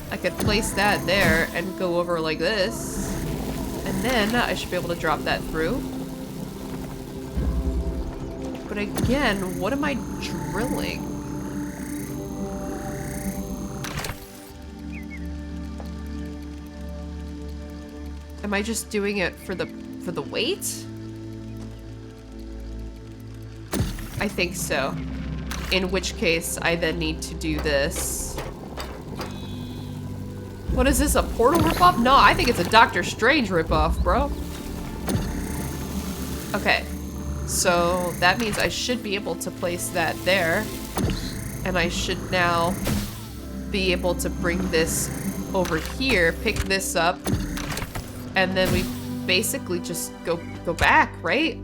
I could place that there and go over like this. And then I should be able to drop that through. But again, what am I drilling? Am I just doing it for the weight? I think so. In which case, I then need to do this. What is this, a Portal ripoff? No, I think it's a Doctor Strange ripoff, bro. Okay. So, that means I should be able to place that there. And I should now be able to bring this over here, pick this up, and then we basically just go back, right?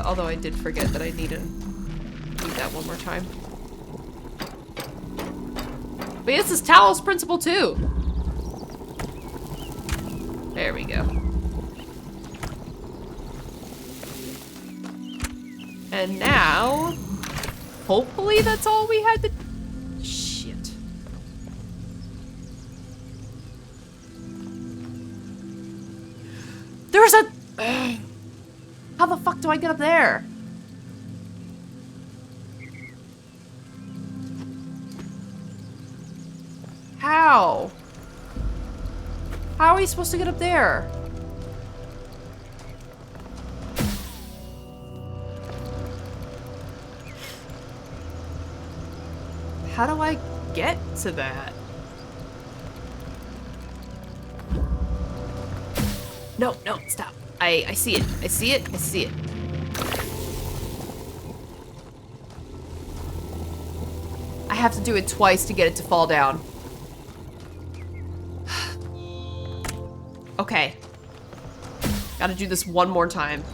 Although I did forget that I need that one more time. But this is Talos Principle II. There we go. And now, hopefully that's all we had to... Shit. There's a... How the fuck do I get up there? How? How are we supposed to get up there? How do I get to that? No, no, stop. I see it. I see it. I see it. I have to do it twice to get it to fall down. Okay. Gotta do this one more time.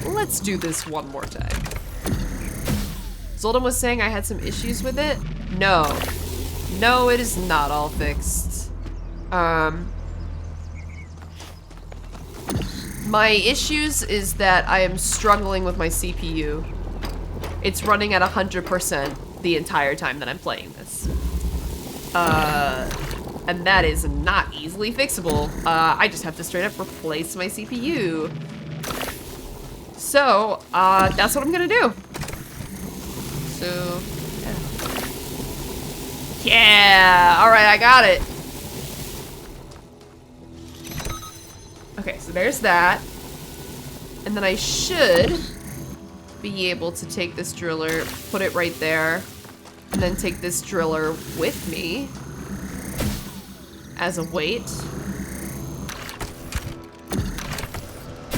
Let's do this one more time. Zoldan was saying I had some issues with it. No. No, it is not all fixed. My issues is that I am struggling with my CPU. It's running at 100% the entire time that I'm playing this. And that is not easily fixable. I just have to straight up replace my CPU. So, that's what I'm gonna do. So, yeah. All right, I got it. Okay, so there's that. And then I should be able to take this driller, put it right there, and then take this driller with me as a weight so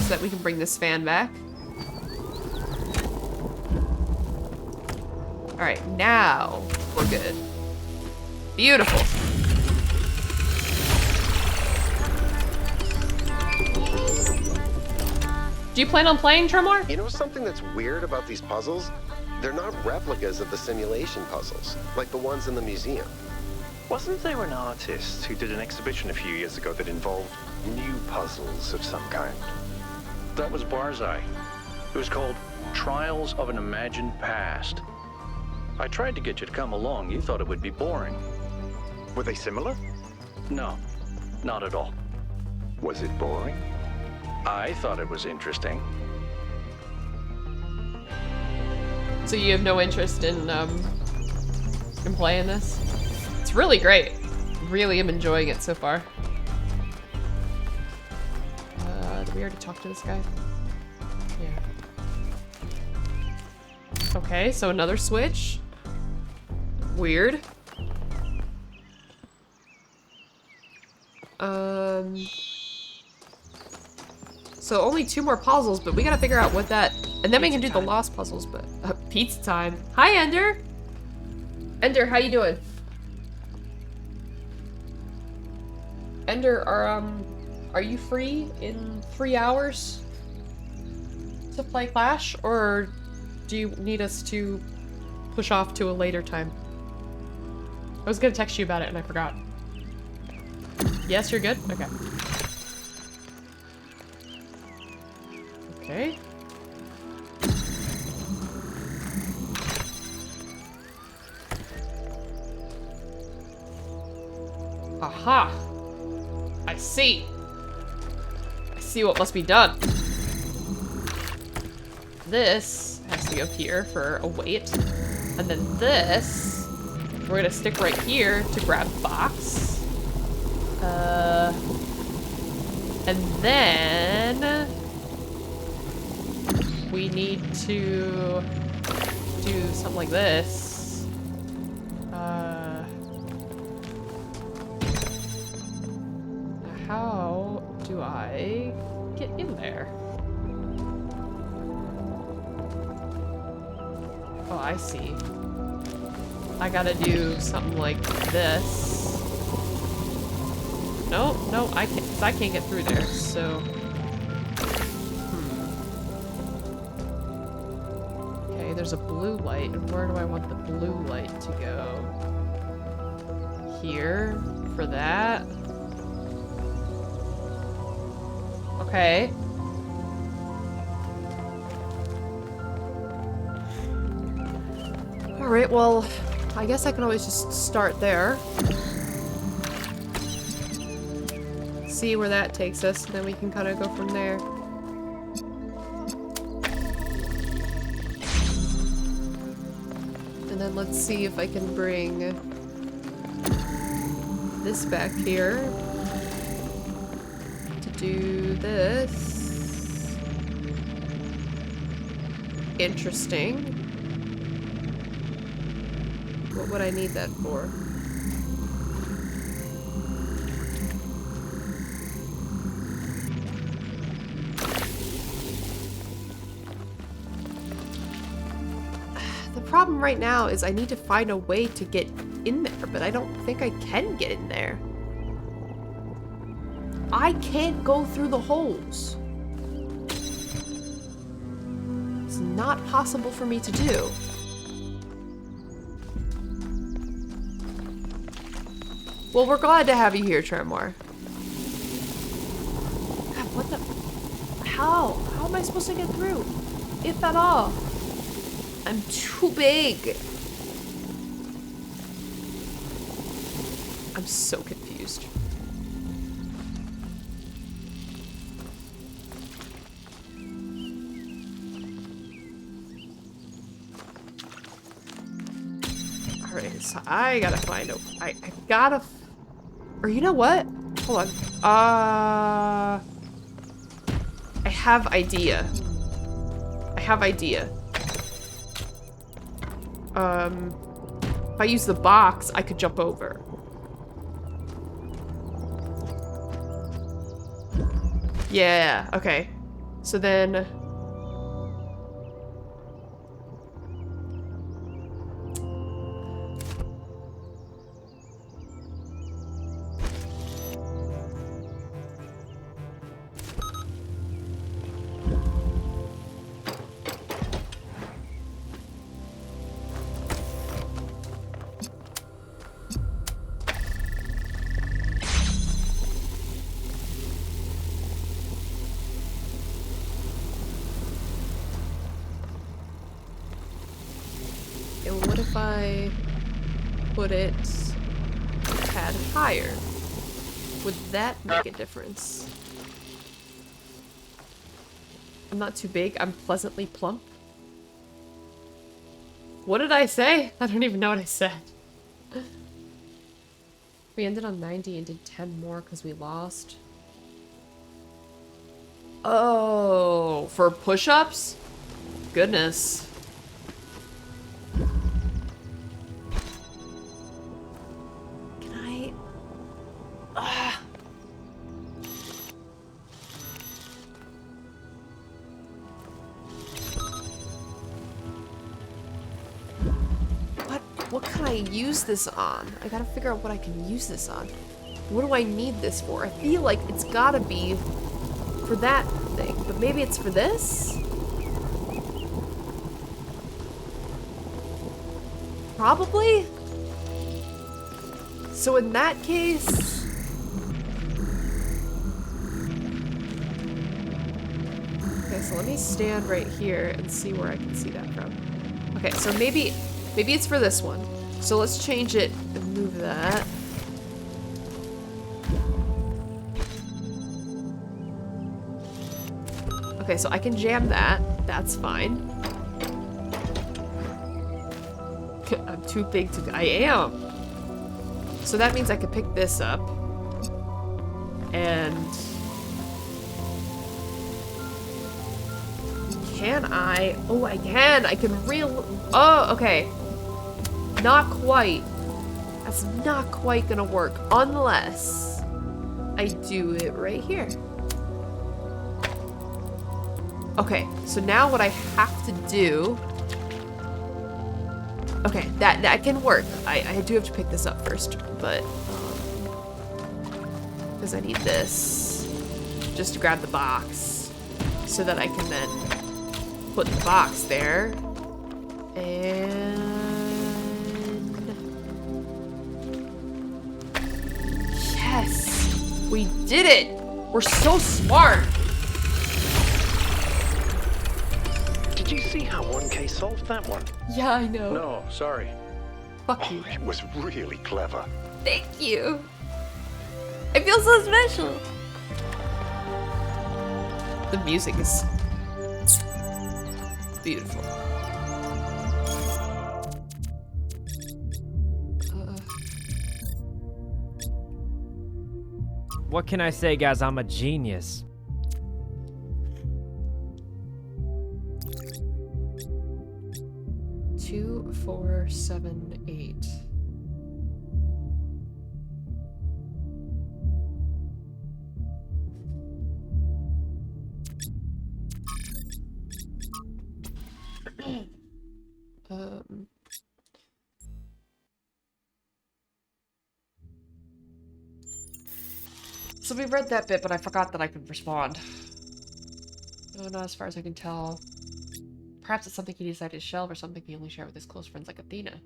that we can bring this fan back. All right, now we're good. Beautiful. Do you plan on playing, Tremor? You know something that's weird about these puzzles? They're not replicas of the simulation puzzles, like the ones in the museum. Wasn't there an artist who did an exhibition a few years ago that involved new puzzles of some kind? That was Barzai. It was called Trials of an Imagined Past. I tried to get you to come along. You thought it would be boring. Were they similar? No, not at all. Was it boring? I thought it was interesting. So you have no interest in playing this? It's really great. Really am enjoying it so far. Did we already talk to this guy? Yeah. Okay, so another switch. Weird. So only 2 more puzzles, but we gotta figure out what that... And then we can do the lost puzzles, but... pizza time. Hi, Ender! Ender, how you doing? Ender, are you free in 3 hours to play Clash? Or do you need us to push off to a later time? I was gonna text you about it and I forgot. Yes, you're good? Okay. Okay. Aha! I see. I see what must be done. This has to go here for a weight. And then this, we're gonna stick right here to grab the box. And then we need to do something like this. How do I get in there? Oh, I see. I gotta do something like this. No, no, I can't, 'cause I can't get through there, so... Okay, there's a blue light, and where do I want the blue light to go? Here, for that. Okay. Alright, well, I guess I can always just start there. See where that takes us, and then we can kind of go from there. And then let's see if I can bring this back here to do this. Interesting. What would I need that for? The problem right now is I need to find a way to get in there, but I don't think I can get in there. I can't go through the holes. It's not possible for me to do. Well, we're glad to have you here, Tremor. God, what the... How? How am I supposed to get through? If at all. I'm too big. I'm so confused. Alright, so I gotta find a... I gotta... Or you know what? Hold on. I have idea. I have idea. If I use the box, I could jump over. Yeah, okay. So then... And what if I put it a tad higher? Would that make a difference? I'm not too big, I'm pleasantly plump. What did I say? I don't even know what I said. We ended on 90 and did 10 more because we lost. Oh, for push-ups? Goodness. Can I... What can I use this on? I gotta figure out what I can use this on. What do I need this for? I feel like it's gotta be for that thing, but maybe it's for this? Probably? So in that case... Okay, so let me stand right here and see where I can see that from. Okay, so maybe it's for this one. So let's change it and move that. Okay, so I can jam that. That's fine. I'm too big to... I am. So that means I could pick this up. And... Can I? Oh, I can. I can Oh, okay. Not quite. That's not quite gonna work unless I do it right here. Okay, so now what I have to do... Okay, that can work. I do have to pick this up first, but... Because I need this just to grab the box so that I can then put the box there. And... Yes! We did it! We're so smart! Did you see how 1K solved that one? Yeah, I know. No, sorry. Fuck you. It was really clever. Thank you. I feel so special. The music is beautiful. What can I say, guys? I'm a genius. Two, 4, 7, 8. So we read that bit, but I forgot that I could respond. No, not as far as I can tell. Perhaps it's something he decided to shelve or something he only shared with his close friends like Athena.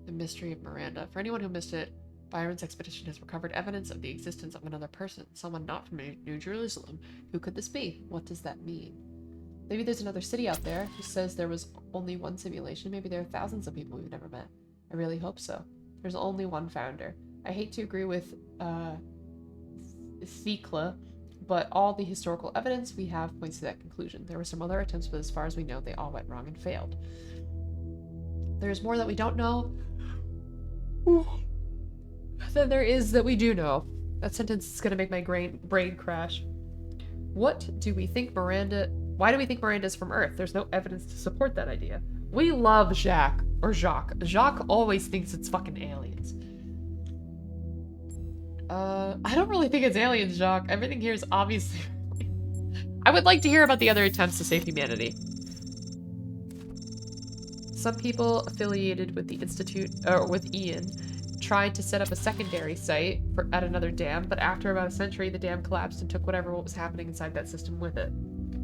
The mystery of Miranda. For anyone who missed it, Byron's expedition has recovered evidence of the existence of another person, someone not from New Jerusalem. Who could this be? What does that mean? Maybe there's another city out there who says there was only one simulation. Maybe there are thousands of people we've never met. I really hope so. There's only one founder. I hate to agree with Thekla, but all the historical evidence we have points to that conclusion. There were some other attempts, but as far as we know, they all went wrong and failed. There's more that we don't know than there is that we do know. That sentence is gonna make my brain crash. What do we think Miranda... Why do we think Miranda's from Earth? There's no evidence to support that idea. We love Jacques. Jacques always thinks it's fucking aliens. I don't really think it's aliens, Jacques. Everything here is obviously... I would like to hear about the other attempts to save humanity. Some people affiliated with the Institute, or with Ian, tried to set up a secondary site at another dam, but after about a century, the dam collapsed and took what was happening inside that system with it.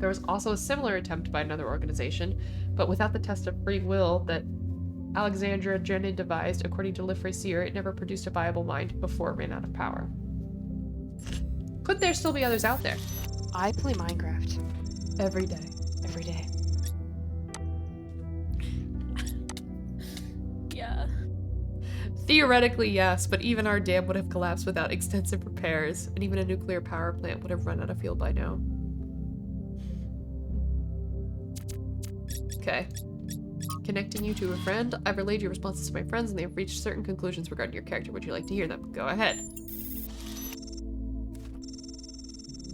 There was also a similar attempt by another organization, but without the test of free will that Alexandra Jenin devised, according to Le Fraisier, it never produced a viable mind before it ran out of power. Could there still be others out there? I play Minecraft. Every day. Every day. Yeah. Theoretically, yes, but even our dam would have collapsed without extensive repairs, and even a nuclear power plant would have run out of fuel by now. Okay. Connecting you to a friend. I've relayed your responses to my friends, and they have reached certain conclusions regarding your character. Would you like to hear them? Go ahead.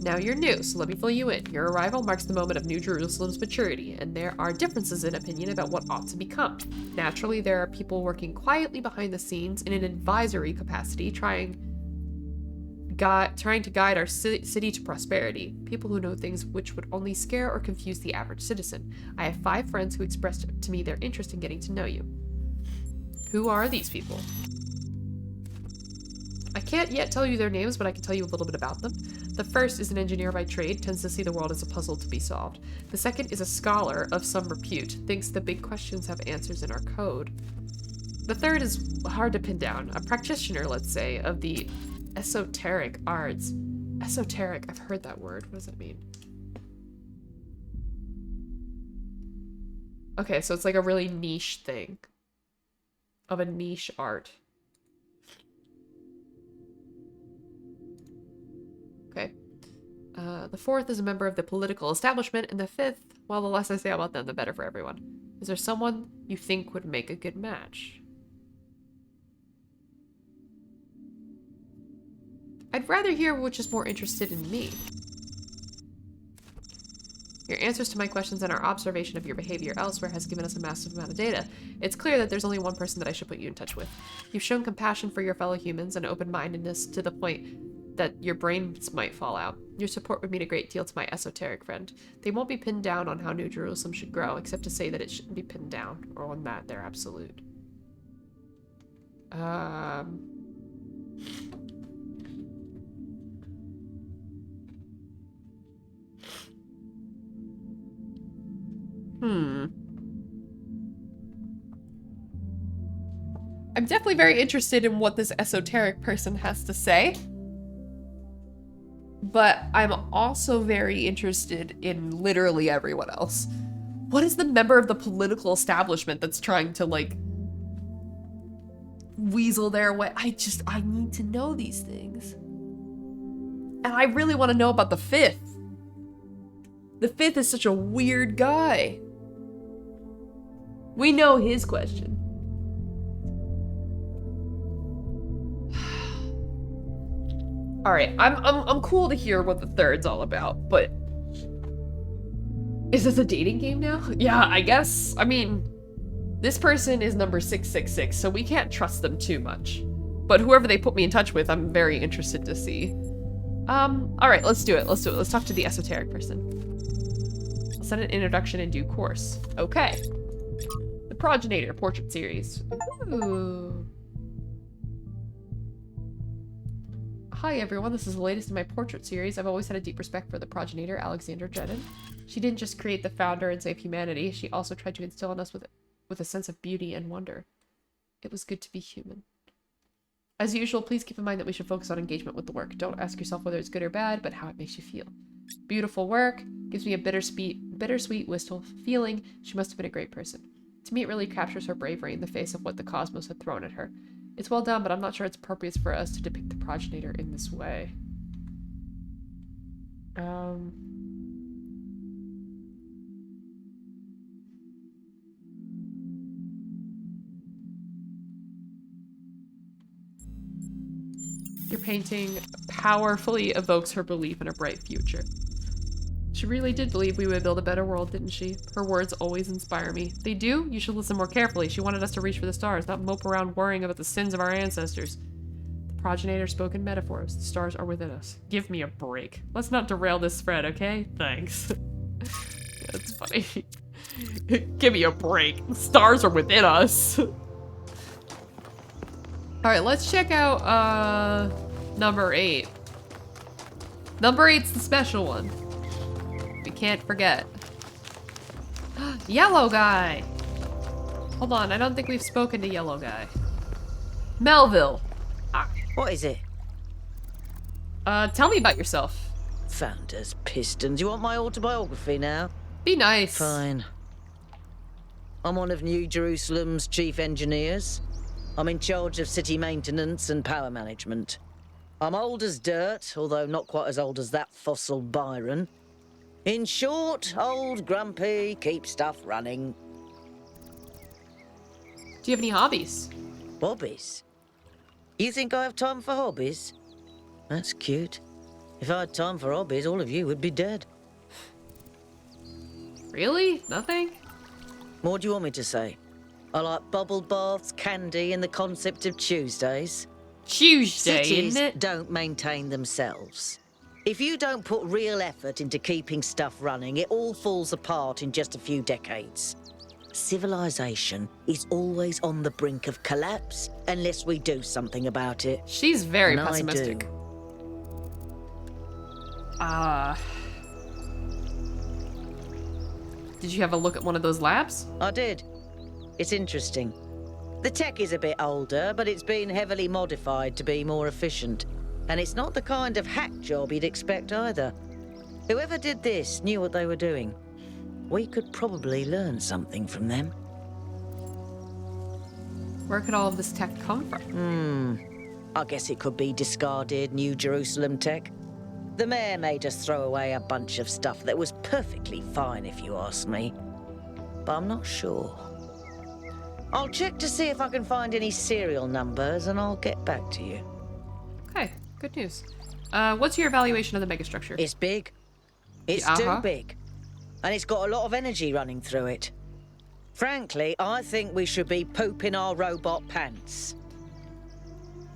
Now you're new, so let me fill you in. Your arrival marks the moment of New Jerusalem's maturity, and there are differences in opinion about what ought to become. Naturally, there are people working quietly behind the scenes in an advisory capacity, trying to guide our city to prosperity. People who know things which would only scare or confuse the average citizen. I have 5 friends who expressed to me their interest in getting to know you. Who are these people? I can't yet tell you their names, but I can tell you a little bit about them. The first is an engineer by trade, tends to see the world as a puzzle to be solved. The second is a scholar of some repute, thinks the big questions have answers in our code. The third is hard to pin down, a practitioner, let's say, of the esoteric arts. Esoteric, I've heard that word. What does that mean? Okay, so it's like a really niche thing. Of a niche art. Okay. The fourth is a member of the political establishment, and the fifth, well, the less I say about them, the better for everyone. Is there someone you think would make a good match? I'd rather hear which is more interested in me. Your answers to my questions and our observation of your behavior elsewhere has given us a massive amount of data. It's clear that there's only one person that I should put you in touch with. You've shown compassion for your fellow humans and open-mindedness to the point that your brains might fall out. Your support would mean a great deal to my esoteric friend. They won't be pinned down on how New Jerusalem should grow, except to say that it shouldn't be pinned down, or on that they're absolute. I'm definitely very interested in what this esoteric person has to say. But I'm also very interested in literally everyone else. What is the member of the political establishment that's trying to, like, weasel their way? I need to know these things. And I really want to know about the fifth. The fifth is such a weird guy. We know his question. All right, I'm cool to hear what the third's all about, but is this a dating game now? Yeah, I guess. I mean, this person is number 666, so we can't trust them too much. But whoever they put me in touch with, I'm very interested to see. All right, let's do it. Let's talk to the esoteric person. I'll send an introduction in due course. Okay. The Progenitor Portrait Series. Ooh. Hi everyone, this is the latest in my portrait series. I've always had a deep respect for the progenitor, Alexander Jedin. She didn't just create the founder and save humanity, she also tried to instill in us with a sense of beauty and wonder. It was good to be human. As usual, please keep in mind that we should focus on engagement with the work. Don't ask yourself whether it's good or bad, but how it makes you feel. Beautiful work. Gives me a bittersweet, wistful feeling. She must have been a great person. To me, it really captures her bravery in the face of what the cosmos had thrown at her. It's well done, but I'm not sure it's appropriate for us to depict the progenitor in this way. Your painting powerfully evokes her belief in a bright future. She really did believe we would build a better world, didn't she? Her words always inspire me. They do? You should listen more carefully. She wanted us to reach for the stars, not mope around worrying about the sins of our ancestors. The progenitor spoke in metaphors. The stars are within us. Give me a break. Let's not derail this thread, okay? Thanks. That's funny. Give me a break. The stars are within us. Alright, let's check out, number 8. Number 8's the special one. We can't forget. Yellow guy! Hold on, I don't think we've spoken to Yellow guy. Melville! What is it? Tell me about yourself. Founders, Pistons. You want my autobiography now? Be nice. Fine. I'm one of New Jerusalem's chief engineers. I'm in charge of city maintenance and power management. I'm old as dirt, although not quite as old as that fossil Byron. In short, old, grumpy, keep stuff running. Do you have any hobbies? Hobbies? You think I have time for hobbies? That's cute. If I had time for hobbies, all of you would be dead. Really? Nothing? What do you want me to say? I like bubble baths, candy, and the concept of Tuesdays. Tuesday, Cities isn't it? don't maintain themselves. If you don't put real effort into keeping stuff running, it all falls apart in just a few decades. Civilization is always on the brink of collapse unless we do something about it. She's very And pessimistic. Did you have a look at one of those labs? I did. It's interesting. The tech is a bit older, but it's been heavily modified to be more efficient. And it's not the kind of hack job you'd expect either. Whoever did this knew what they were doing. We could probably learn something from them. Where could all of this tech come from? I guess it could be discarded New Jerusalem tech. The mayor made us throw away a bunch of stuff that was perfectly fine, if you ask me. But I'm not sure. I'll check to see if I can find any serial numbers, and I'll get back to you. Okay, good news. What's your evaluation of the megastructure? It's big. It's too big. And it's got a lot of energy running through it. Frankly, I think we should be pooping our robot pants.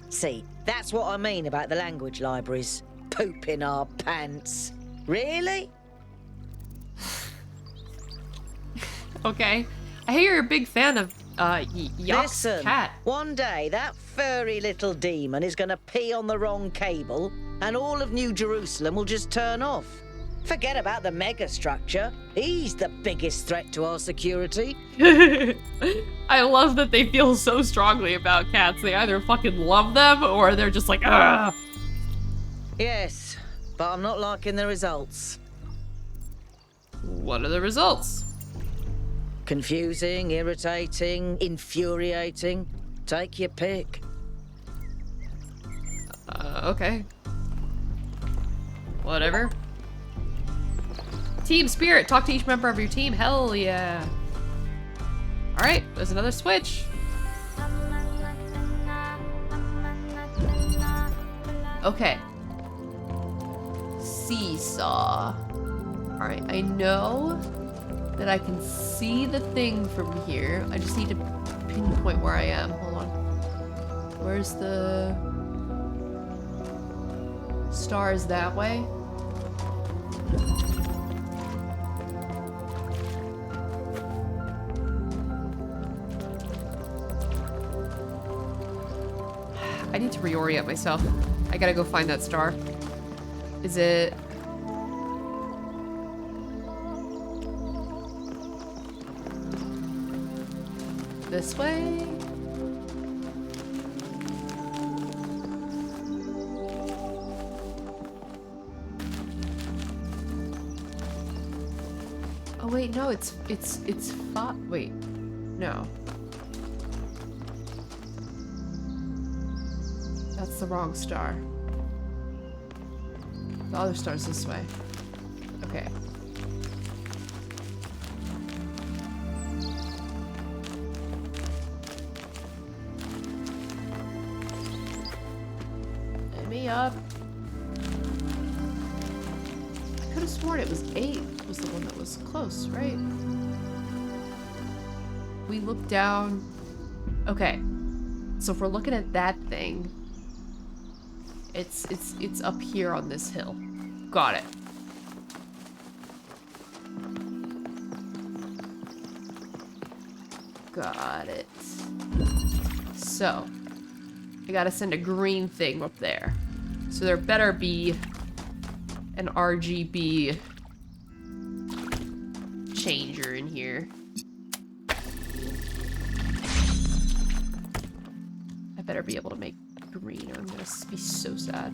See, that's what I mean about the language libraries. Pooping our pants. Really? Okay. I hear you're a big fan of, Yock's Listen, cat. one day that furry little demon is going to pee on the wrong cable and all of New Jerusalem will just turn off. Forget about the megastructure. He's the biggest threat to our security. I love that they feel so strongly about cats. They either fucking love them or they're just like, ah. Yes, but I'm not liking the results. What are the results? Confusing, irritating, infuriating. Take your pick. Okay. Whatever. Team spirit. Talk to each member of your team. Hell yeah. Alright, there's another switch. Okay. Seesaw. Alright, I know that I can see the thing from here. I just need to pinpoint where I am. Hold on. Where's the stars? That way? I need to reorient myself. I gotta go find that star. Is it... this way? Oh wait, no, it's wait, no. That's the wrong star. The other star's this way. Okay. Let me up. I could have sworn it was 8 was the one that was close, right? We look down. Okay. So if we're looking at that thing, it's up here on this hill. Got it. Got it. So, I gotta send a green thing up there. So there better be an RGB changer in here. I better be able to make green or I'm gonna be so sad.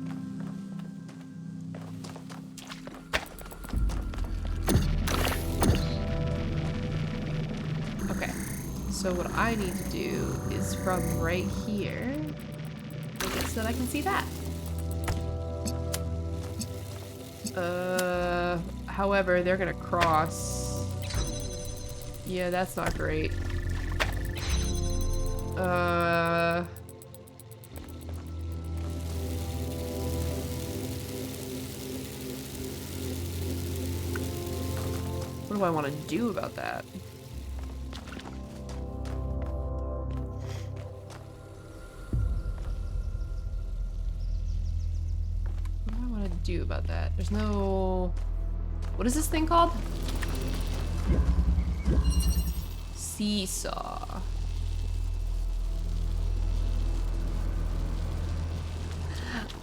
Okay, so what I need to do is from right here, make it so that I can see that. However, they're gonna cross. Yeah, that's not great. What do I want to do about that? What do I want to do about that? There's no... What is this thing called? Seesaw.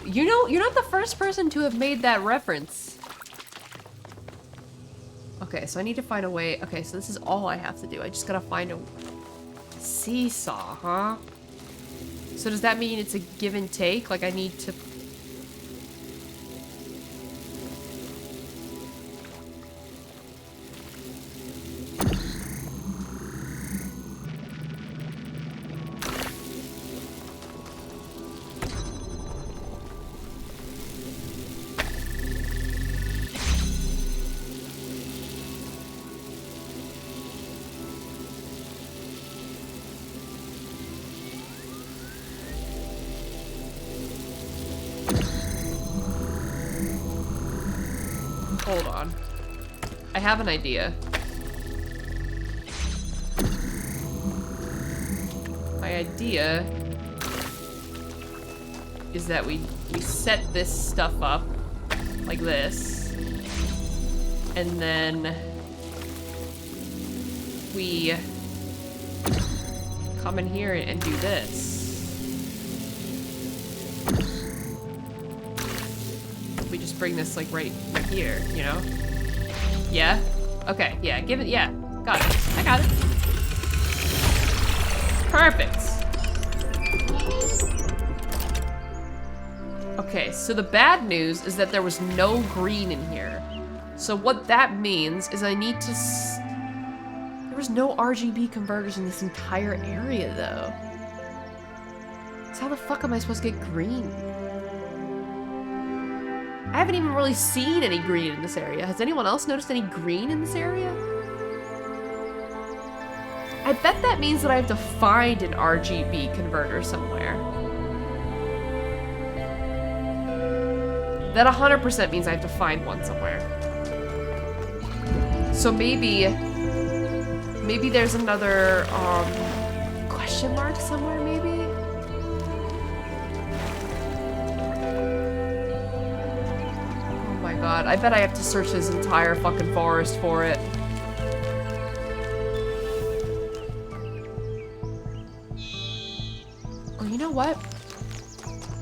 You know, you're not the first person to have made that reference. Okay, so I need to find a way. Okay, so this is all I have to do. I just gotta find a seesaw, huh? So does that mean it's a give and take? Like I need to... Hold on. I have an idea. My idea is that we set this stuff up like this, and then we come in here and do this. We just bring this like right here, you know? Yeah? Okay, yeah, give it, yeah. Got it. I got it. Perfect. Okay, so the bad news is that there was no green in here. So what that means is I need to... There was no RGB converters in this entire area, though. So how the fuck am I supposed to get green? I haven't even really seen any green in this area. Has anyone else noticed any green in this area? I bet that means that I have to find an RGB converter somewhere. That 100% means I have to find one somewhere. So maybe there's another question mark somewhere, maybe? God, I bet I have to search this entire fucking forest for it. Oh, you know what?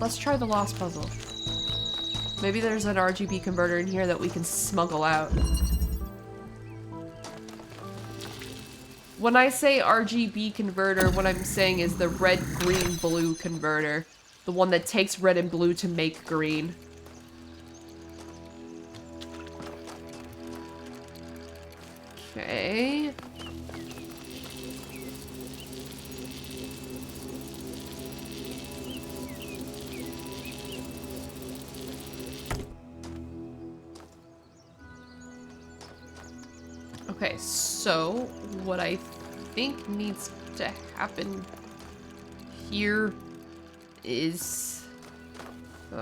let's try the lost puzzle. Maybe there's an RGB converter in here that we can smuggle out. When I say RGB converter, what I'm saying is the red, green, blue converter. The one that takes red and blue to make green. Okay. Okay, so what I think needs to happen here is so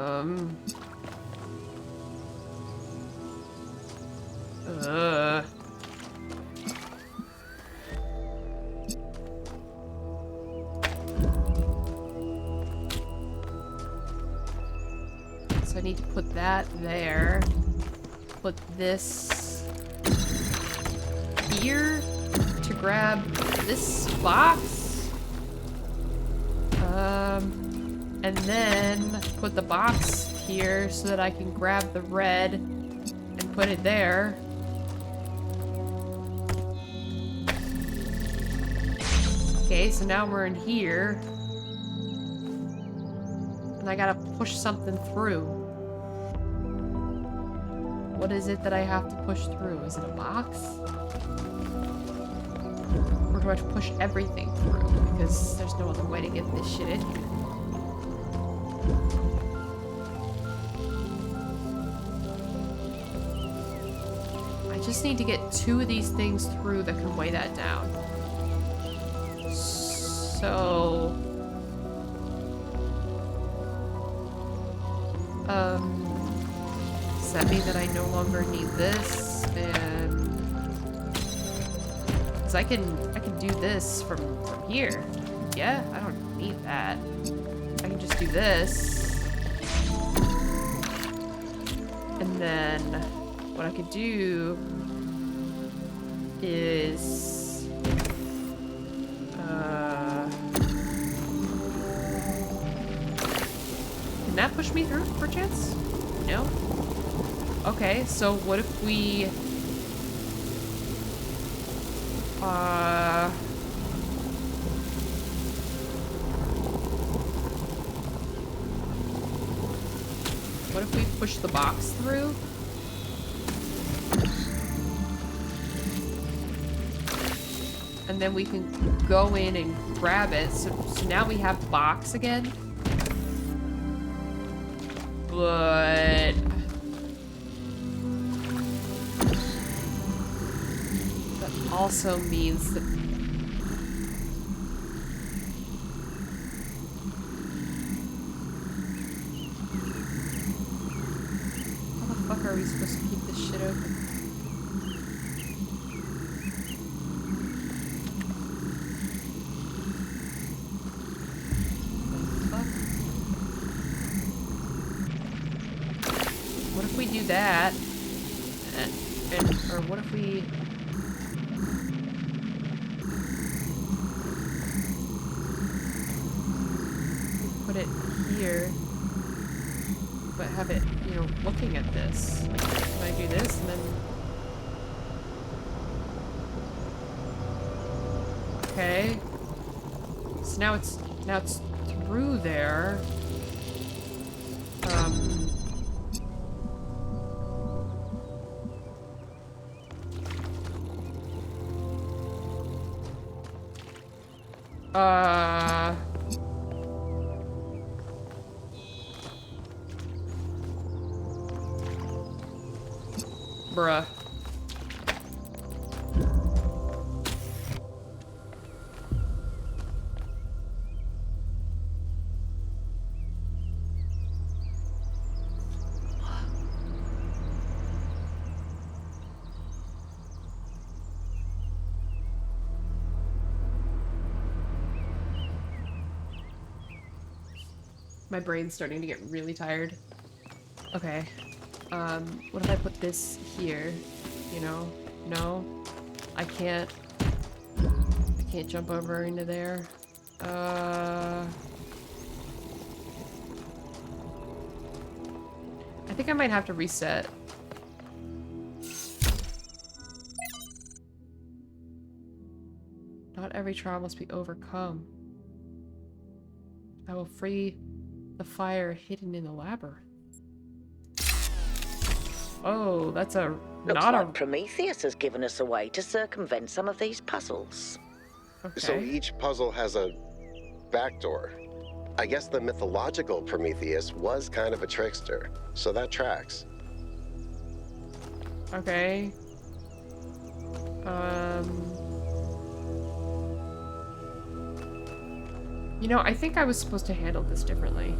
I need to put that there. Put this here to grab this box. And then put the box here so that I can grab the red and put it there. Okay, so now we're in here. And I gotta push something through. What is it that I have to push through? Is it a box? Or do I have to push everything through? Because there's no other way to get this shit in here. I just need to get 2 of these things through that can weigh that down. So... does that mean that I no longer need this? And... because I can do this from here. Yeah, I don't need that. I can just do this. And then what I could do is can that push me through perchance? No? Okay, so what if we what if we push the box through? And then we can go in and grab it. So now we have the box again. But... that also means that... how the fuck are we supposed to keep this shit open? What if we do that? Or what if we... put it here, but have it, you know, looking at this? Like, can I do this and then... okay. So now it's through there. Bruh. My brain's starting to get really tired. Okay. What if I put this here? You know? No? I can't jump over into there. think I might have to reset. Not every trial must be overcome. I will free the fire hidden in the labyrinth. Oh, that's a Looks not like Prometheus has given us a way to circumvent some of these puzzles. Okay. So each puzzle has a backdoor. I guess the mythological Prometheus was kind of a trickster, so that tracks. Okay. You know, I think I was supposed to handle this differently.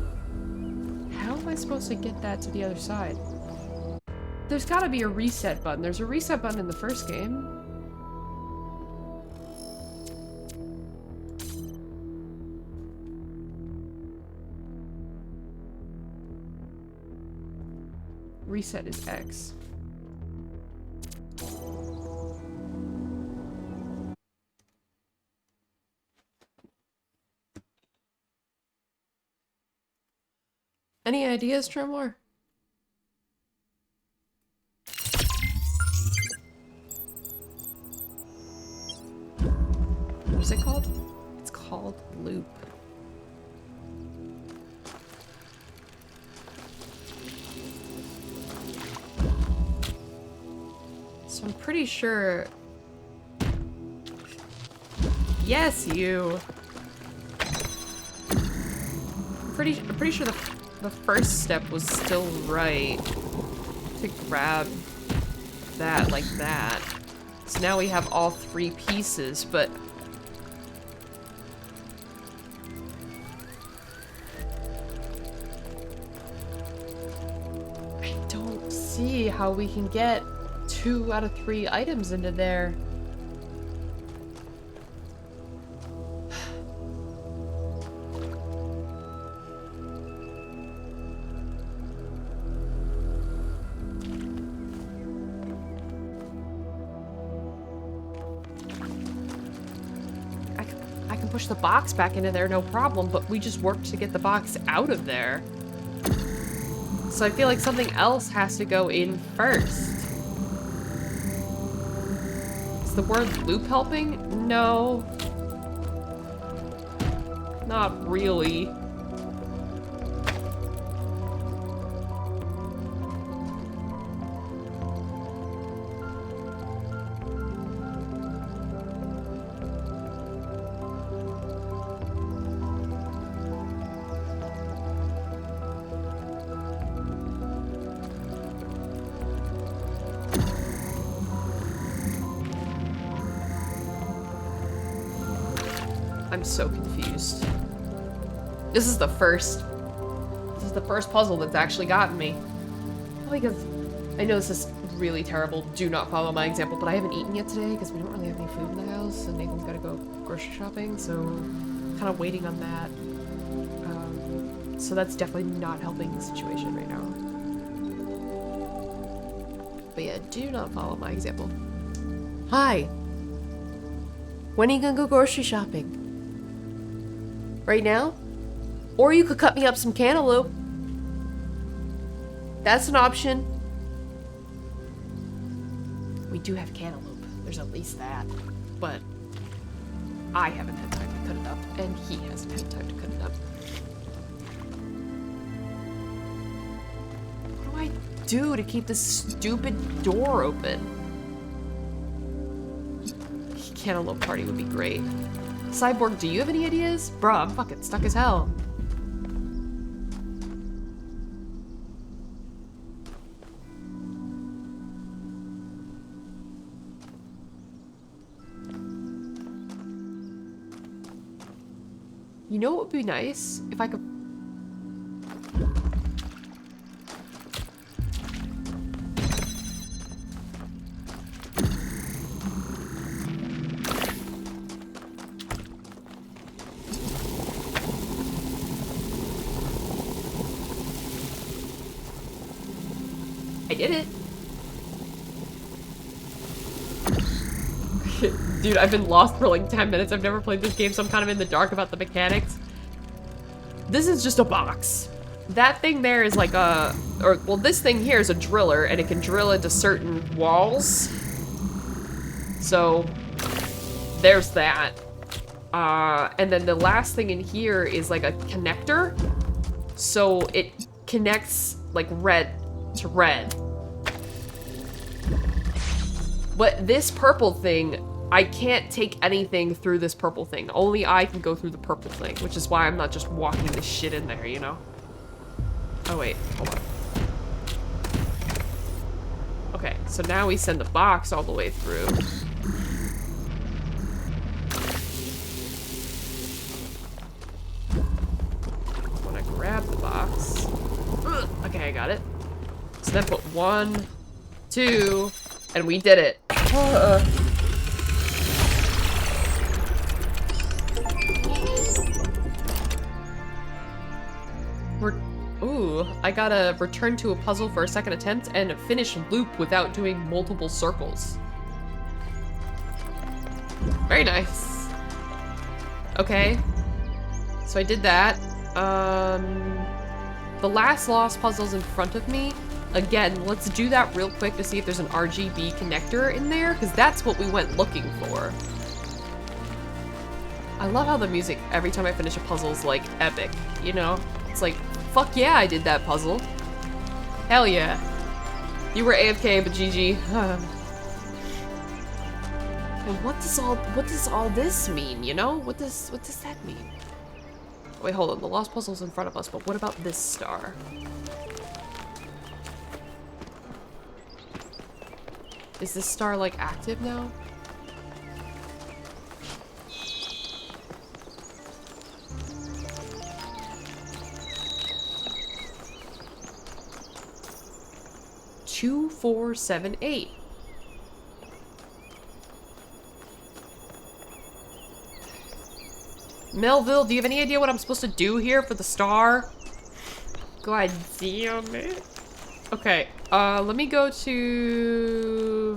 How am I supposed to get that to the other side? There's gotta be a reset button. There's a reset button in the first game. Reset is X. Any ideas, Tremor? What's it called? It's called Loop. So I'm pretty sure... Yes, you! I'm pretty sure the first step was still right. To grab that like that. So now we have all three pieces, but... I don't see how we can get 2 out of 3 items into there. I can push the box back into there, no problem, but we just worked to get the box out of there. So I feel like something else has to go in first. Is the word loop helping? No. Not really. I'm so confused. This is the first puzzle that's actually gotten me. Because I know this is really terrible. Do not follow my example, but I haven't eaten yet today because we don't really have any food in the house, and Nathan's got to go grocery shopping, so kind of waiting on that. So that's definitely not helping the situation right now. But yeah, do not follow my example. Hi. When are you gonna go grocery shopping? Right now? Or you could cut me up some cantaloupe. That's an option. We do have cantaloupe. There's at least that. But I haven't had time to cut it up, and he hasn't had time to cut it up. What do I do to keep this stupid door open? Cantaloupe party would be great. Cyborg, do you have any ideas? Bruh, I'm fucking stuck as hell. You know what would be nice? If I could... I did it. Dude, I've been lost for like 10 minutes. I've never played this game, so I'm kind of in the dark about the mechanics. This is just a box. that thing there is like well, this thing here is a driller, and it can drill into certain walls. So, there's that. And then the last thing in here is like a connector. So it connects like red to red. But this purple thing, I can't take anything through this purple thing. Only I can go through the purple thing, which is why I'm not just walking this shit in there, you know? Oh wait, hold on. Okay, so now we send the box all the way through. When I grab the box. Okay, I got it. So then put 1, 2, and we did it. Ooh, I gotta return to a puzzle for a second attempt and finish loop without doing multiple circles. Very nice. Okay. So I did that. The last lost puzzle's in front of me. Again, let's do that real quick to see if there's an RGB connector in there, because that's what we went looking for. I love how the music, every time I finish a puzzle, is like epic, you know? It's like, fuck yeah, I did that puzzle. Hell yeah. You were AFK, but GG. And what does all this mean, you know? What does that mean? Wait, hold on. The lost puzzle's in front of us, but what about this star? Is this star, like, active now? Two, 4, 7, 8. Melville, do you have any idea what I'm supposed to do here for the star? God damn it. Okay, let me go to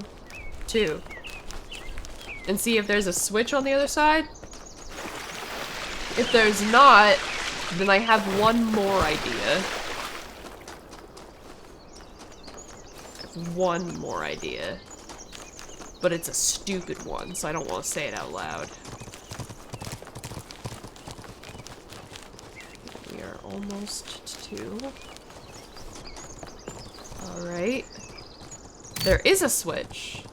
2 and see if there's a switch on the other side. If there's not, then I have one more idea. One more idea. But it's a stupid one, so I don't want to say it out loud. We are almost to 2. Alright. There is a switch.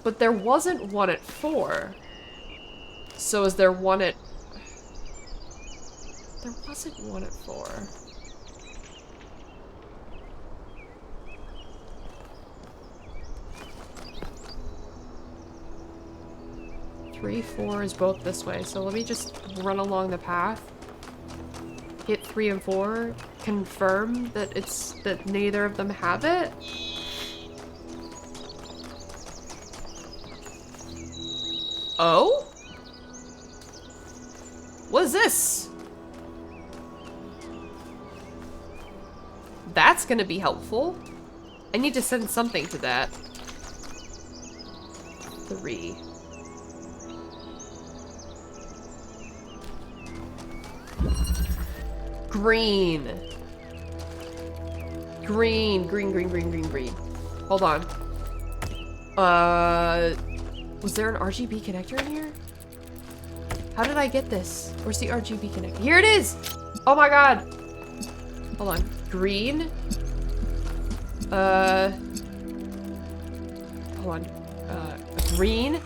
But there wasn't one at 4. So is there one at... There wasn't one at 4. 3, 4 is both this way, so let me just run along the path. Hit 3 and 4. Confirm that that neither of them have it. Oh? What is this? That's gonna be helpful. I need to send something to that. 3. Green. Green, green, green, green, green, green. Hold on. Was there an RGB connector in here? How did I get this? Where's the RGB connector? Here it is! Oh my god! Hold on. Green. Hold on. Green.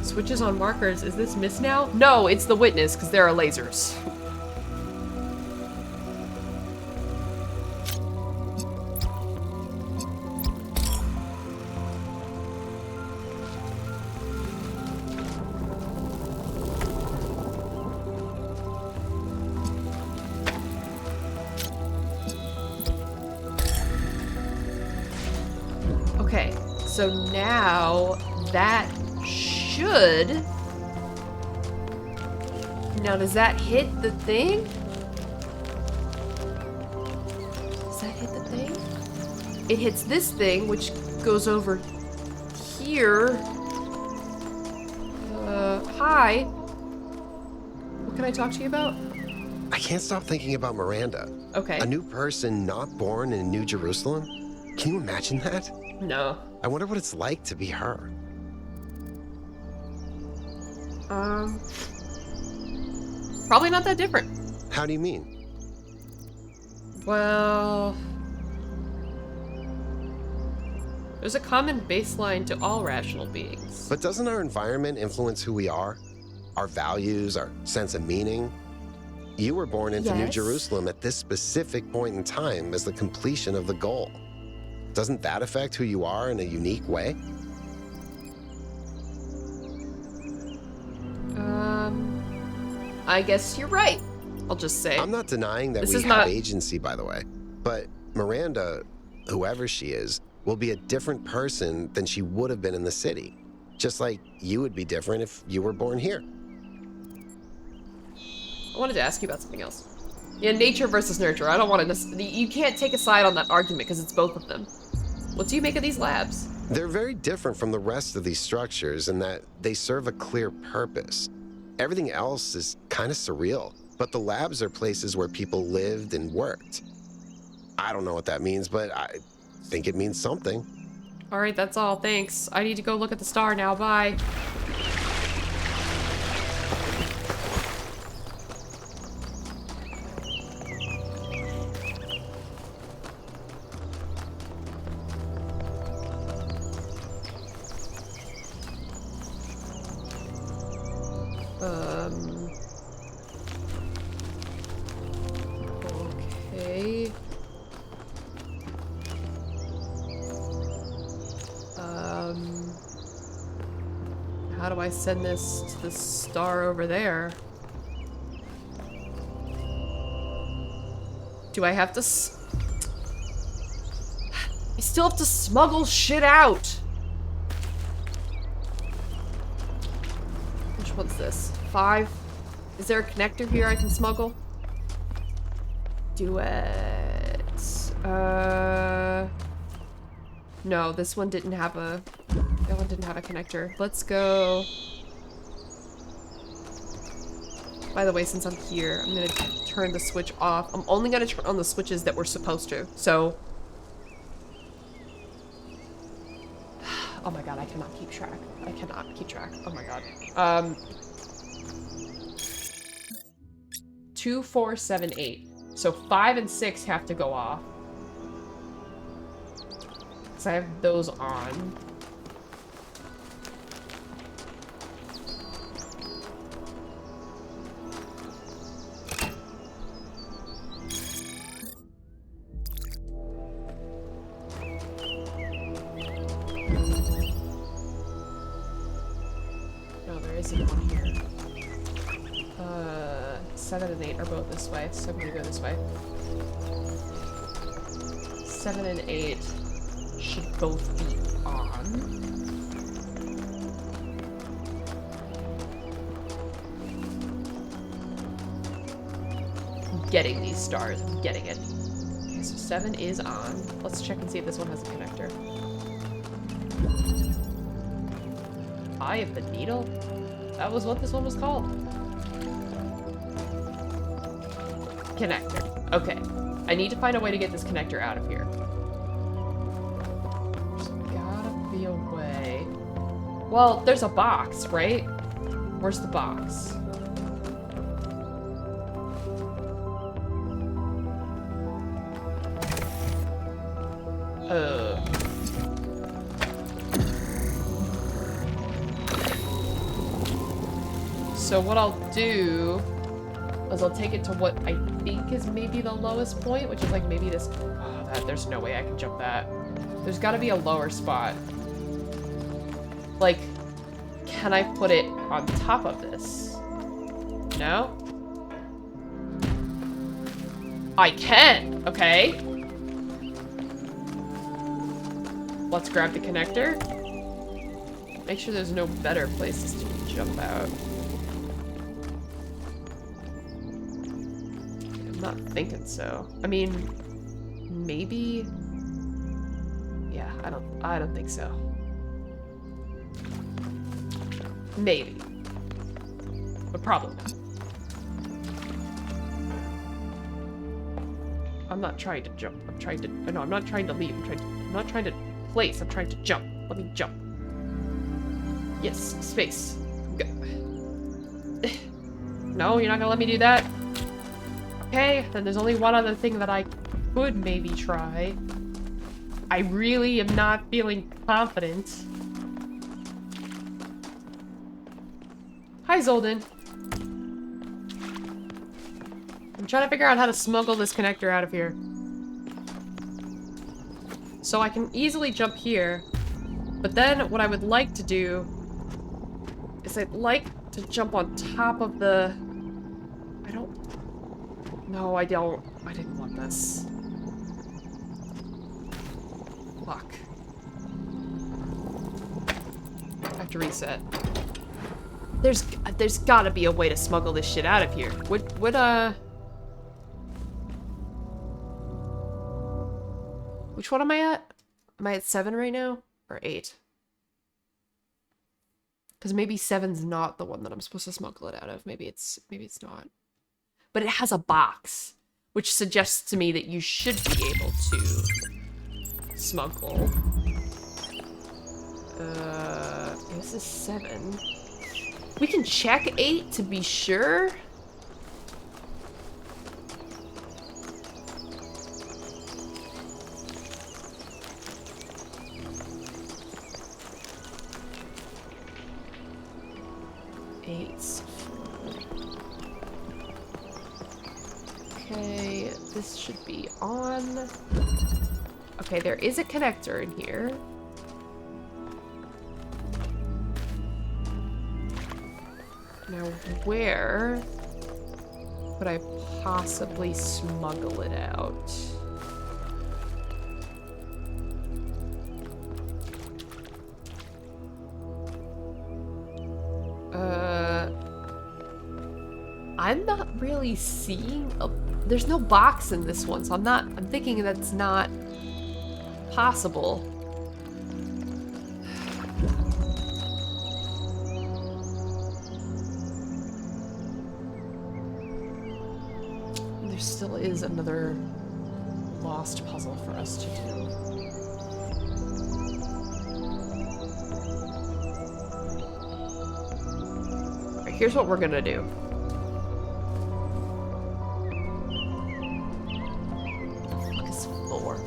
Switches on markers. Is this miss now? No, it's the witness, because there are lasers. Okay, so now that should... Now, does that hit the thing? Does that hit the thing? It hits this thing, which goes over here. Hi. What can I talk to you about? I can't stop thinking about Miranda. Okay. A new person not born in New Jerusalem? Can you imagine that? No. I wonder what it's like to be her. Probably not that different. How do you mean? Well, there's a common baseline to all rational beings. But doesn't our environment influence who we are? Our values, our sense of meaning? You were born into New Yes. Jerusalem at this specific point in time as the completion of the goal. Doesn't that affect who you are in a unique way? I guess you're right. I'll just say. I'm not denying that This we is have not- agency, by the way. But Miranda, whoever she is, will be a different person than she would have been in the city. Just like you would be different if you were born here. I wanted to ask you about something else. Yeah, nature versus nurture. I don't want to. You can't take a side on that argument because it's both of them. What do you make of these labs? They're very different from the rest of these structures in that they serve a clear purpose. Everything else is kind of surreal, but the labs are places where people lived and worked. I don't know what that means, but I think it means something. All right, that's all. Thanks. I need to go look at the star now. Bye. Okay. How do I send this to the star over there? Do I have to I still have to smuggle shit out! Which one's this? 5? Is there a connector here I can smuggle? Duet. No, this one didn't have a... That one didn't have a connector. Let's go... By the way, since I'm here, I'm gonna turn the switch off. I'm only gonna turn on the switches that we're supposed to, so... Oh my god, I cannot keep track. I cannot keep track. Oh my god. 2, 4, 7, 8. So 5 and 6 have to go off. Because I have those on. No, there isn't one here. 7 and 8 are both this way, so I'm gonna go this way. 7 and 8 should both be on. I'm getting these stars. I'm getting it. Okay, so 7 is on. Let's check and see if this one has a connector. Eye of the Needle? That was what this one was called. Connector. Okay. I need to find a way to get this connector out of here. There's gotta be a way. Well, there's a box, right? Where's the box? So what I'll do is I'll take it to what I think is maybe the lowest point, which is like maybe this. Oh, there's no way I can jump that. There's got to be a lower spot. Like, can I put it on top of this? No? I can. Okay. Let's grab the connector. Make sure there's no better places to jump out. I'm not thinking so. I mean, maybe. Yeah, I don't think so. Maybe. But probably not. I'm not trying to jump. I'm trying to. No, I'm not trying to leave. I'm not trying to place. I'm trying to jump. Let me jump. Yes, space. Go. No, you're not gonna let me do that? Okay, then there's only one other thing that I could maybe try. I really am not feeling confident. Hi, Zolden. I'm trying to figure out how to smuggle this connector out of here. So I can easily jump here. But then what I would like to do is I'd like to jump on top of the... I don't... No, I don't. I didn't want this. Fuck. I have to reset. There's gotta be a way to smuggle this shit out of here. Which one am I at? Am I at 7 right now? Or 8? Because maybe 7's not the one that I'm supposed to smuggle it out of. Maybe it's not. But it has a box, which suggests to me that you should be able to smuggle. This is 7. We can check 8 to be sure. Okay, this should be on. Okay, there is a connector in here. Now, where could I possibly smuggle it out? I'm not really seeing there's no box in this one, so I'm thinking that's not possible. There still is another lost puzzle for us to do. Alright, here's what we're gonna do.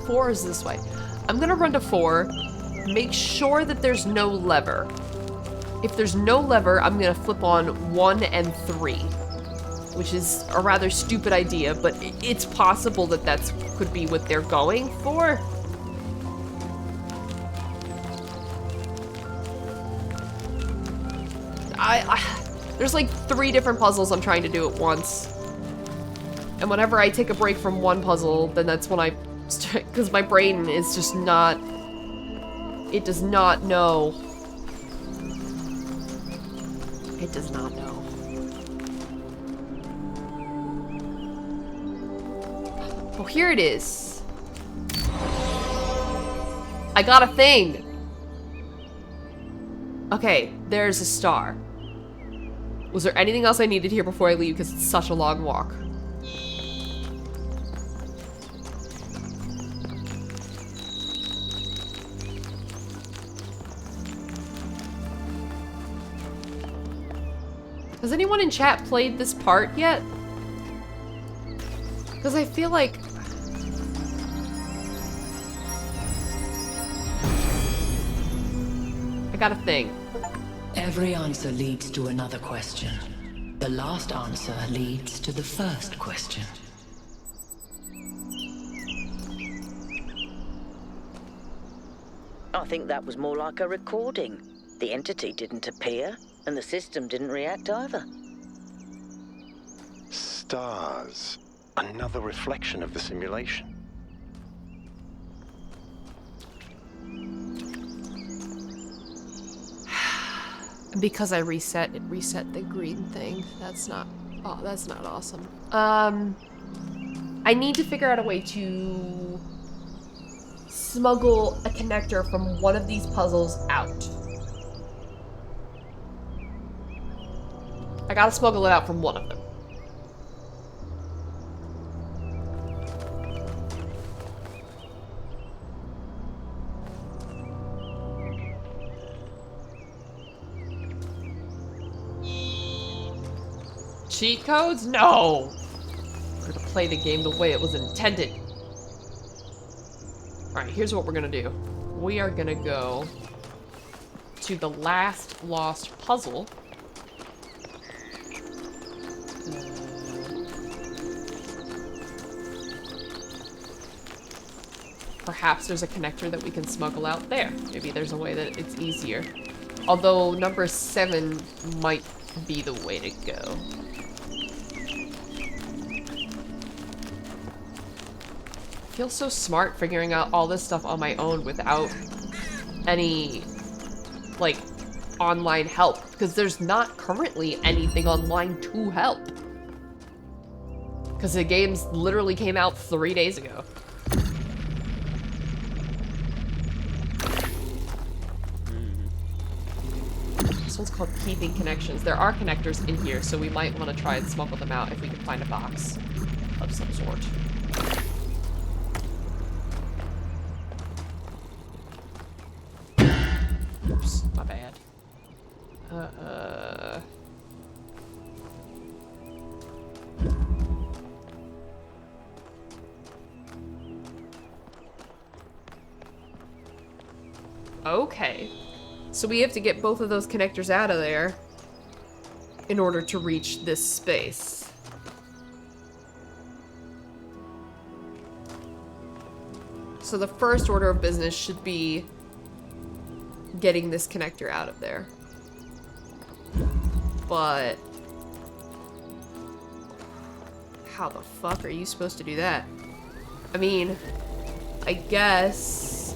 4 is this way. I'm gonna run to 4, make sure that there's no lever. If there's no lever, I'm gonna flip on 1 and 3, which is a rather stupid idea, but it's possible that that's could be what they're going for. There's like 3 different puzzles I'm trying to do at once. And whenever I take a break from one puzzle, then that's when I because my brain is just not, it does not know. It does not know. Oh, here it is. I got a thing. Okay, there's a star. Was there anything else I needed here before I leave? Because it's such a long walk. Has anyone in chat played this part yet? Because I feel like... I got a thing. Every answer leads to another question. The last answer leads to the first question. I think that was more like a recording. The entity didn't appear. And the system didn't react either. Stars. Another reflection of the simulation. Because I reset, it reset the green thing. That's not awesome. I need to figure out a way to smuggle a connector from one of these puzzles out. I gotta smuggle it out from one of them. Cheat codes? No! We're gonna play the game the way it was intended. Alright, here's what we're gonna do. We are gonna go to the last lost puzzle. Perhaps there's a connector that we can smuggle out there. Maybe there's a way that it's easier. Although number 7 might be the way to go. I feel so smart figuring out all this stuff on my own without any, like, online help. Because there's not currently anything online to help. Because the games literally came out 3 days ago. This one's called Keeping Connections. There are connectors in here, so we might want to try and smuggle them out if we can find a box of some sort. Oops, my bad. Okay. So we have to get both of those connectors out of there in order to reach this space. So the first order of business should be getting this connector out of there. But how the fuck are you supposed to do that? I mean, I guess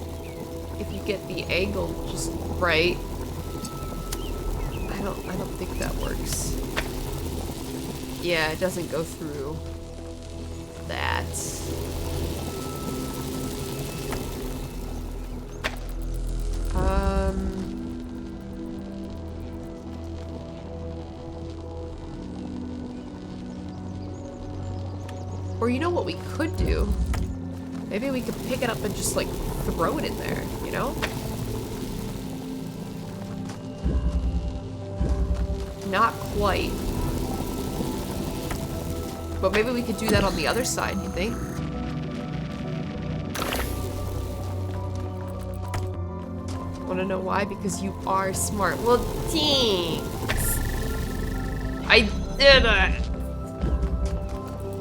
if you get the angle just right. I don't think that works. Yeah, it doesn't go through that. Or you know what we could do? Maybe we could pick it up and just like throw it in there, you know? Not quite. But maybe we could do that on the other side, you think? Wanna know why? Because you are smart. Well, thanks. I did it.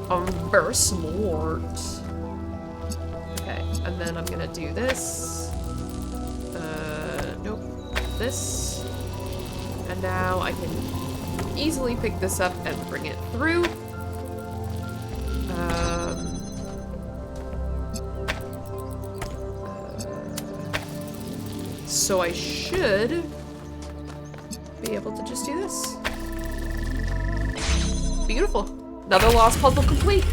I'm very smart. Okay, and then I'm gonna do this. Nope. This. And now I can easily pick this up and bring it through. So I should be able to just do this. Beautiful. Another lost puzzle complete.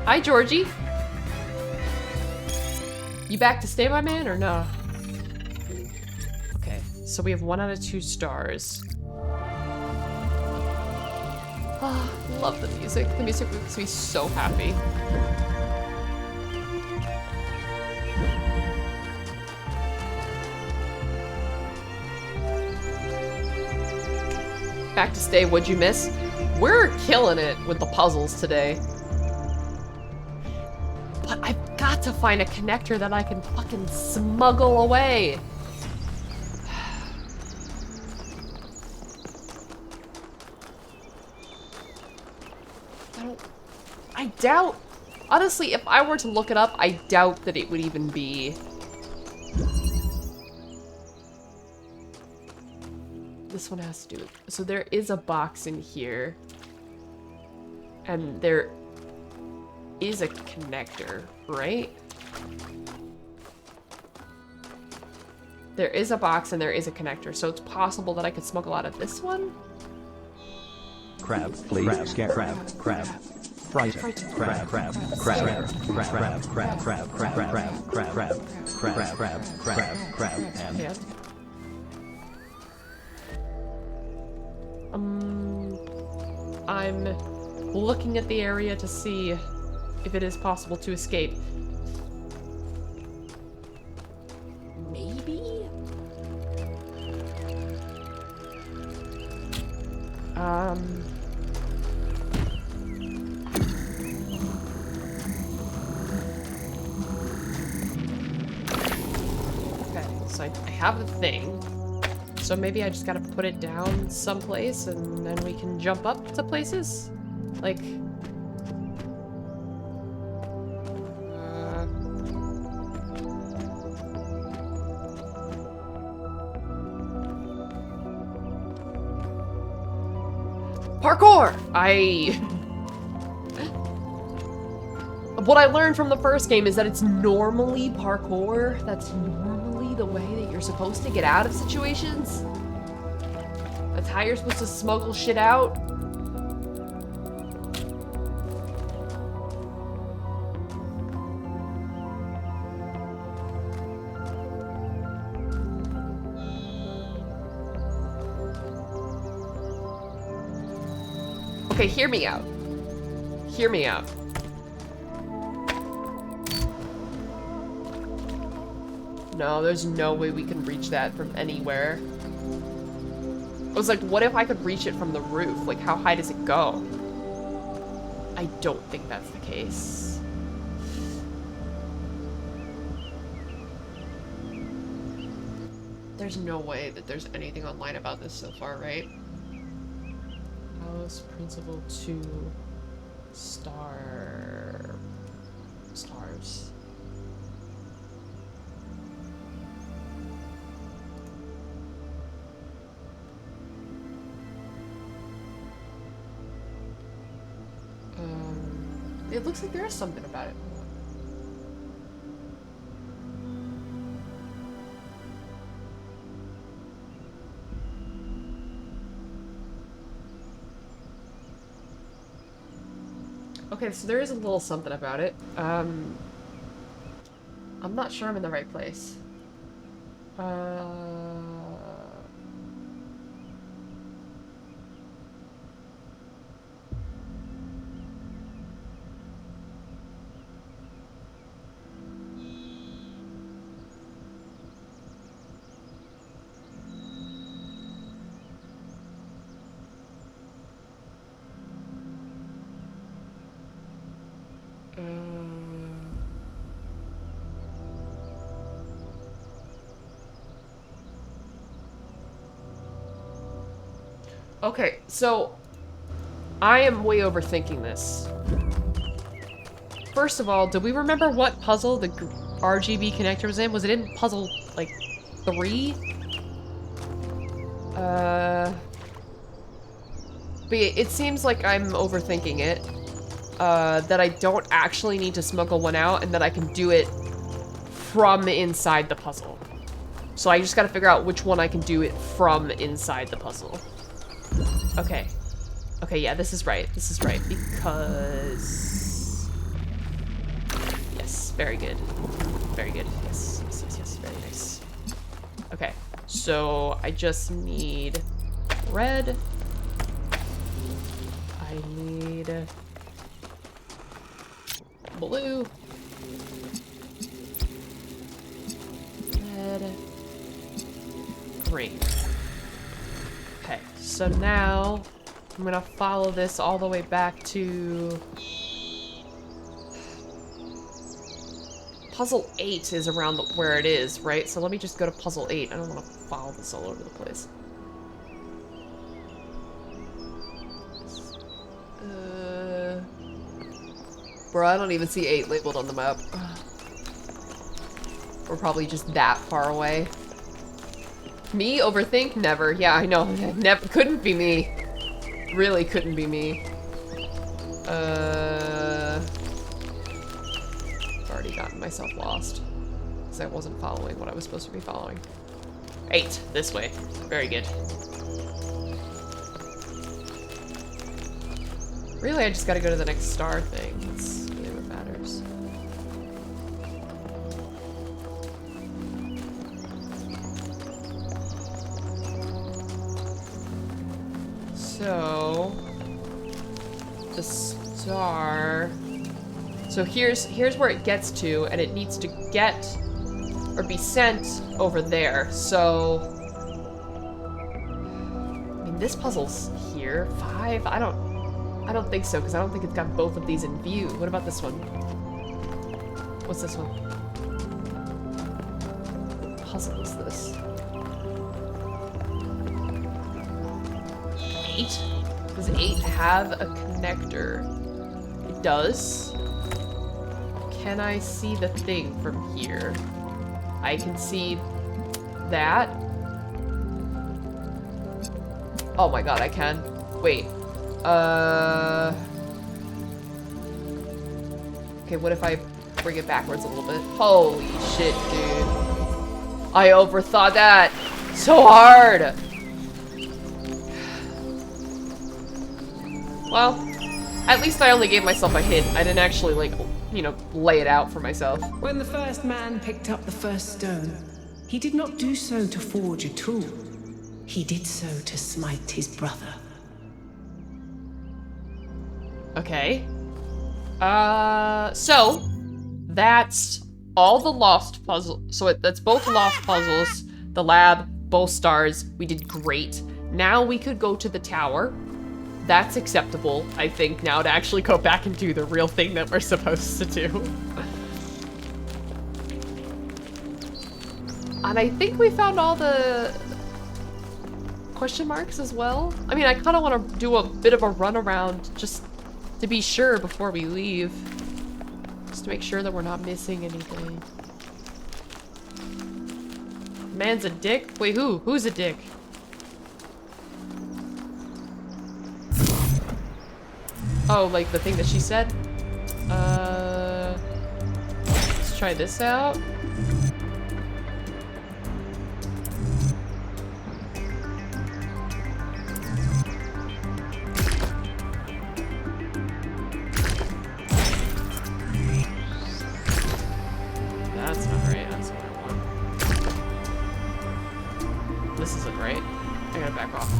Hi, Georgie. You back to stay, my man, or no? Okay, so we have 1 out of 2 stars. Oh, love the music. The music makes me so happy. Back to stay, what'd you miss? We're killing it with the puzzles today. But I've got to find a connector that I can fucking smuggle away. I doubt, honestly, if I were to look it up, I doubt that it would even be. This one has to do it. So there is a box in here. And there is a connector, right? There is a box and there is a connector, so it's possible that I could smuggle out of this one? Crab, please. Crab, scare. Crab, crab. Frighten. Crab, crab, crab, crab, crab, crab, crab, crab, crab, crab, crab, crab, crab, and... I'm looking at the area to see if it is possible to escape. Maybe? Okay, so I have the thing. So maybe I just gotta put it down someplace and then we can jump up to places? Like... Parkour! What I learned from the first game is that it's normally parkour. That's normally the way that you're supposed to get out of situations. That's how you're supposed to smuggle shit out. Okay, hear me out. Hear me out. No, there's no way we can reach that from anywhere. I was like, what if I could reach it from the roof? Like, how high does it go? I don't think that's the case. There's no way that there's anything online about this so far, right? Talos Principle II Stars. It looks like there is something about it. Okay, so there is a little something about it. I'm not sure I'm in the right place. Okay, so I am way overthinking this. First of all, do we remember what puzzle the RGB connector was in? Was it in puzzle, like, 3? But it seems like I'm overthinking it. That I don't actually need to smuggle one out and that I can do it from inside the puzzle. So I just gotta figure out which one I can do it from inside the puzzle. Okay. Okay, yeah, this is right. This is right, because... Yes, very good. Very good. Yes, yes, yes, yes, very nice. Okay, so I just need red. I need blue. Red. Green. Okay, so now I'm gonna follow this all the way back to... Puzzle 8 is around where it is, right? So let me just go to Puzzle 8. I don't want to follow this all over the place. Bro, I don't even see 8 labeled on the map. We're probably just that far away. Me? Overthink? Never. Yeah, I know. Never. Couldn't be me. Really couldn't be me. I've already gotten myself lost. Because I wasn't following what I was supposed to be following. 8. This way. Very good. Really, I just gotta go to the next star thing. That's really what matters. So... the star... So here's where it gets to, and it needs to get or be sent over there. So I mean, this puzzle's here. 5? I don't think so, because I don't think it's got both of these in view. What about this one? What's this one? What puzzle is this? 8? Does 8 have a connector? It does. Can I see the thing from here? I can see that. Oh my god, I can. Wait. Okay, what if I bring it backwards a little bit? Holy shit, dude. I overthought that so hard. Well, at least I only gave myself a hint. I didn't actually, like, you know, lay it out for myself. When the first man picked up the first stone, he did not do so to forge a tool. He did so to smite his brother. Okay. So that's all the lost puzzle. So that's both lost puzzles, the lab, both stars. We did great. Now we could go to the tower. That's acceptable, I think, now to actually go back and do the real thing that we're supposed to do. And I think we found all the question marks as well. I mean, I kind of want to do a bit of a run around just to be sure before we leave. Just to make sure that we're not missing anything. Man's a dick? Wait, who? Who's a dick? Oh, like the thing that she said? Let's try this out. That's not right, that's what I want. This isn't right. I gotta back off.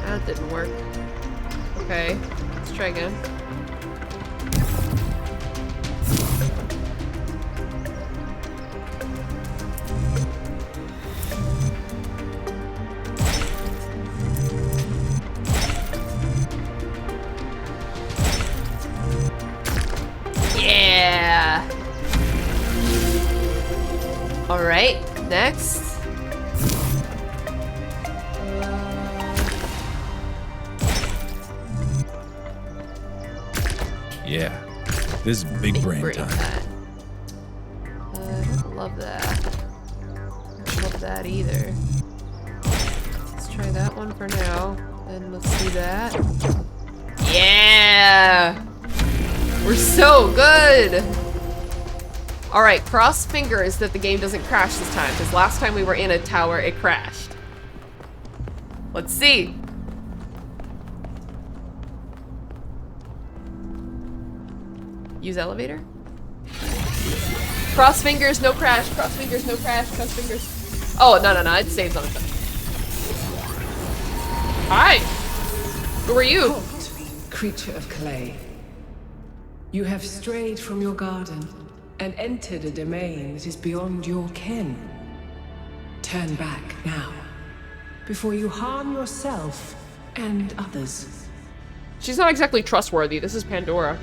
That didn't work. Okay, let's try again. Yeah! Alright, next. Yeah, this is big brain time. I don't love that. I don't love that either. Let's try that one for now. Then let's do that. Yeah! We're so good! Alright, cross fingers that the game doesn't crash this time, because last time we were in a tower, it crashed. Let's see. Use elevator? Cross fingers, no crash. Cross fingers, no crash. Cross fingers. Oh, no, it saves on itself. Hi! Who are you? Halt, creature of clay. You have strayed from your garden and entered a domain that is beyond your ken. Turn back now, before you harm yourself and others. She's not exactly trustworthy. This is Pandora.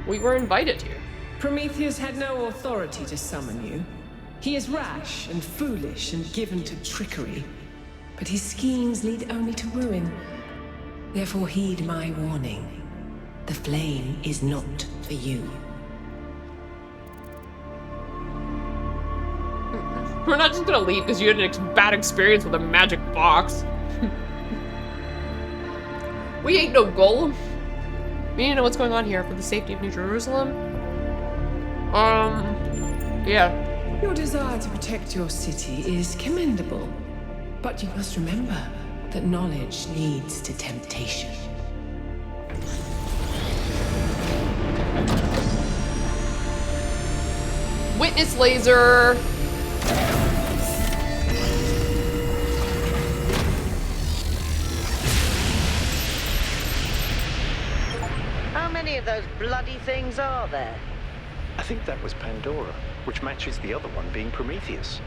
We were invited here. Prometheus had no authority to summon you. He is rash and foolish and given to trickery, but his schemes lead only to ruin. Therefore heed my warning. The flame is not for you. We're not just gonna leave because you had an bad experience with a magic box. We ain't no golem. We need to know what's going on here for the safety of New Jerusalem. Yeah. Your desire to protect your city is commendable, but you must remember that knowledge leads to temptation. Witness laser. How many of those bloody things are there? I think that was Pandora, which matches the other one being Prometheus.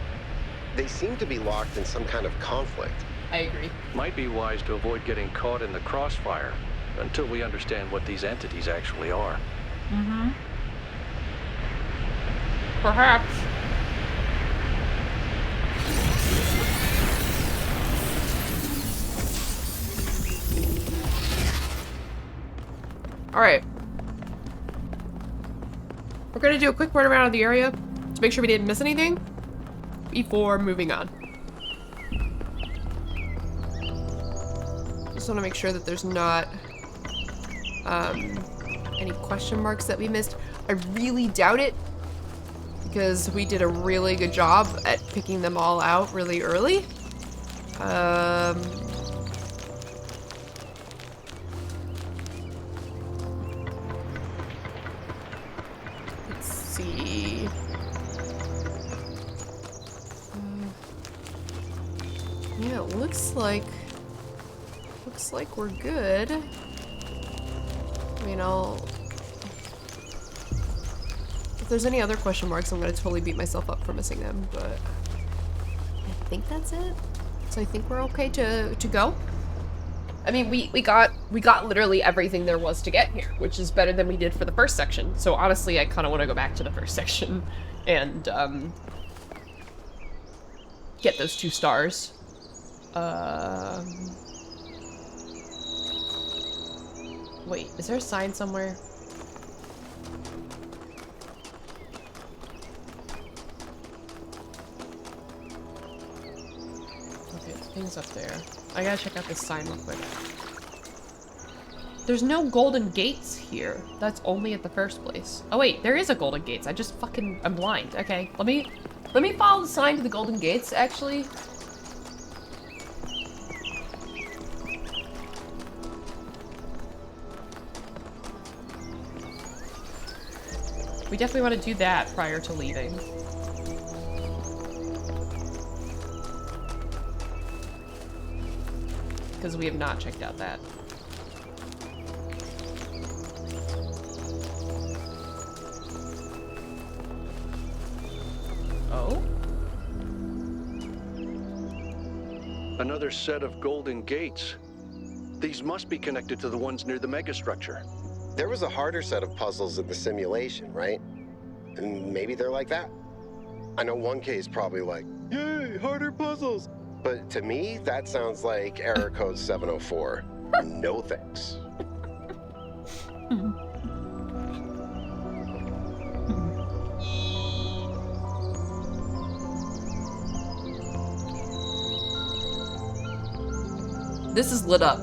They seem to be locked in some kind of conflict. I agree. Might be wise to avoid getting caught in the crossfire until we understand what these entities actually are. Mm-hmm. Perhaps. All right. We're gonna do a quick run around of the area to make sure we didn't miss anything before moving on. Just want to make sure that there's not any question marks that we missed. I really doubt it because we did a really good job at picking them all out really early. Let's see. Yeah, it looks like we're good. I mean, if there's any other question marks, I'm gonna totally beat myself up for missing them, but I think that's it. So I think we're okay to go. I mean, we got literally everything there was to get here, which is better than we did for the first section. So honestly, I kind of want to go back to the first section and get those 2 stars. Wait, is there a sign somewhere? Okay, the thing's up there. I gotta check out this sign real quick. There's no golden gates here. That's only at the first place. Oh wait, there is a golden gates. I'm blind. Okay, let me follow the sign to the golden gates, actually. We definitely want to do that prior to leaving. Because we have not checked out that. Oh? Another set of golden gates. These must be connected to the ones near the megastructure. There was a harder set of puzzles in the simulation, right? And maybe they're like that. I know 1K is probably like, yay, harder puzzles. But to me, that sounds like error code 704. No thanks. This is lit up.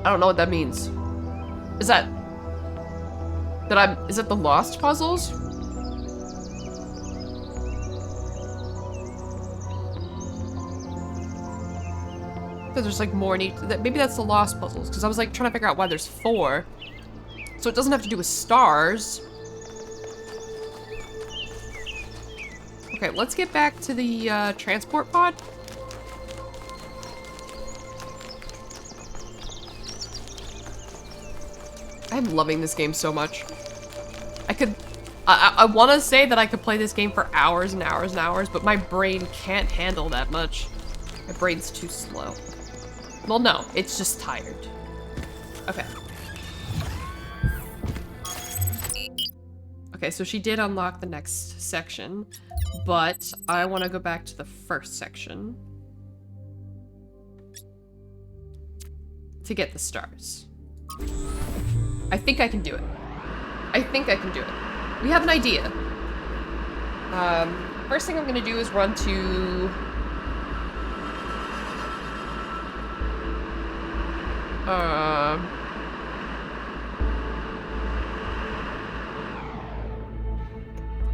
I don't know what that means. Is that the lost puzzles? Because there's like more maybe that's the lost puzzles, because I was like trying to figure out why there's 4. So it doesn't have to do with stars. Okay, let's get back to the transport pod. I'm loving this game so much. I want to say that I could play this game for hours and hours and hours, but my brain can't handle that much. My brain's too slow. Well, no, it's just tired. Okay. Okay, so she did unlock the next section, but I want to go back to the first section to get the stars. I think I can do it. I think I can do it. We have an idea. First thing I'm gonna do is run to...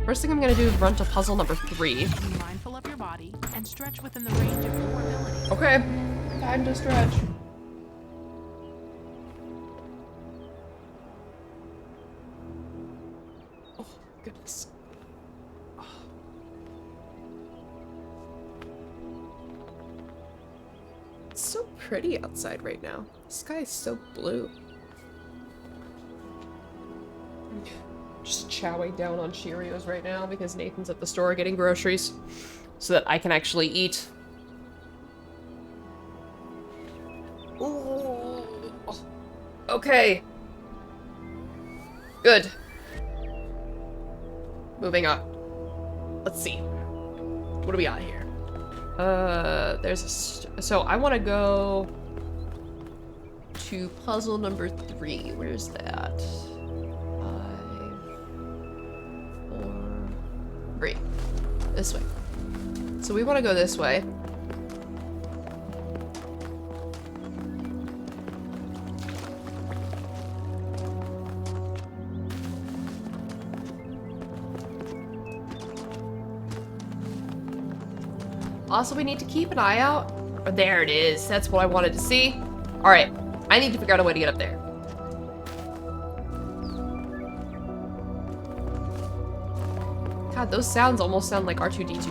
First thing I'm gonna do is run to puzzle number 3. Be mindful of your body and stretch within the range of your ability. Okay, time to stretch. Oh, goodness. Oh. It's so pretty outside right now. The sky is so blue. Just chowing down on Cheerios right now because Nathan's at the store getting groceries so that I can actually eat. Ooh. Okay. Good. Moving on. Let's see. What do we got here? There's a... So I want to go to puzzle number 3. Where's that? 3. This way. So we want to go this way. Also, we need to keep an eye out. Oh, there it is. That's what I wanted to see. All right. I need to figure out a way to get up there. God, those sounds almost sound like R2-D2.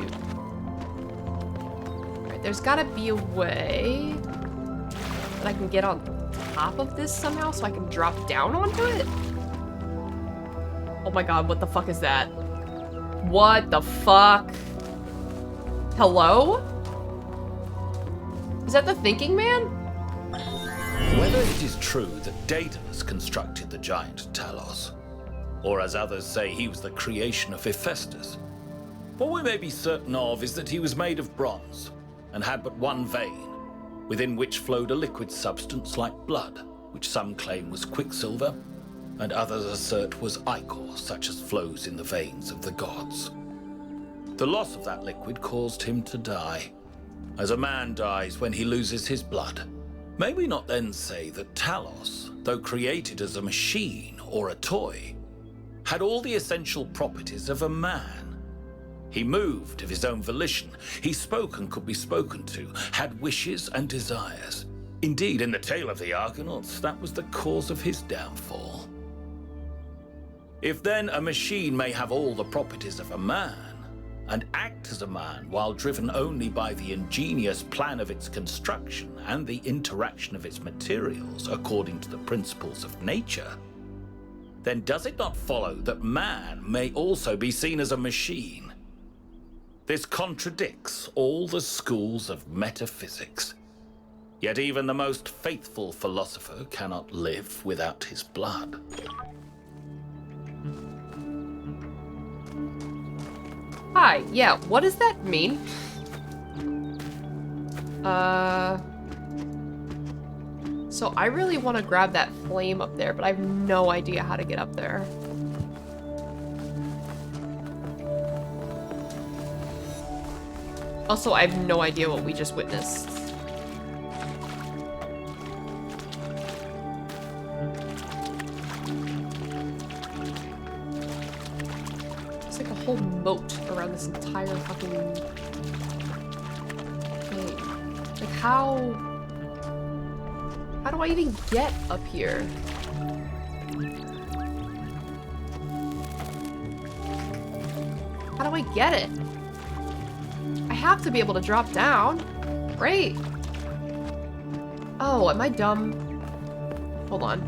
Alright, there's gotta be a way that I can get on top of this somehow so I can drop down onto it? Oh my god, what the fuck is that? What the fuck? Hello? Is that the thinking man? Whether it is true that Daedalus constructed the giant Talos, or as others say, he was the creation of Hephaestus, what we may be certain of is that he was made of bronze and had but one vein, within which flowed a liquid substance like blood, which some claim was quicksilver, and others assert was ichor, such as flows in the veins of the gods. The loss of that liquid caused him to die, as a man dies when he loses his blood. May we not then say that Talos, though created as a machine or a toy, had all the essential properties of a man? He moved of his own volition, he spoke and could be spoken to, had wishes and desires. Indeed, in the tale of the Argonauts, that was the cause of his downfall. If then a machine may have all the properties of a man, and act as a man while driven only by the ingenious plan of its construction and the interaction of its materials according to the principles of nature, then does it not follow that man may also be seen as a machine? This contradicts all the schools of metaphysics. Yet even the most faithful philosopher cannot live without his blood. Hi, yeah, what does that mean? So I really want to grab that flame up there, but I have no idea how to get up there. Also, I have no idea what we just witnessed. It's like a whole moat around this entire fucking thing. Like how do I even get up here? How do I get it? I have to be able to drop down, right? Oh, am I dumb? Hold on.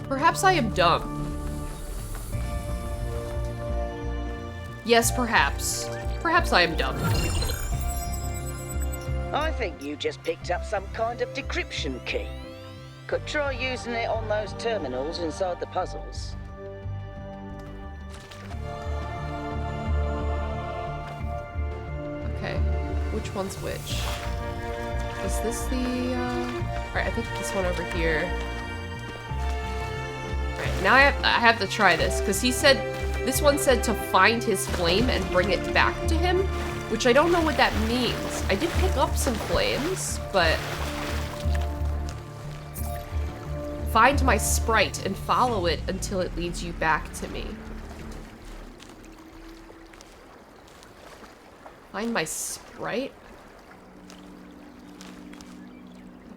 Perhaps I am dumb. Yes, perhaps. Perhaps I am dumb. I think you just picked up some kind of decryption key. Could try using it on those terminals inside the puzzles. Okay, which one's which? Is this the, Alright, I think this one over here. Alright, now I have to try this, because he said, this one said to find his flame and bring it back to him, which I don't know what that means. I did pick up some flames, but... Find my sprite and follow it until it leads you back to me. Find my sprite? I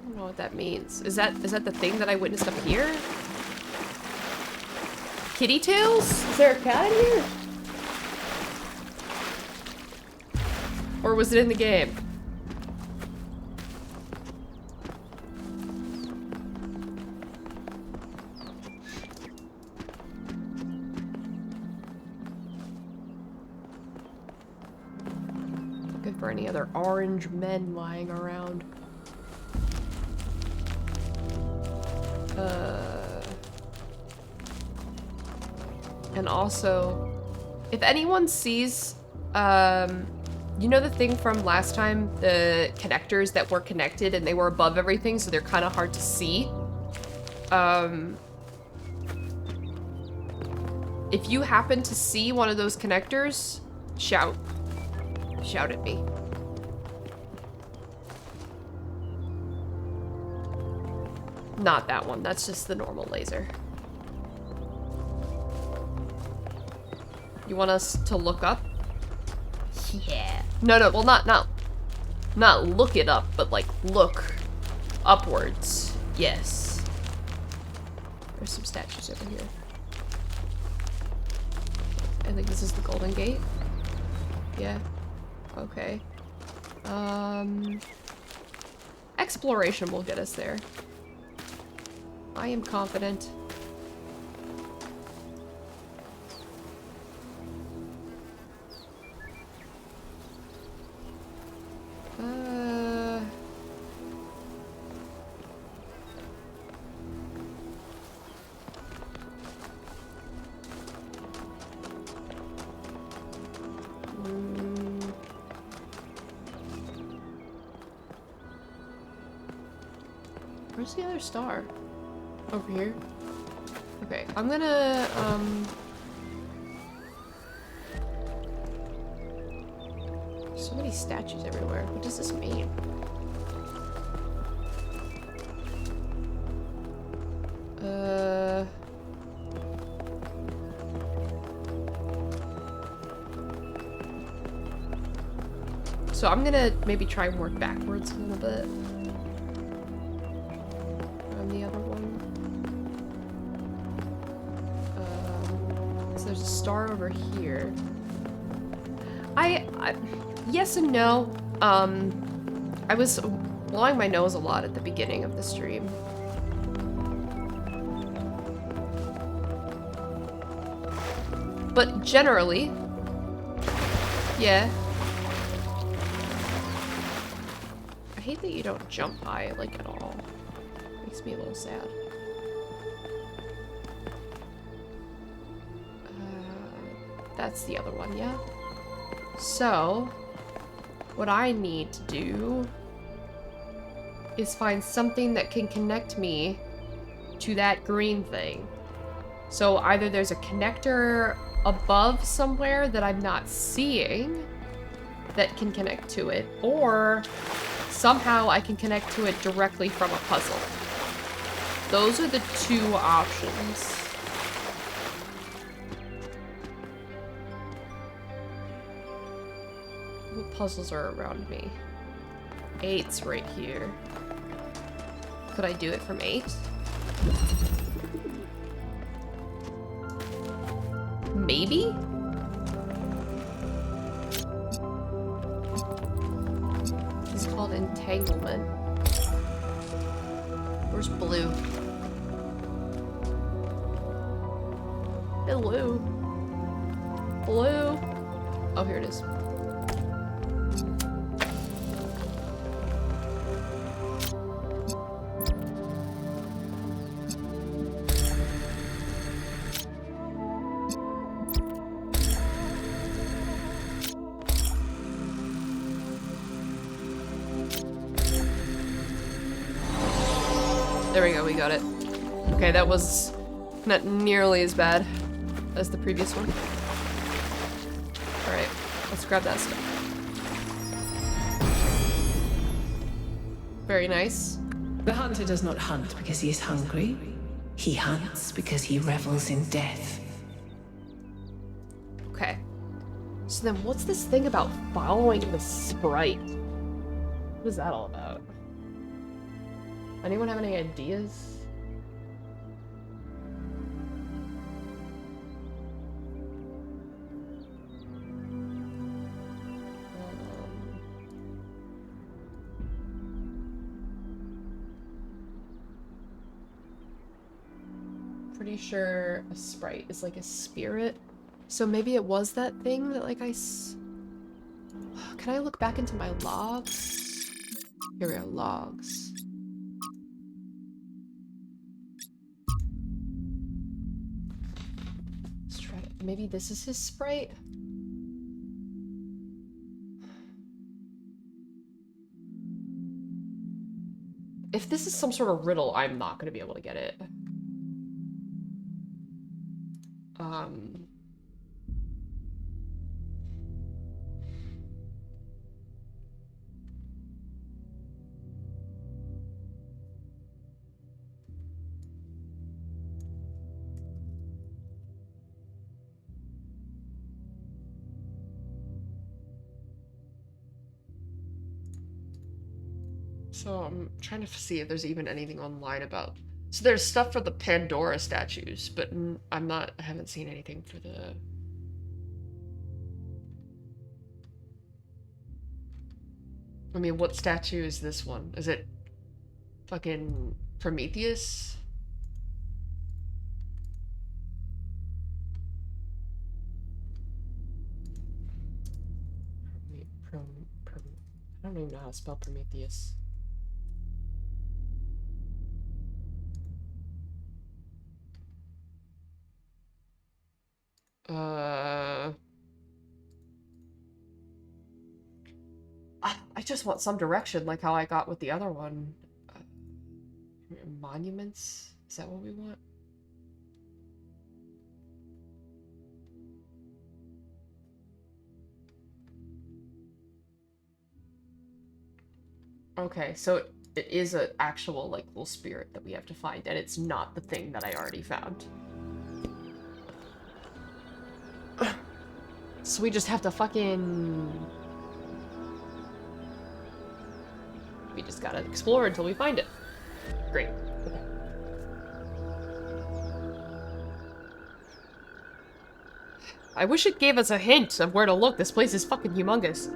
don't know what that means. Is that the thing that I witnessed up here? Kitty tails? Is there a cat in here? Or was it in the game? Looking for any other orange men lying around. And also, if anyone sees, you know the thing from last time, the connectors that were connected and they were above everything, so they're kind of hard to see? If you happen to see one of those connectors, shout. Shout at me. Not that one, that's just the normal laser. You want us to look up? Yeah. No, well not look it up, but like look upwards. Yes. There's some statues over here. I think this is the Golden Gate. Yeah. Okay. Exploration will get us there. I am confident. Where's the other star? Over here? Okay, I'm gonna, so many statues everywhere. What does this mean? So I'm gonna maybe try and work backwards a little bit. On the other one. So there's a star over here. Yes and no. I was blowing my nose a lot at the beginning of the stream. But generally, yeah. I hate that you don't jump high, like, at all. Makes me a little sad. That's the other one, yeah? So, what I need to do is find something that can connect me to that green thing. So either there's a connector above somewhere that I'm not seeing that can connect to it, or somehow I can connect to it directly from a puzzle. Those are the two options. What puzzles are around me? 8's right here. Could I do it from 8? Maybe? It's called entanglement. Where's blue? Blue. Blue. Oh, here it is. There we go, we got it. Okay, that was not nearly as bad as the previous one. Alright, let's grab that stuff. Very nice. The hunter does not hunt because he is hungry. He hunts because he revels in death. Okay. So then what's this thing about following the sprite? What is that all about? Anyone have any ideas? Pretty sure a sprite is like a spirit. So maybe it was that thing that like Can I look back into my logs? Here we are, logs. Let's try it. Maybe this is his sprite? If this is some sort of riddle, I'm not gonna be able to get it. So I'm trying to see if there's even anything online about... So there's stuff for the Pandora statues, but I haven't seen anything for the... I mean, what statue is this one? Is it fucking Prometheus? I don't even know how to spell Prometheus. I just want some direction, like how I got with the other one. Monuments? Is that what we want? Okay, so it is an actual, like, little spirit that we have to find, and it's not the thing that I already found. So we just have to fucking... We just gotta explore until we find it. Great. Okay. I wish it gave us a hint of where to look. This place is fucking humongous.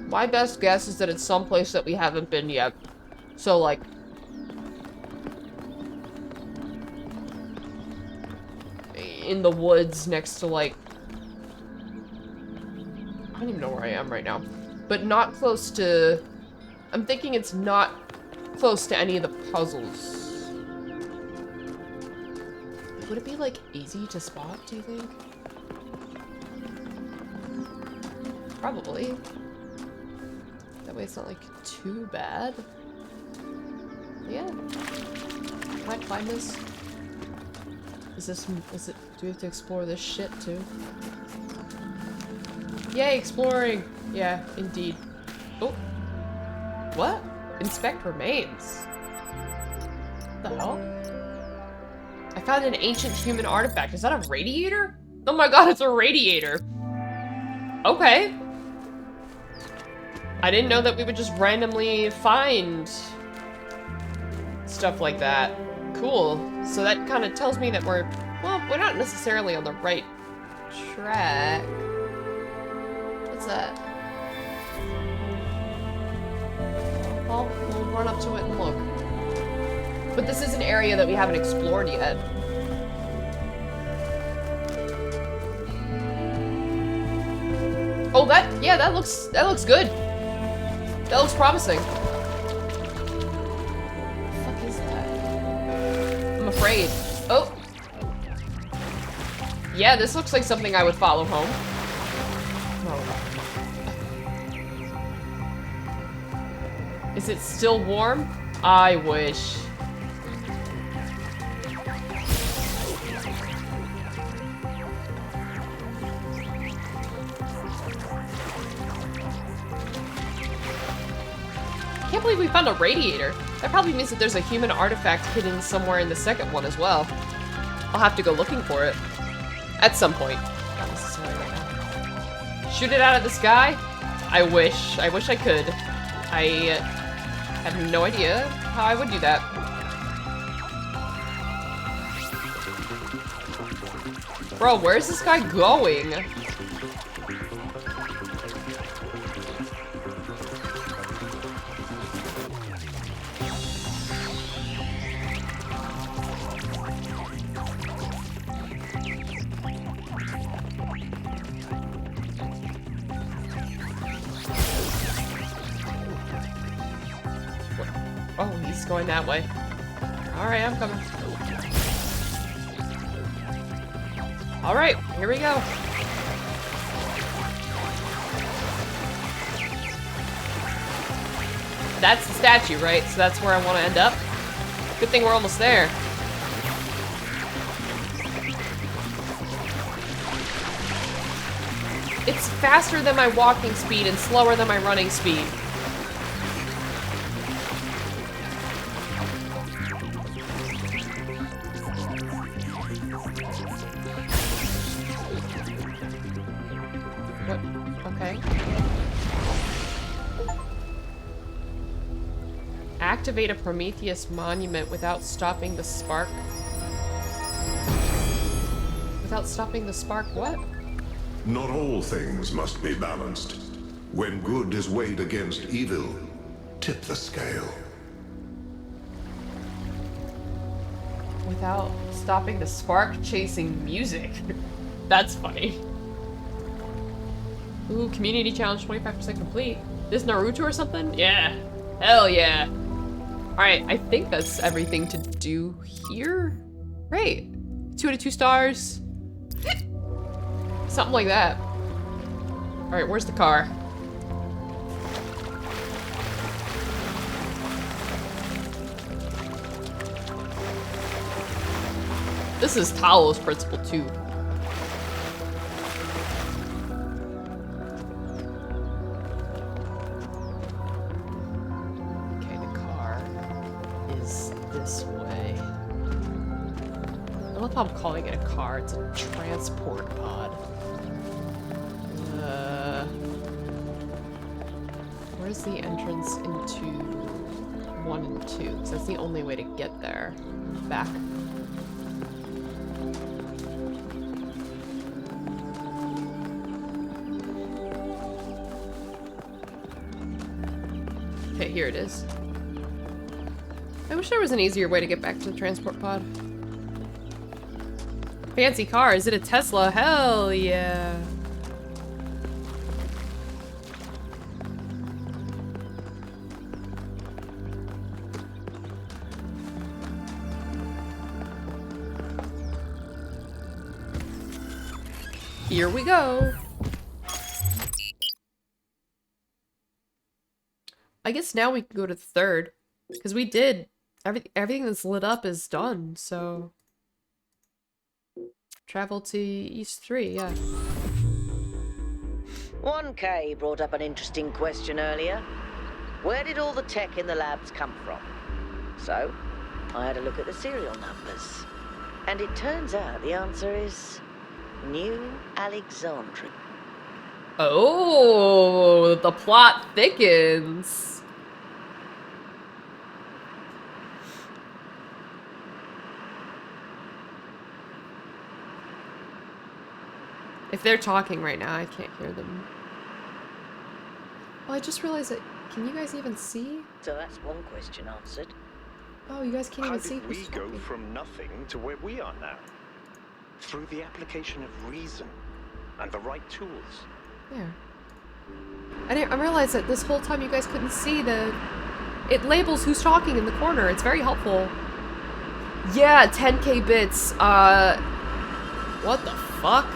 My best guess is that it's someplace that we haven't been yet. So, like... in the woods next to, like... I don't even know where I am right now. But not close to... I'm thinking it's not close to any of the puzzles. Would it be, like, easy to spot, do you think? Probably. That way it's not, like, too bad. Yeah. Can I climb this? Is it, do we have to explore this shit, too? Yay, exploring! Yeah, indeed. Oh. What? Inspect remains. What the hell? I found an ancient human artifact. Is that a radiator? Oh my god, it's a radiator! Okay. I didn't know that we would just randomly find stuff like that. Cool. So that kind of tells me that we're not necessarily on the right track. What's that? Well, we'll run up to it and look. But this is an area that we haven't explored yet. Oh, yeah, that looks good. That looks promising. What the fuck is that? I'm afraid. Oh. Yeah, this looks like something I would follow home. No. Is it still warm? I wish. I can't believe we found a radiator. That probably means that there's a human artifact hidden somewhere in the second one as well. I'll have to go looking for it. At some point. Not necessarily right now. Shoot it out of the sky? I wish. I wish I could. I have no idea how I would do that. Bro, where's this guy going? Oh, he's going that way. Alright, I'm coming. Alright, here we go. That's the statue, right? So that's where I want to end up. Good thing we're almost there. It's faster than my walking speed and slower than my running speed. Okay. Activate a Prometheus monument without stopping the spark. Without stopping the spark, what? Not all things must be balanced. When good is weighed against evil, tip the scale. Without stopping the spark chasing music. That's funny. Ooh, community challenge 25% complete. This Naruto or something? Yeah. Hell yeah. Alright, I think that's everything to do here. Great. 2 out of 2 stars. Something like that. Alright, where's the car? This is Talos Principle II. Okay, the car is this way. I don't know if I'm calling it a car, it's a transport pod. Where's the entrance into 1 and 2? Because that's the only way to get there. Back. Okay, here it is. I wish there was an easier way to get back to the transport pod. Fancy car. Is it a Tesla? Hell yeah. Here we go. I guess now we can go to the third, because we did everything that's lit up is done. So travel to East 3, yeah. 1K brought up an interesting question earlier. Where did all the tech in the labs come from? So I had a look at the serial numbers, and it turns out the answer is New Alexandria. Oh, the plot thickens. If they're talking right now, I can't hear them. Oh, I just realized that. Can you guys even see? So that's one question answered. Oh, you guys can't How even see. did we go from nothing to where we are now? Through the application of reason and the right tools. There. I realized that this whole time you guys couldn't see it labels who's talking in the corner. It's very helpful. Yeah, 10k bits. What the fuck? fuck?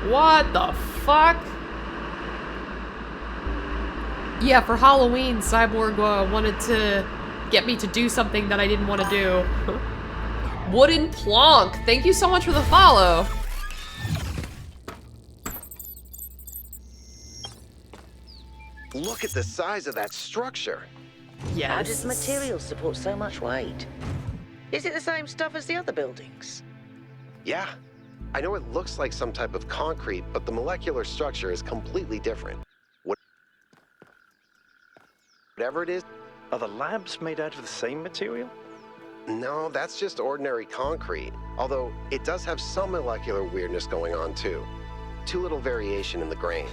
What the fuck? Yeah, for Halloween, Cyborg wanted to get me to do something that I didn't want to do. Wooden Plonk, thank you so much for the follow. Look at the size of that structure. Yes. How does the material support so much weight? Is it the same stuff as the other buildings? Yeah. I know it looks like some type of concrete, but the molecular structure is completely different. Whatever it is. Are the labs made out of the same material? No, that's just ordinary concrete. Although it does have some molecular weirdness going on too. Too little variation in the grain.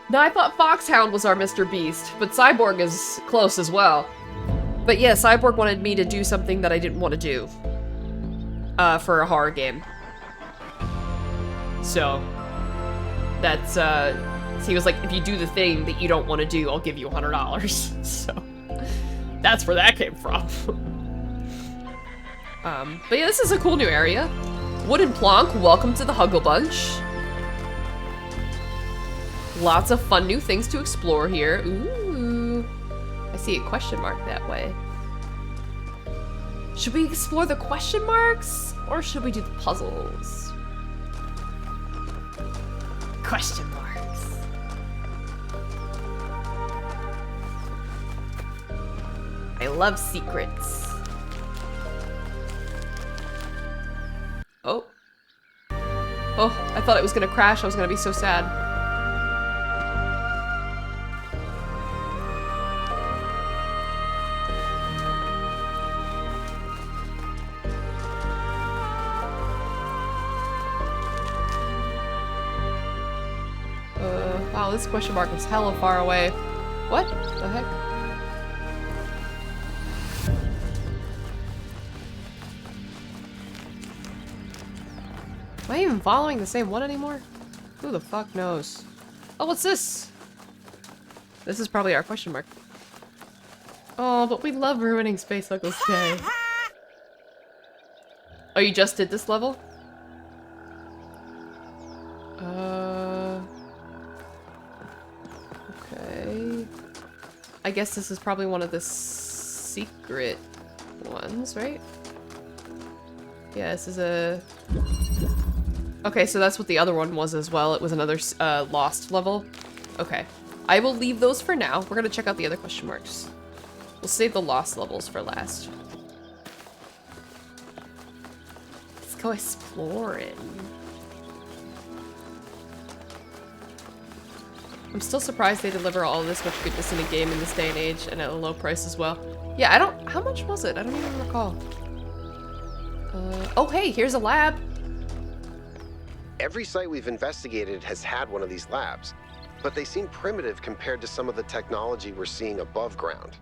Now, I thought Foxhound was our Mr. Beast, but Cyborg is close as well. But yeah, Cyborg wanted me to do something that I didn't want to do. For a horror game. So, that's, he was like, if you do the thing that you don't want to do, I'll give you $100. So, that's where that came from. But yeah, this is a cool new area. Wooden Plonk, welcome to the Huggle Bunch. Lots of fun new things to explore here. Ooh. I see a question mark that way. Should we explore the question marks? Or should we do the puzzles? Question marks. I love secrets. Oh. Oh, I thought it was gonna crash. I was gonna be so sad. Wow, this question mark is hella far away. What the heck? Am I even following the same one anymore? Who the fuck knows? Oh, what's this? This is probably our question mark. Oh, but we love ruining SpaceHuggle's day. Oh, you just did this level? Okay. I guess this is probably one of the secret ones, right? Yeah, this is a... Okay, so that's what the other one was as well. It was another lost level. Okay. I will leave those for now. We're gonna check out the other question marks. We'll save the lost levels for last. Let's go exploring. I'm still surprised they deliver all this much goodness in a game in this day and age and at a low price as well. Yeah, I don't... How much was it? I don't even recall. Oh, hey, here's a lab. Every site we've investigated has had one of these labs, but they seem primitive compared to some of the technology we're seeing above ground.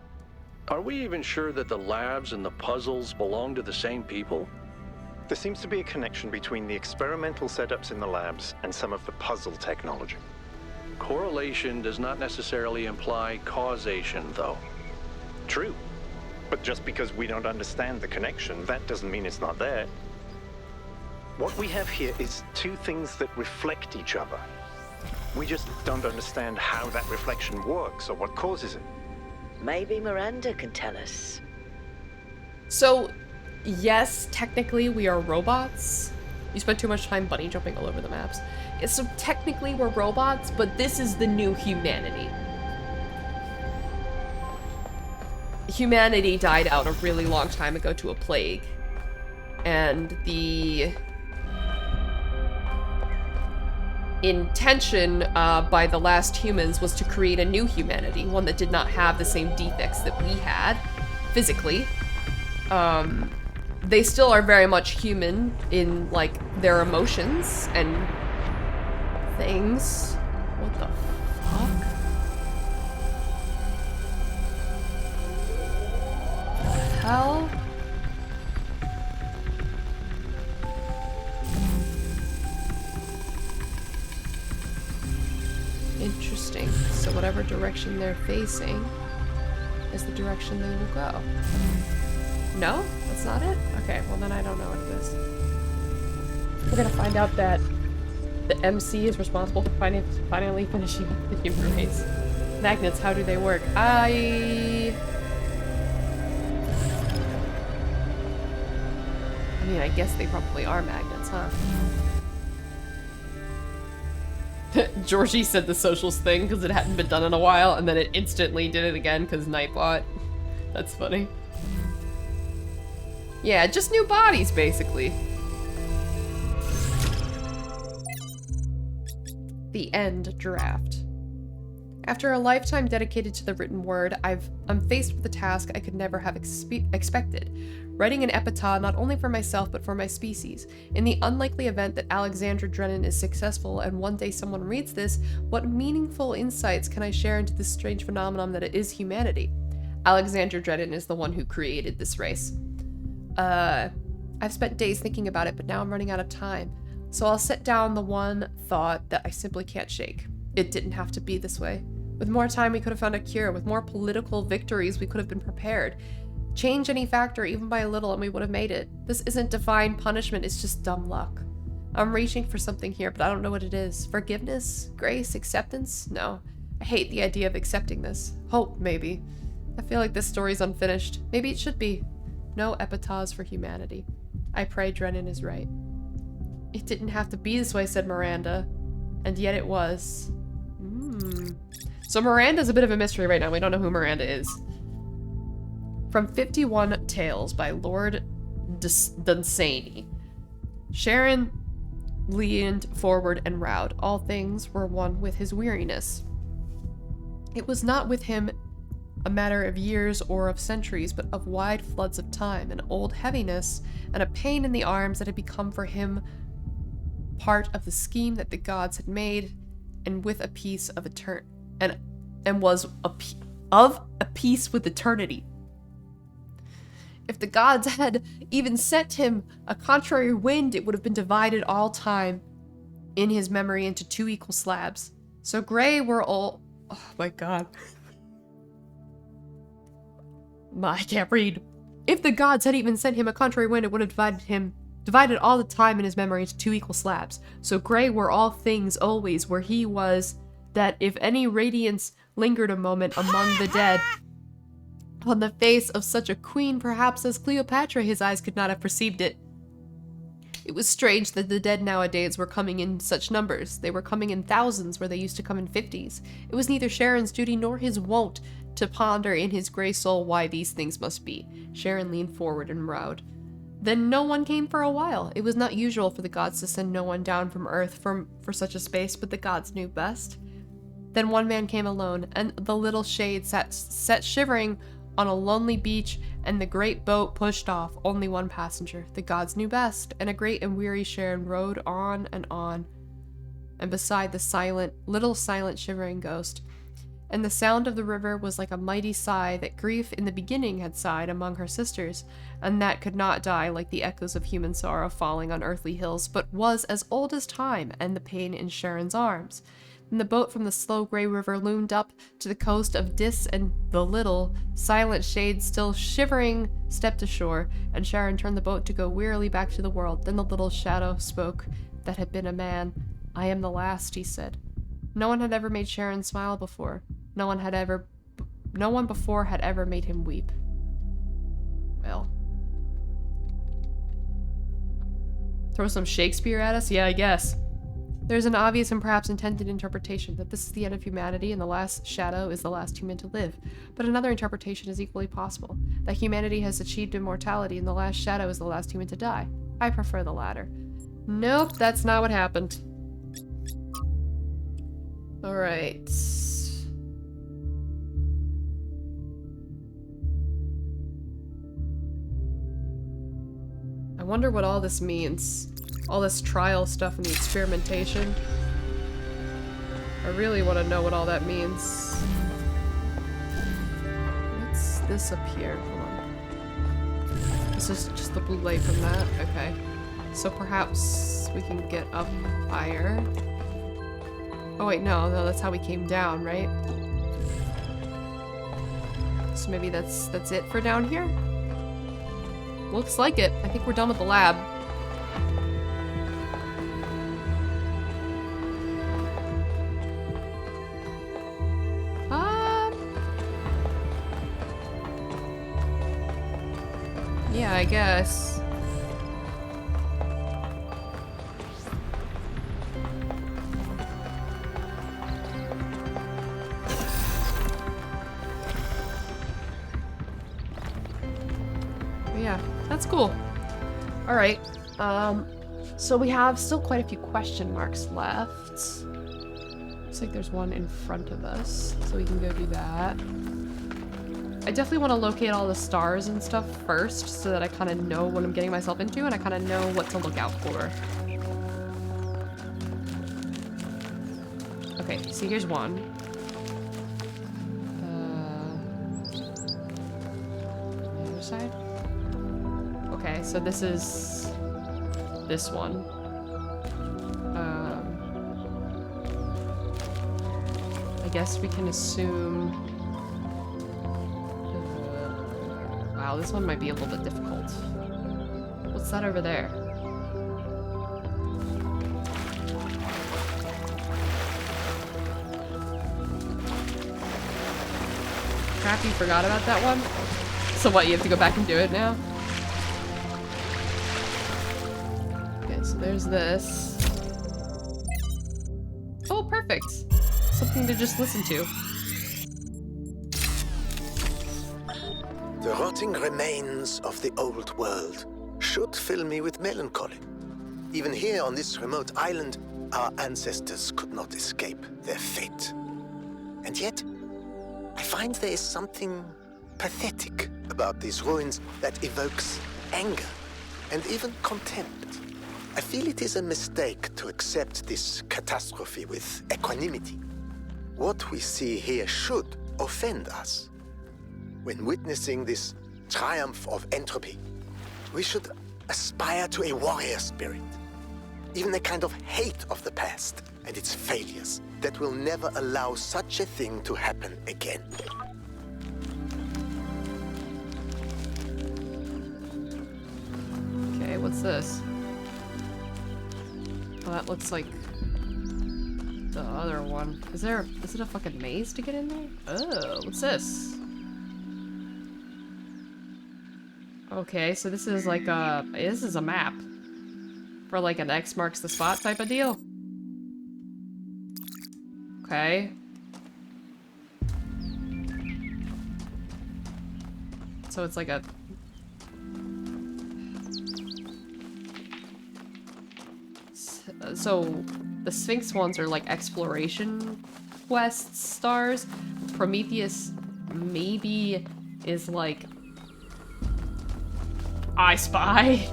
Are we even sure that the labs and the puzzles belong to the same people? There seems to be a connection between the experimental setups in the labs and some of the puzzle technology. Correlation does not necessarily imply causation, though. True. But just because we don't understand the connection, that doesn't mean it's not there. What we have here is two things that reflect each other. We just don't understand how that reflection works or what causes it. Maybe Miranda can tell us. So, yes, technically we are robots. You spent too much time bunny jumping all over the maps. Yeah, so technically we're robots, but this is the new humanity. Humanity died out a really long time ago to a plague. And the intention by the last humans was to create a new humanity, one that did not have the same defects that we had, physically. They still are very much human in, like, their emotions and things. What the fuck? The hell? Interesting. So whatever direction they're facing is the direction they will go. No? That's not it? Okay, well then I don't know what it is. We're gonna find out that the MC is responsible for finally finishing the human race. Magnets, how do they work? I mean, I guess they probably are magnets, huh? Georgie said the socials thing because it hadn't been done in a while, and then it instantly did it again because Nightbot. That's funny. Yeah, just new bodies, basically. The end draft. After a lifetime dedicated to the written word, I'm faced with a task I could never have expected. Writing an epitaph not only for myself but for my species. In the unlikely event that Alexandra Drennan is successful and one day someone reads this, what meaningful insights can I share into this strange phenomenon that it is humanity? Alexandra Drennan is the one who created this race. I've spent days thinking about it, but now I'm running out of time. So I'll set down the one thought that I simply can't shake. It didn't have to be this way. With more time, we could have found a cure. With more political victories, we could have been prepared. Change any factor, even by a little, and we would have made it. This isn't divine punishment, it's just dumb luck. I'm reaching for something here, but I don't know what it is. Forgiveness? Grace? Acceptance? No. I hate the idea of accepting this. Hope, maybe. I feel like this story's unfinished. Maybe it should be. No epitaphs for humanity. I pray Drennan is right. It didn't have to be this way, said Miranda. And yet it was. So Miranda's a bit of a mystery right now. We don't know who Miranda is. From 51 Tales by Lord Dunsany. Sharon leaned forward and rowed. All things were one with his weariness. It was not with him a matter of years or of centuries, but of wide floods of time, an old heaviness, and a pain in the arms that had become for him part of the scheme that the gods had made, and with a piece of and was of a piece with eternity. If the gods had even sent him a contrary wind, it would have been divided all time in his memory into two equal slabs. So gray were all. Oh my god. I can't read. If the gods had even sent him a contrary wind, it would have divided all the time in his memory into two equal slabs. So gray were all things always, where he was, that if any radiance lingered a moment among the dead, on the face of such a queen, perhaps as Cleopatra, his eyes could not have perceived it. It was strange that the dead nowadays were coming in such numbers. They were coming in thousands where they used to come in 50s. It was neither Sharon's duty nor his wont to ponder in his gray soul why these things must be. Sharon leaned forward and rowed. Then no one came for a while. It was not usual for the gods to send no one down from Earth for such a space, but the gods knew best. Then one man came alone, and the little shade sat shivering on a lonely beach, and the great boat pushed off, only one passenger. The gods knew best, and a great and weary Sharon rowed on, and beside the little silent shivering ghost. And the sound of the river was like a mighty sigh that grief in the beginning had sighed among her sisters, and that could not die like the echoes of human sorrow falling on earthly hills, but was as old as time and the pain in Sharon's arms. And the boat from the slow gray river loomed up to the coast of Dis, and the little, silent shade still shivering stepped ashore, and Sharon turned the boat to go wearily back to the world. Then the little shadow spoke that had been a man. I am the last, he said. No one had ever made Sharon smile before. No one before had ever made him weep. Well. Throw some Shakespeare at us? Yeah, I guess. There's an obvious and perhaps intended interpretation that this is the end of humanity and the last shadow is the last human to live. But another interpretation is equally possible, that humanity has achieved immortality and the last shadow is the last human to die. I prefer the latter. Nope, that's not what happened. Alright. I wonder what all this means. All this trial stuff and the experimentation. I really want to know what all that means. What's this up here? Hold on. This is just the blue light from that? Okay. So perhaps we can get up higher. Oh wait, no, that's how we came down, right? So maybe that's it for down here? Looks like it. I think we're done with the lab. Yeah, I guess. Yeah, that's cool. All right. So we have still quite a few question marks left. Looks like there's one in front of us, so we can go do that. I definitely want to locate all the stars and stuff first so that I kind of know what I'm getting myself into and I kind of know what to look out for. Okay, so here's one. The other side? Okay, so this is this one. I guess we can assume... wow, this one might be a little bit difficult. What's that over there? Crap, you forgot about that one? So what, you have to go back and do it now? Okay, so there's this. Oh, perfect. Something to just listen to. The rotting remains of the old world should fill me with melancholy. Even here on this remote island, our ancestors could not escape their fate. And yet, I find there is something pathetic about these ruins that evokes anger and even contempt. I feel it is a mistake to accept this catastrophe with equanimity. What we see here should offend us. When witnessing this triumph of entropy, we should aspire to a warrior spirit, even a kind of hate of the past and its failures that will never allow such a thing to happen again. Okay, what's this? Oh, that looks like the other one. Is it a fucking maze to get in there? Oh, what's this? Okay, so this is like this is a map. For like an X marks the spot type of deal. Okay. So it's like a... So the Sphinx ones are like exploration quest stars. Prometheus maybe is like I Spy.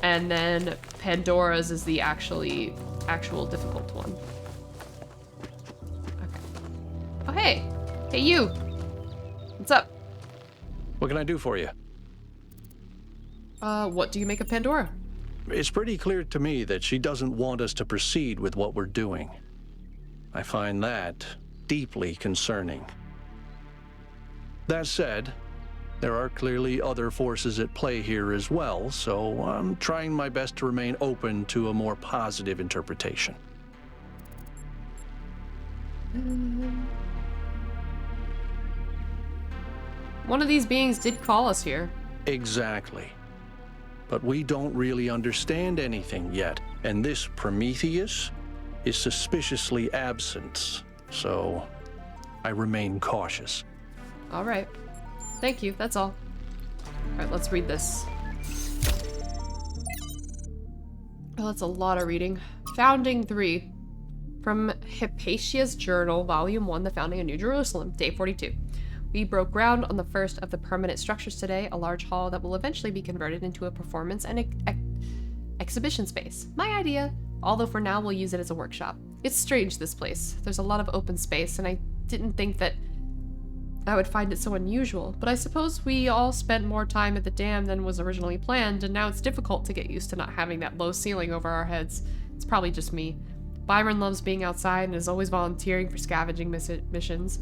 And then Pandora's is the actual difficult one. Okay. Oh hey! Hey you! What's up? What can I do for you? What do you make of Pandora? It's pretty clear to me that she doesn't want us to proceed with what we're doing. I find that deeply concerning. That said, there are clearly other forces at play here as well, so I'm trying my best to remain open to a more positive interpretation. One of these beings did call us here. Exactly. But we don't really understand anything yet, and this Prometheus is suspiciously absent, so I remain cautious. All right. Thank you, that's all. All right, let's read this. Oh, that's a lot of reading. Founding 3. From Hypatia's Journal, Volume 1, The Founding of New Jerusalem, Day 42. We broke ground on the first of the permanent structures today, a large hall that will eventually be converted into a performance and exhibition space. My idea, although for now we'll use it as a workshop. It's strange, this place. There's a lot of open space, and I didn't think that I would find it so unusual, but I suppose we all spent more time at the dam than was originally planned, and now it's difficult to get used to not having that low ceiling over our heads. It's probably just me. Byron loves being outside and is always volunteering for scavenging missions.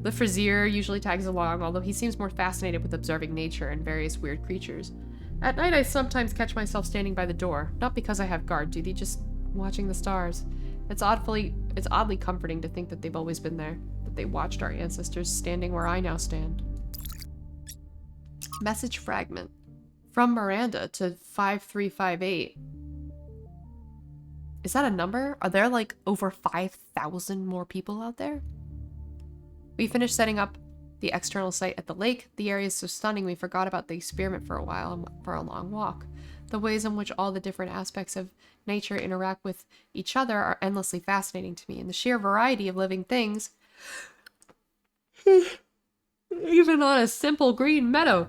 The Frazier usually tags along, although he seems more fascinated with observing nature and various weird creatures. At night I sometimes catch myself standing by the door, not because I have guard duty, just watching the stars. It's oddly comforting to think that they've always been there, that they watched our ancestors standing where I now stand. Message fragment. From Miranda to 5358. Is that a number? Are there like over 5,000 more people out there? We finished setting up the external site at the lake. The area is so stunning we forgot about the experiment for a while and went for a long walk. The ways in which all the different aspects of nature interact with each other are endlessly fascinating to me, and the sheer variety of living things, even on a simple green meadow.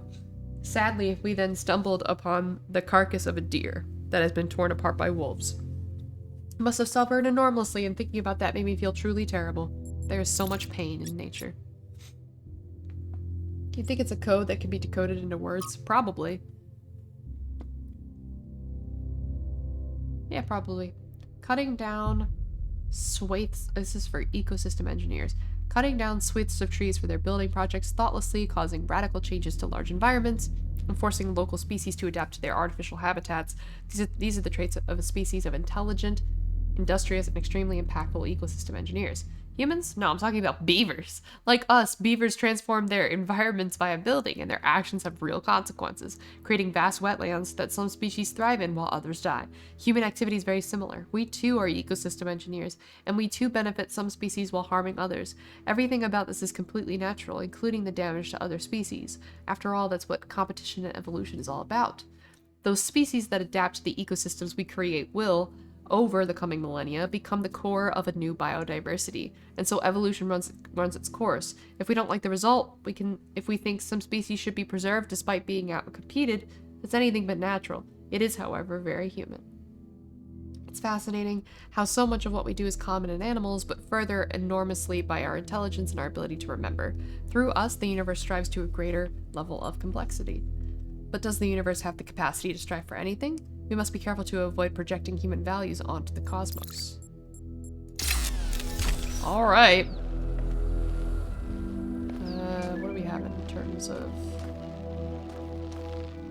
Sadly, we then stumbled upon the carcass of a deer that has been torn apart by wolves. I must have suffered enormously, and thinking about that made me feel truly terrible. There is so much pain in nature. Do you think it's a code that can be decoded into words? Probably. Yeah, probably. Cutting down swathes. This is for ecosystem engineers. Cutting down swathes of trees for their building projects thoughtlessly, causing radical changes to large environments, and forcing local species to adapt to their artificial habitats. These are the traits of a species of intelligent, industrious, and extremely impactful ecosystem engineers. Humans? No, I'm talking about beavers. Like us, beavers transform their environments via building, and their actions have real consequences, creating vast wetlands that some species thrive in while others die. Human activity is very similar. We too are ecosystem engineers, and we too benefit some species while harming others. Everything about this is completely natural, including the damage to other species. After all, that's what competition and evolution is all about. Those species that adapt to the ecosystems we create will, over the coming millennia, become the core of a new biodiversity, and so evolution runs its course. If we don't like the result, if we think some species should be preserved despite being outcompeted, it's anything but natural. It is, however, very human. It's fascinating how so much of what we do is common in animals, but further enormously by our intelligence and our ability to remember. Through us, the universe strives to a greater level of complexity. But does the universe have the capacity to strive for anything? We must be careful to avoid projecting human values onto the cosmos. Alright. What do we have in terms of...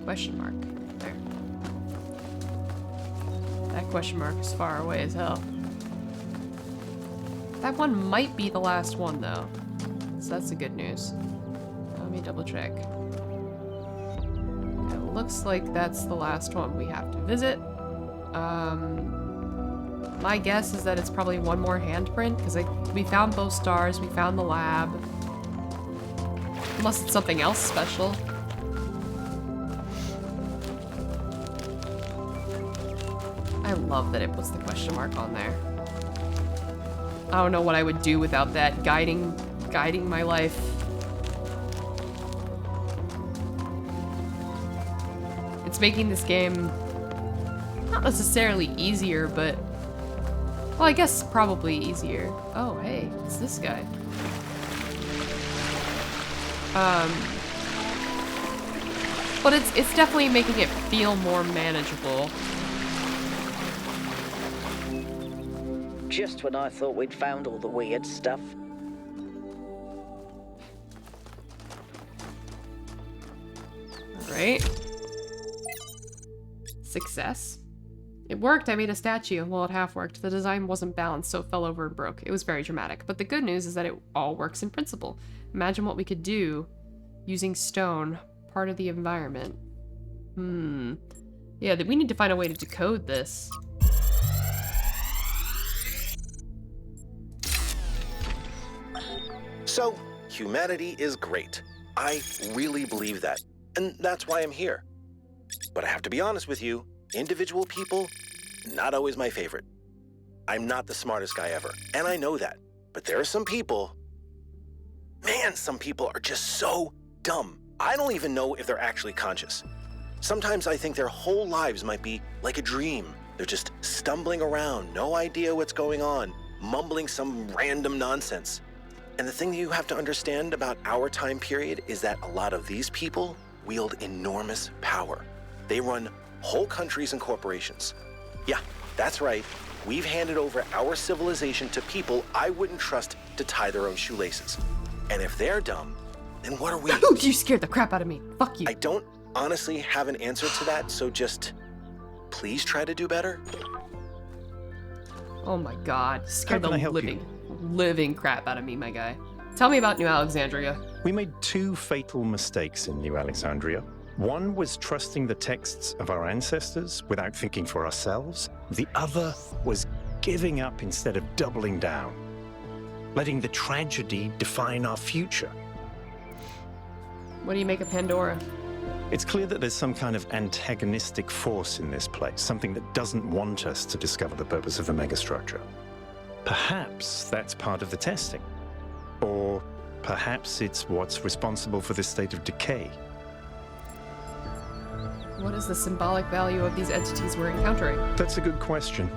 question mark. There. That question mark is far away as hell. That one might be the last one, though. So that's the good news. Let me double check. Looks like that's the last one we have to visit. My guess is that it's probably one more handprint, because we found both stars, we found the lab. Unless it's something else special. I love that it puts the question mark on there. I don't know what I would do without that guiding my life. It's making this game not necessarily easier, but well, I guess probably easier. Oh, hey, it's this guy. But it's definitely making it feel more manageable. Just when I thought we'd found all the weird stuff. Alright. Success. It worked. I made a statue. Well, it half worked. The design wasn't balanced, so it fell over and broke. It was very dramatic. But the good news is that it all works in principle. Imagine what we could do using stone, part of the environment. Yeah, we need to find a way to decode this. So, humanity is great. I really believe that. And that's why I'm here. But I have to be honest with you, individual people, not always my favorite. I'm not the smartest guy ever, and I know that. But there are some people, man, some people are just so dumb. I don't even know if they're actually conscious. Sometimes I think their whole lives might be like a dream. They're just stumbling around, no idea what's going on, mumbling some random nonsense. And the thing that you have to understand about our time period is that a lot of these people wield enormous power. They run whole countries and corporations. Yeah, that's right. We've handed over our civilization to people I wouldn't trust to tie their own shoelaces. And if they're dumb, then what are we? You scared the crap out of me. Fuck you. I don't honestly have an answer to that, so just please try to do better. Oh my god. Scared the living crap out of me, my guy. Tell me about New Alexandria. We made two fatal mistakes in New Alexandria. One was trusting the texts of our ancestors without thinking for ourselves. The other was giving up instead of doubling down, letting the tragedy define our future. What do you make of Pandora? It's clear that there's some kind of antagonistic force in this place, something that doesn't want us to discover the purpose of the megastructure. Perhaps that's part of the testing. Or perhaps it's what's responsible for this state of decay. What is the symbolic value of these entities we're encountering? That's a good question.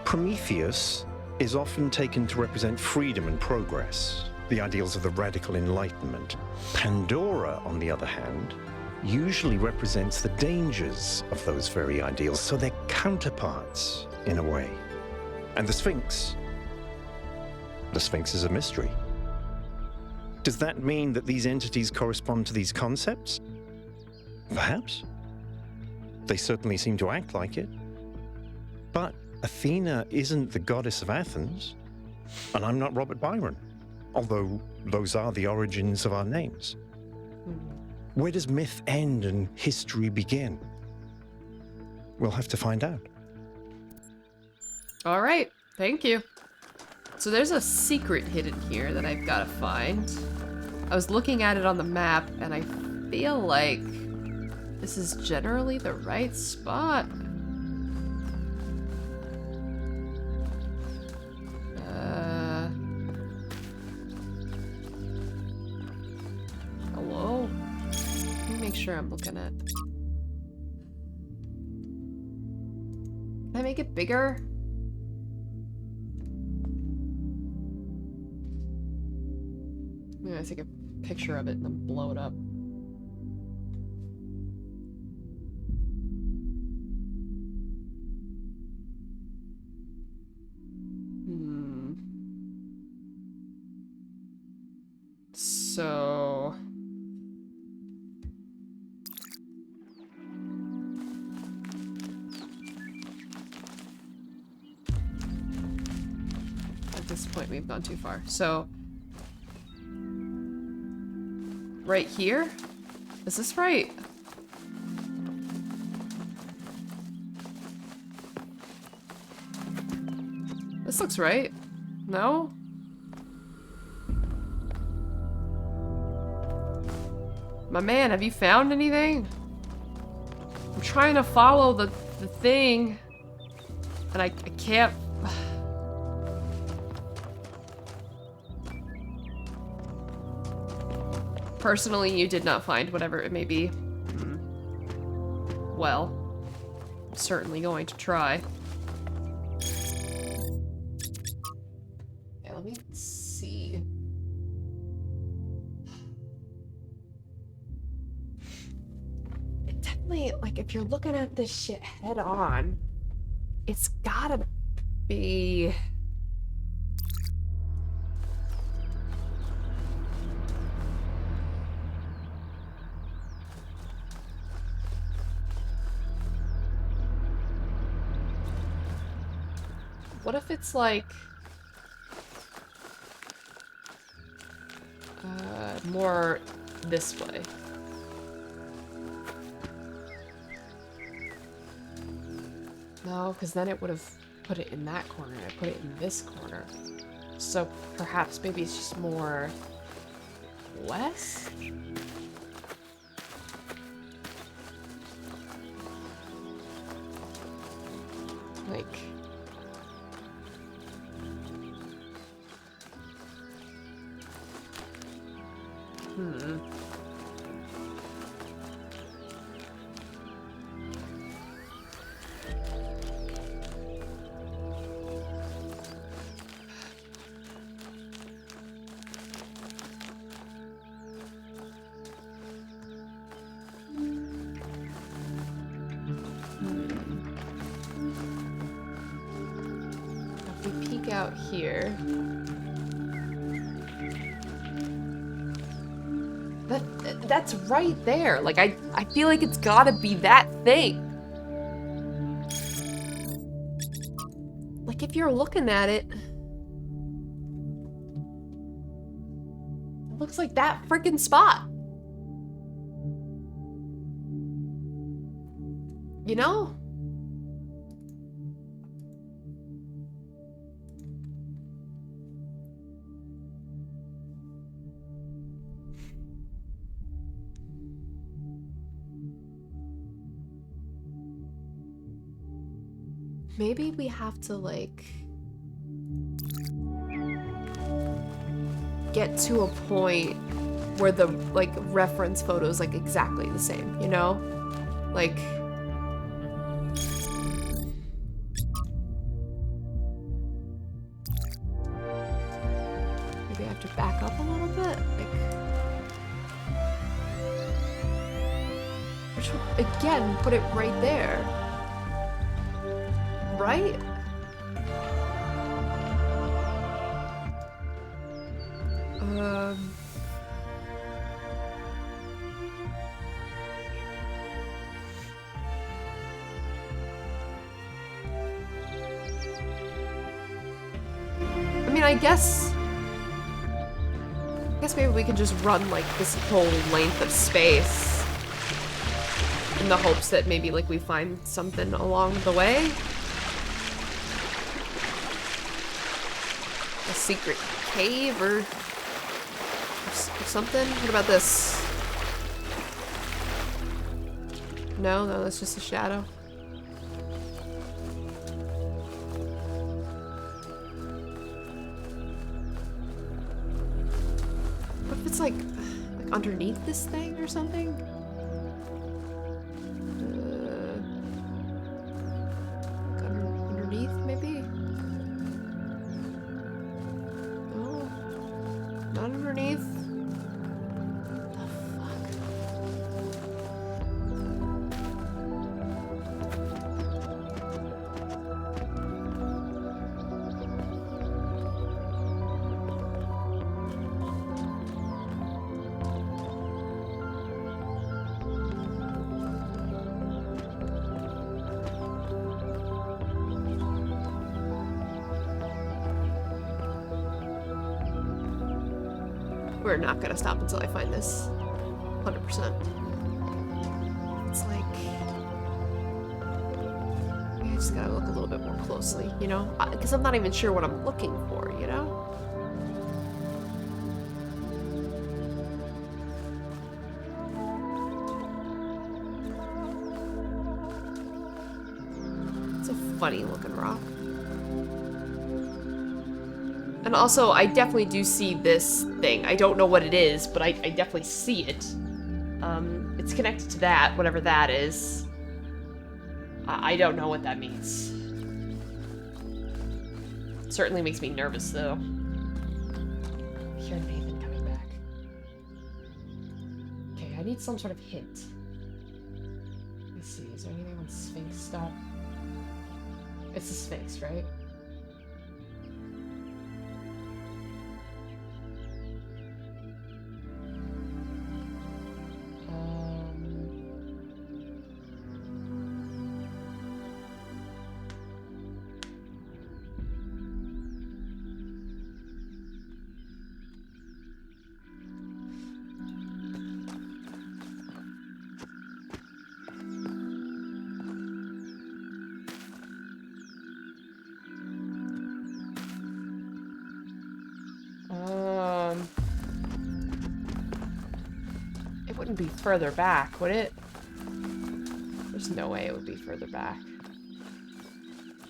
Prometheus is often taken to represent freedom and progress, the ideals of the radical enlightenment. Pandora, on the other hand, usually represents the dangers of those very ideals, so they're counterparts in a way. And the Sphinx is a mystery. Does that mean that these entities correspond to these concepts? Perhaps. They certainly seem to act like it. But Athena isn't the goddess of Athens, and I'm not Robert Byron, although those are the origins of our names. Where does myth end and history begin? We'll have to find out. All right, thank you. So there's a secret hidden here that I've got to find. I was looking at it on the map, and I feel like this is generally the right spot. Hello? Let me make sure I'm looking at... Can I make it bigger? I'm gonna take a picture of it and then blow it up. So... At this point, we've gone too far. So... Right here? Is this right? This looks right. No? My man, have you found anything? I'm trying to follow the thing. And I can't... Personally, you did not find whatever it may be. Well, I'm certainly going to try. Yeah, let me see. It definitely, like, if you're looking at this shit head on, it's gotta be... What if it's like... more this way? No, because then it would have put it in that corner. I put it in this corner. So perhaps maybe it's just more west? Like... If we peek out here... That's right there. Like, I feel like it's gotta be that thing. Like, if you're looking at it... looks like that freaking spot. You know? Maybe we have to, like, get to a point where the, like, reference photo is, like, exactly the same, you know? Like... maybe I have to back up a little bit? Like... which would, again, put it right there. Right? I mean, I guess maybe we can just run, like, this whole length of space in the hopes that maybe, like, we find something along the way. A secret cave or something? What about this? No, that's just a shadow. What if it's like underneath this thing or something? Underneath, maybe? No, not underneath. We're not gonna stop until I find this. 100%. It's like... I just gotta look a little bit more closely, you know? Because I'm not even sure what I'm looking for, you know? It's a funny looking rock. And also, I definitely do see this thing. I don't know what it is, but I definitely see it. It's connected to that, whatever that is. I don't know what that means. It certainly makes me nervous, though. I hear Nathan coming back. Okay, I need some sort of hint. Let me see, is there anything on Sphinx stuff? It's the Sphinx, right? It wouldn't be further back, would it? There's no way it would be further back.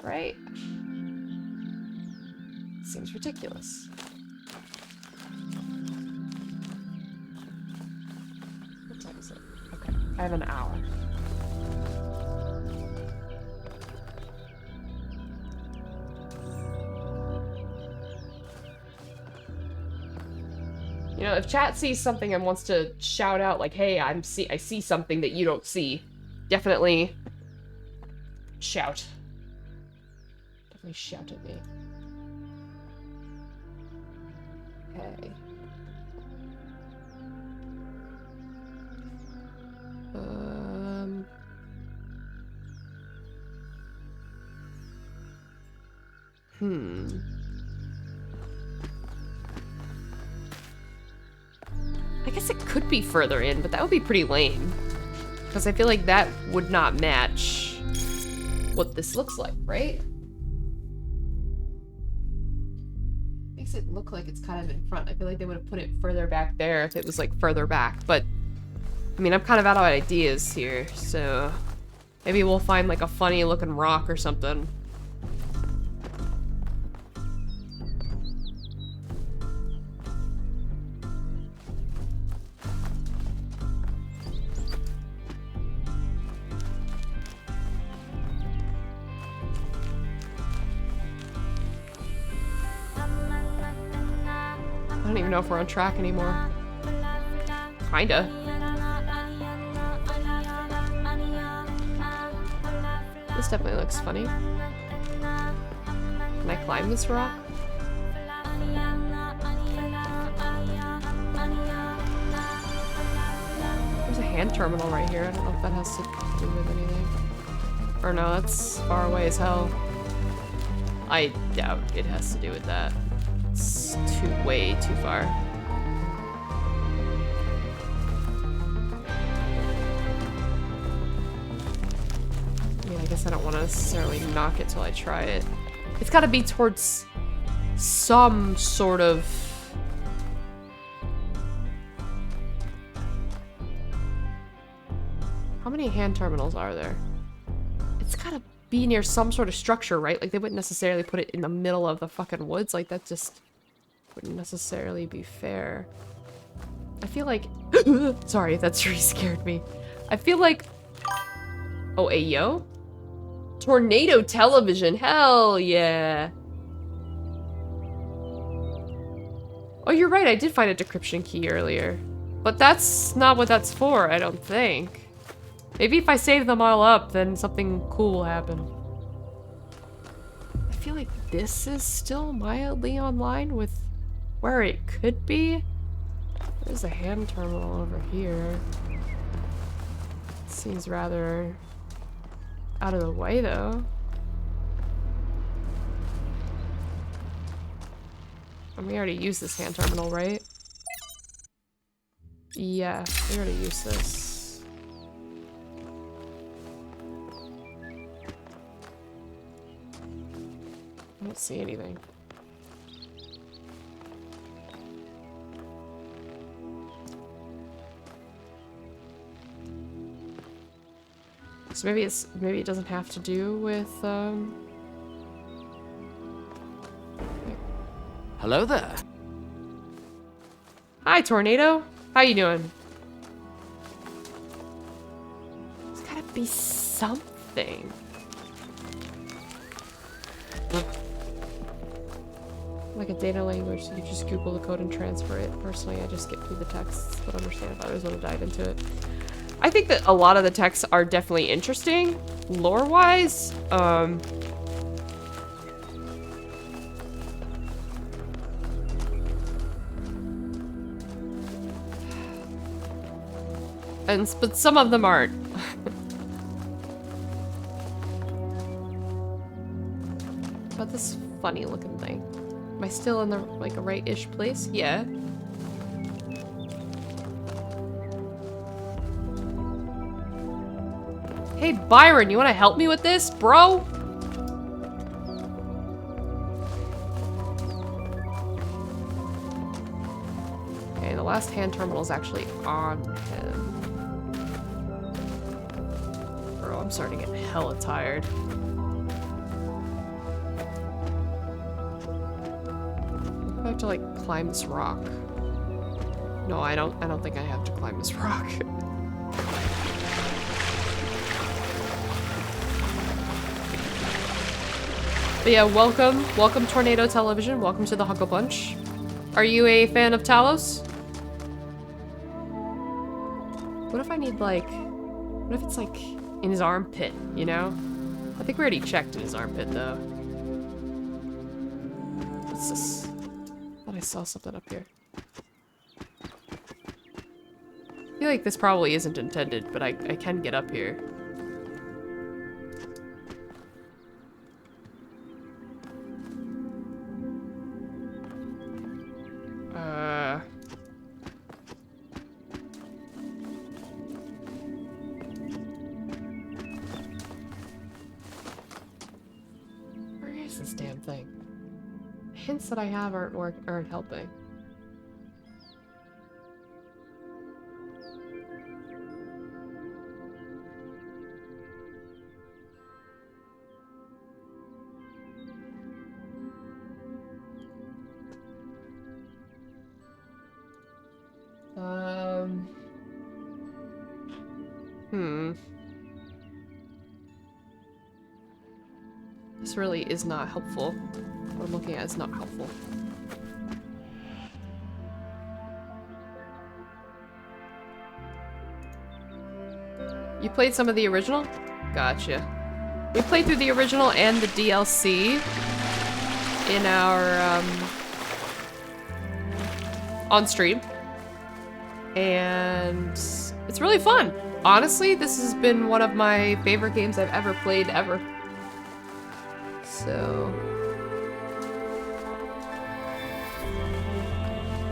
Right? Seems ridiculous. What time is it? Okay, I have an hour. You know, if chat sees something and wants to shout out like, hey, I see something that you don't see, definitely shout. Definitely shout at me. Okay. guess it could be further in, but that would be pretty lame. Because I feel like that would not match what this looks like, right? Makes it look like it's kind of in front. I feel like they would have put it further back there if it was like further back, but I mean, I'm kind of out of ideas here, so maybe we'll find like a funny looking rock or something. I don't even know if we're on track anymore. Kinda. This definitely looks funny. Can I climb this rock? There's a hand terminal right here. I don't know if that has to do with anything. Or no, that's far away as hell. I doubt it has to do with that. It's way too far. I mean, I guess I don't want to necessarily knock it till I try it. It's got to be towards some sort of... How many hand terminals are there? It's got to be near some sort of structure, right? Like, they wouldn't necessarily put it in the middle of the fucking woods. Like, that just wouldn't necessarily be fair. I feel like... Sorry, that's really scared me. I feel like... Oh, ayo? Tornado television, hell yeah! Oh, you're right, I did find a decryption key earlier. But that's not what that's for, I don't think. Maybe if I save them all up, then something cool will happen. I feel like this is still mildly online with where it could be. There's a hand terminal over here. Seems rather out of the way, though. And we already used this hand terminal, right? Yeah, we already used this. I don't see anything. So maybe it doesn't have to do with Hello there. Hi, Tornado. How you doing? There's gotta be something. Like a data language, so you just Google the code and transfer it. Personally, I just skip through the texts, but understand if others want to dive into it. I think that a lot of the texts are definitely interesting, lore-wise. But some of them aren't. About this funny looking thing. Am I still in the like a right-ish place? Yeah. Hey Byron, you want to help me with this, bro? Okay, the last hand terminal is actually on him. Bro, I'm starting to get hella tired. I have to like climb this rock. No, I don't think I have to climb this rock. But yeah, welcome Tornado Television, welcome to the Huggle Bunch. Are you a fan of Talos? What if I need like, what if it's like in his armpit, you know? I think we already checked in his armpit though. What's this? I thought I saw something up here. I feel like this probably isn't intended, but I can get up here. hints that I have aren't helping. This really is not helpful. What I'm looking at is not helpful. You played some of the original? Gotcha. We played through the original and the DLC in our, on stream. And it's really fun. Honestly, this has been one of my favorite games I've ever played, ever. So...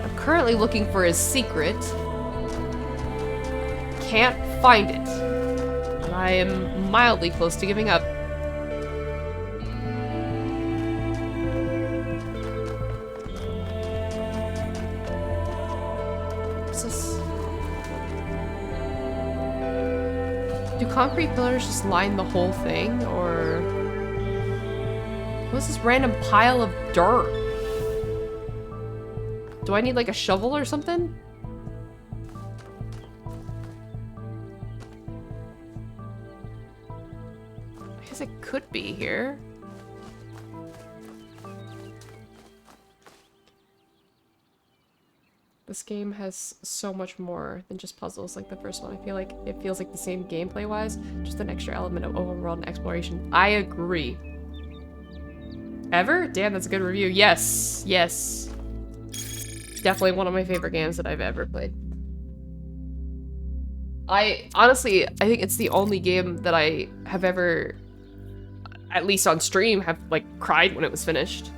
I'm currently looking for his secret. Can't find it. And I am mildly close to giving up. What's this? Do concrete pillars just line the whole thing, or... What's this random pile of dirt? Do I need like a shovel or something? I guess it could be here. This game has so much more than just puzzles like the first one. I feel like it feels like the same gameplay wise, just an extra element of overworld and exploration. I agree. Ever? Damn, that's a good review. Yes, yes. Definitely one of my favorite games that I've ever played. Honestly, I think it's the only game that I have ever, at least on stream, have like cried when it was finished.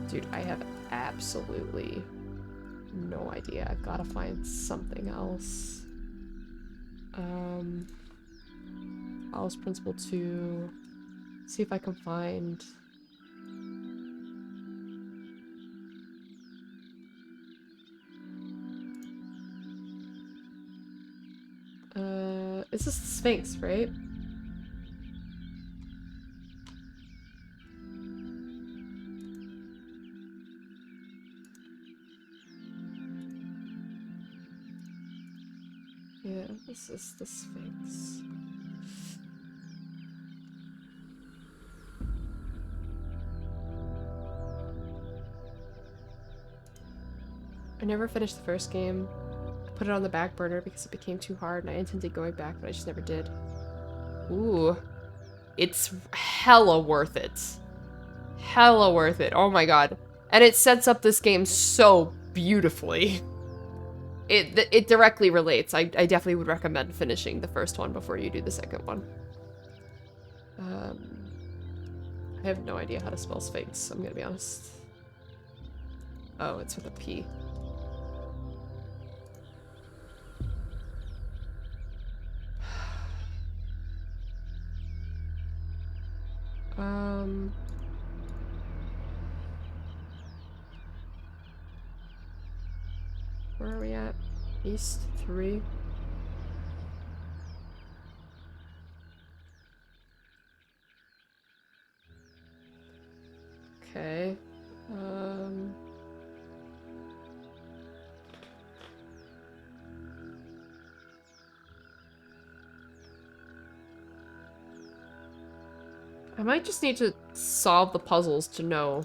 Dude, I have absolutely no idea. I've got to find something else. Talos Principle II. See if I can find... This is the Sphinx, right? Yeah, this is the Sphinx. I never finished the first game. I put it on the back burner because it became too hard and I intended going back, but I just never did. Ooh. It's hella worth it. Hella worth it. Oh my god. And it sets up this game so beautifully. It directly relates. I definitely would recommend finishing the first one before you do the second one. I have no idea how to spell Sphinx, I'm gonna be honest. Oh, it's with a P. Where are we at? East 3. Okay. I might just need to solve the puzzles to know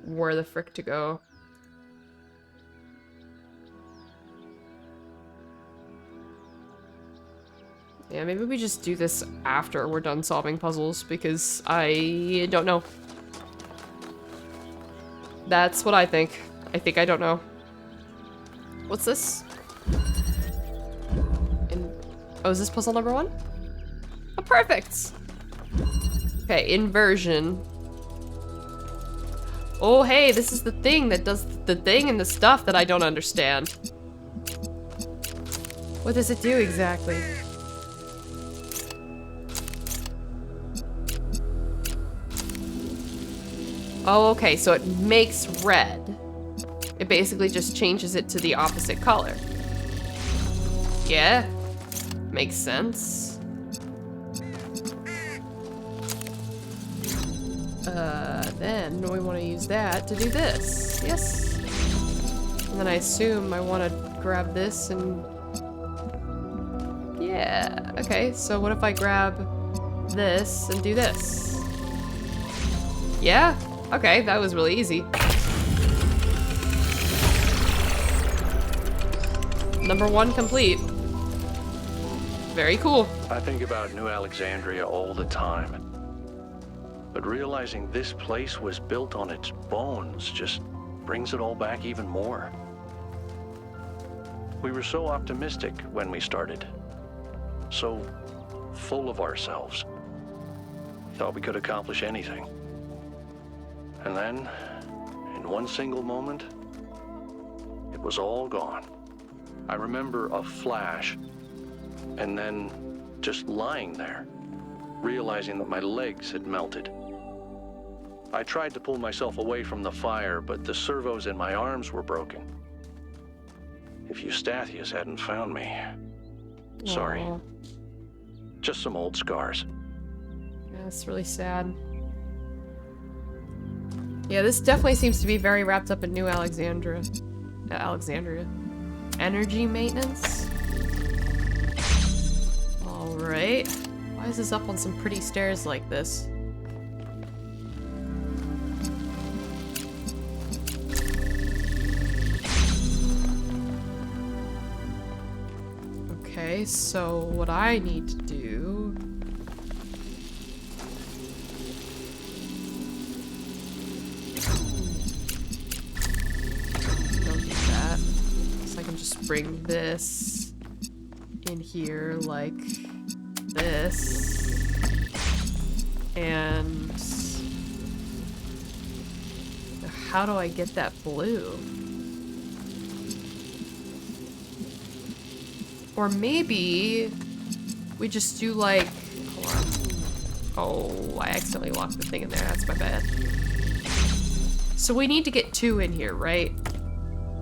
where the frick to go. Yeah, maybe we just do this after we're done solving puzzles, because I don't know. That's what I think. I don't know. What's this? Oh, is this puzzle number 1? Oh, perfect! Okay, inversion. Oh, hey, this is the thing that does the thing and the stuff that I don't understand. What does it do exactly? Oh, okay, so it makes red. It basically just changes it to the opposite color. Yeah, makes sense. Then we want to use that to do this. Yes. And then I assume I want to grab this and... Yeah, okay, so what if I grab this and do this? Yeah? Okay, that was really easy. Number 1 complete. Very cool. I think about New Alexandria all the time. But realizing this place was built on its bones just brings it all back even more. We were so optimistic when we started. So full of ourselves. Thought we could accomplish anything. And then, in one single moment, it was all gone. I remember a flash, and then just lying there, realizing that my legs had melted. I tried to pull myself away from the fire, but the servos in my arms were broken. If Eustathius hadn't found me... Sorry. Aww. Just some old scars. Yeah, that's really sad. Yeah, this definitely seems to be very wrapped up in New Alexandria. Alexandria. Energy maintenance? Alright. Why is this up on some pretty stairs like this? Okay, so what I need to do... Don't do that. So I can just bring this in here like this. And... how do I get that blue? Or maybe we just do like, hold on. Oh, I accidentally locked the thing in there. That's my bad. So we need to get 2 in here, right?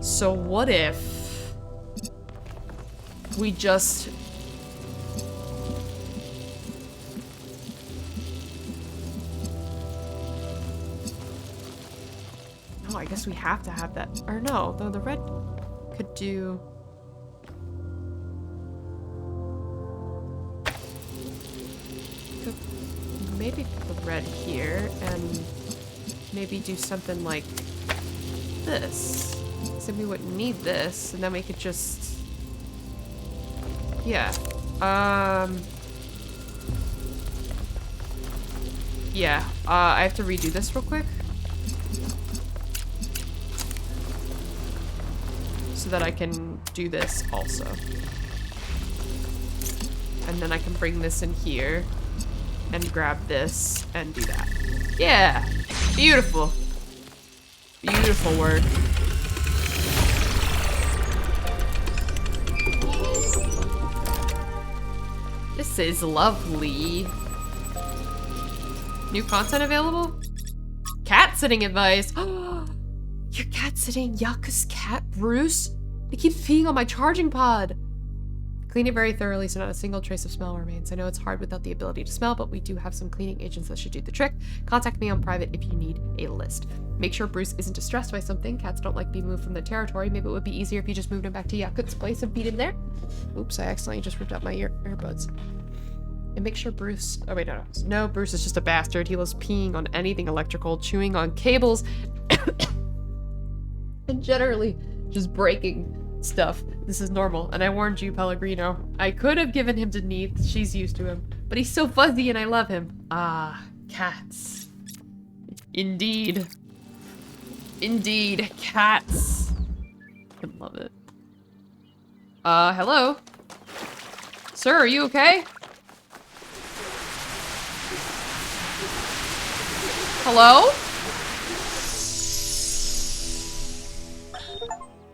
So what if we just... No, I guess we have to have that. Or no, though the red could do... Maybe put the red here and maybe do something like this. So we wouldn't need this, and then we could just... Yeah. Yeah. I have to redo this real quick. So that I can do this also. And then I can bring this in here. And grab this and do that. Yeah! Beautiful. Beautiful work. This is lovely. New content available? Cat sitting advice. Your cat sitting? Yucca's cat, Bruce? It keeps peeing on my charging pod. Clean it very thoroughly so not a single trace of smell remains. I know it's hard without the ability to smell, but we do have some cleaning agents that should do the trick. Contact me on private if you need a list. Make sure Bruce isn't distressed by something. Cats don't like being moved from their territory. Maybe it would be easier if you just moved him back to Yakut's place and feed him there. Oops, I accidentally just ripped out my earbuds. And make sure Bruce... Oh, wait, no. No, Bruce is just a bastard. He loves peeing on anything electrical, chewing on cables, and generally just breaking stuff. This is normal, and I warned you, Pellegrino. I could have given him to Neith. She's used to him. But he's so fuzzy and I love him. Ah, cats. Indeed. Indeed, cats. I love it. Hello? Sir, are you okay? Hello?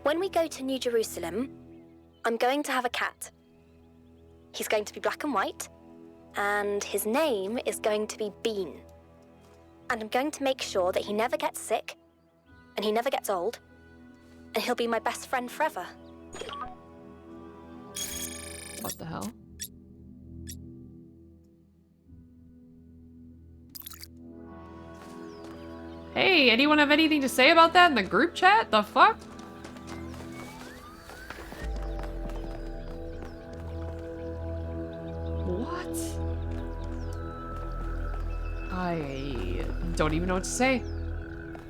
When we go to New Jerusalem, I'm going to have a cat. He's going to be black and white, and his name is going to be Bean. And I'm going to make sure that he never gets sick, and he never gets old, and he'll be my best friend forever. What the hell? Hey, anyone have anything to say about that in the group chat? The fuck? What? I don't even know what to say.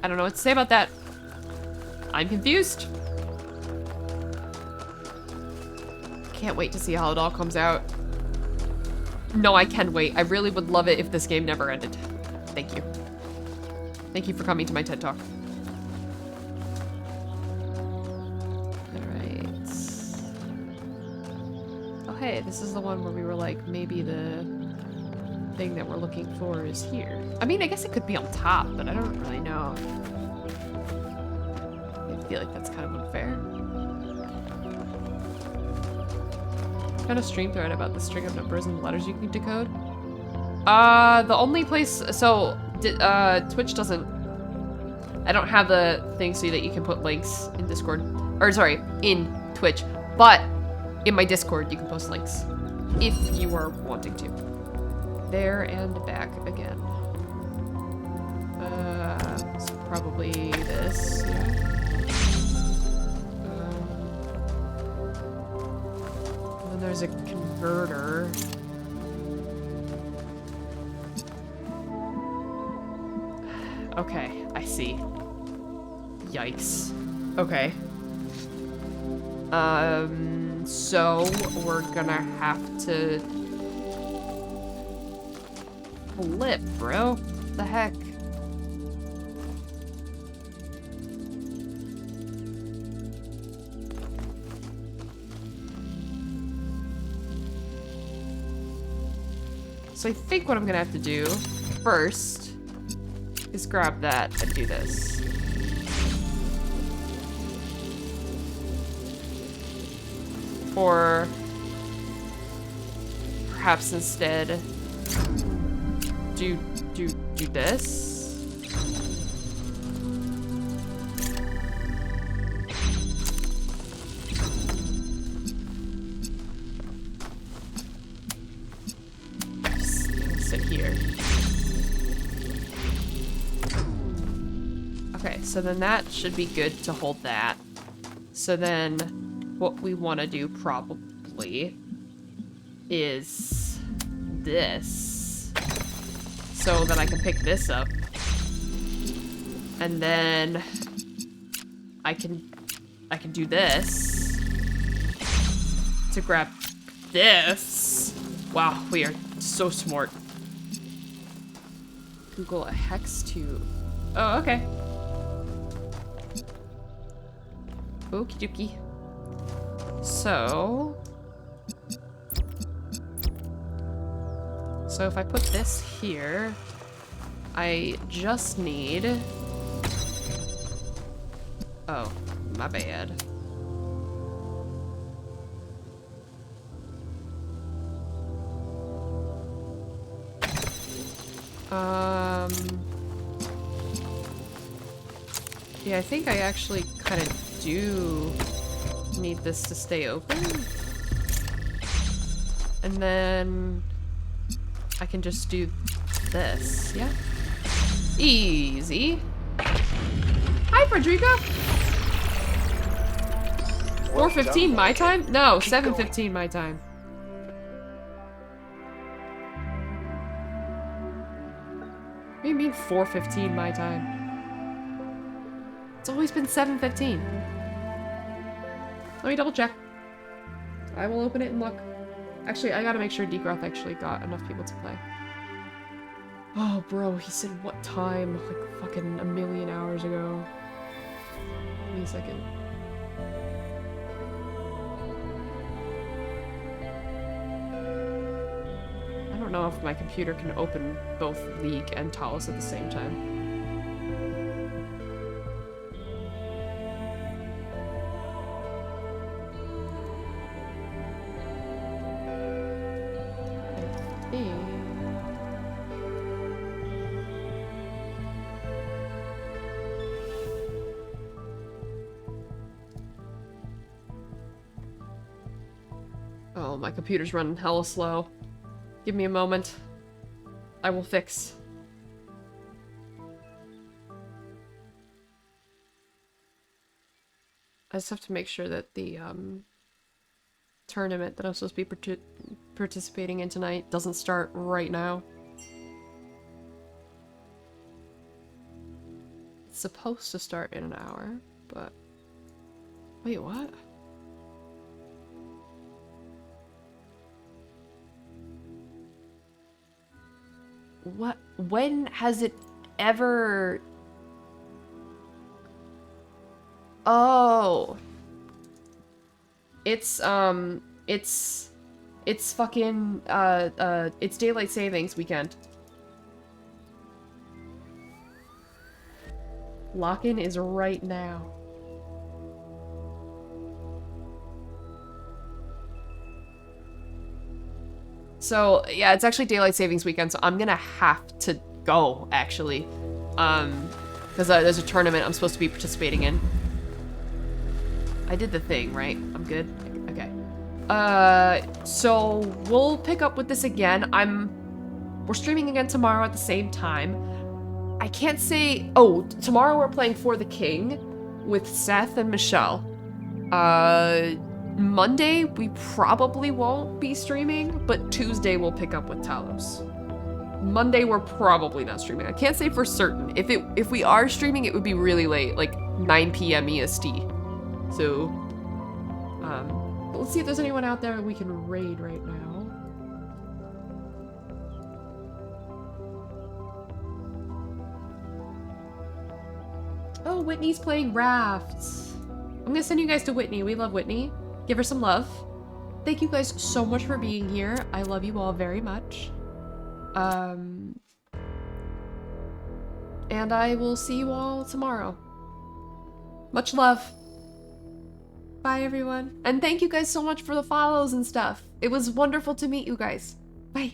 I don't know what to say about that. I'm confused. Can't wait to see how it all comes out. No, I can wait. I really would love it if this game never ended. Thank you. Thank you for coming to my TED Talk. Alright. Oh, hey, this is the one where we were like, maybe the thing that we're looking for is here. I mean, I guess it could be on top, but I don't really know. I feel like that's kind of unfair. Kind of stream thread about the string of numbers and letters you can decode. The only place, so Twitch doesn't, I don't have the thing so that you can put links in Discord, or sorry, in Twitch, but in my Discord you can post links if you are wanting to. There and back again. It's probably this, yeah. And then there's a converter. Okay, I see. Yikes. Okay. So we're gonna have to flip, bro. What the heck? So I think what I'm gonna have to do first is grab that and do this. Or perhaps instead do this. Just sit here. Okay, so then that should be good to hold that. So then what we want to do probably is this. So that I can pick this up. And then I can do this to grab this. Wow, we are so smart. Google a hex tube. Oh, okay. Okie dokie. So if I put this here, I just need, oh, my bad. Yeah, I think I actually kind of do need this to stay open. And then I can just do this, yeah? Easy. Hi, Frederica! 4:15 my time? No, 7:15 my time. What do you mean 4:15 my time? It's always been 7:15. Let me double check. I will open it and look. Actually, I gotta make sure Degroth actually got enough people to play. Oh, bro, he said what time? Like fucking a million hours ago. Give me a second. I don't know if my computer can open both League and Talos at the same time. Oh, my computer's running hella slow. Give me a moment. I will fix. I just have to make sure that the tournament that I'm supposed to be participating in tonight doesn't start right now. It's supposed to start in an hour, but... Wait, what? What? When has it ever... Oh. It's fucking, it's daylight savings weekend. Lock-in is right now. So, yeah, it's actually daylight savings weekend, so I'm gonna have to go, actually. Because there's a tournament I'm supposed to be participating in. I did the thing, right? I'm good? Okay. So we'll pick up with this again. We're streaming again tomorrow at the same time. I can't say... Oh, tomorrow we're playing For the King with Seth and Michelle. Monday we probably won't be streaming, but Tuesday we'll pick up with Talos. Monday we're probably not streaming. I can't say for certain. If we are streaming, it would be really late, like 9 p.m. EST. So, but let's see if there's anyone out there we can raid right now. Oh, Whitney's playing rafts. I'm gonna send you guys to Whitney. We love Whitney. Give her some love. Thank you guys so much for being here. I love you all very much. And I will see you all tomorrow. Much love. Bye, everyone. And thank you guys so much for the follows and stuff. It was wonderful to meet you guys. Bye.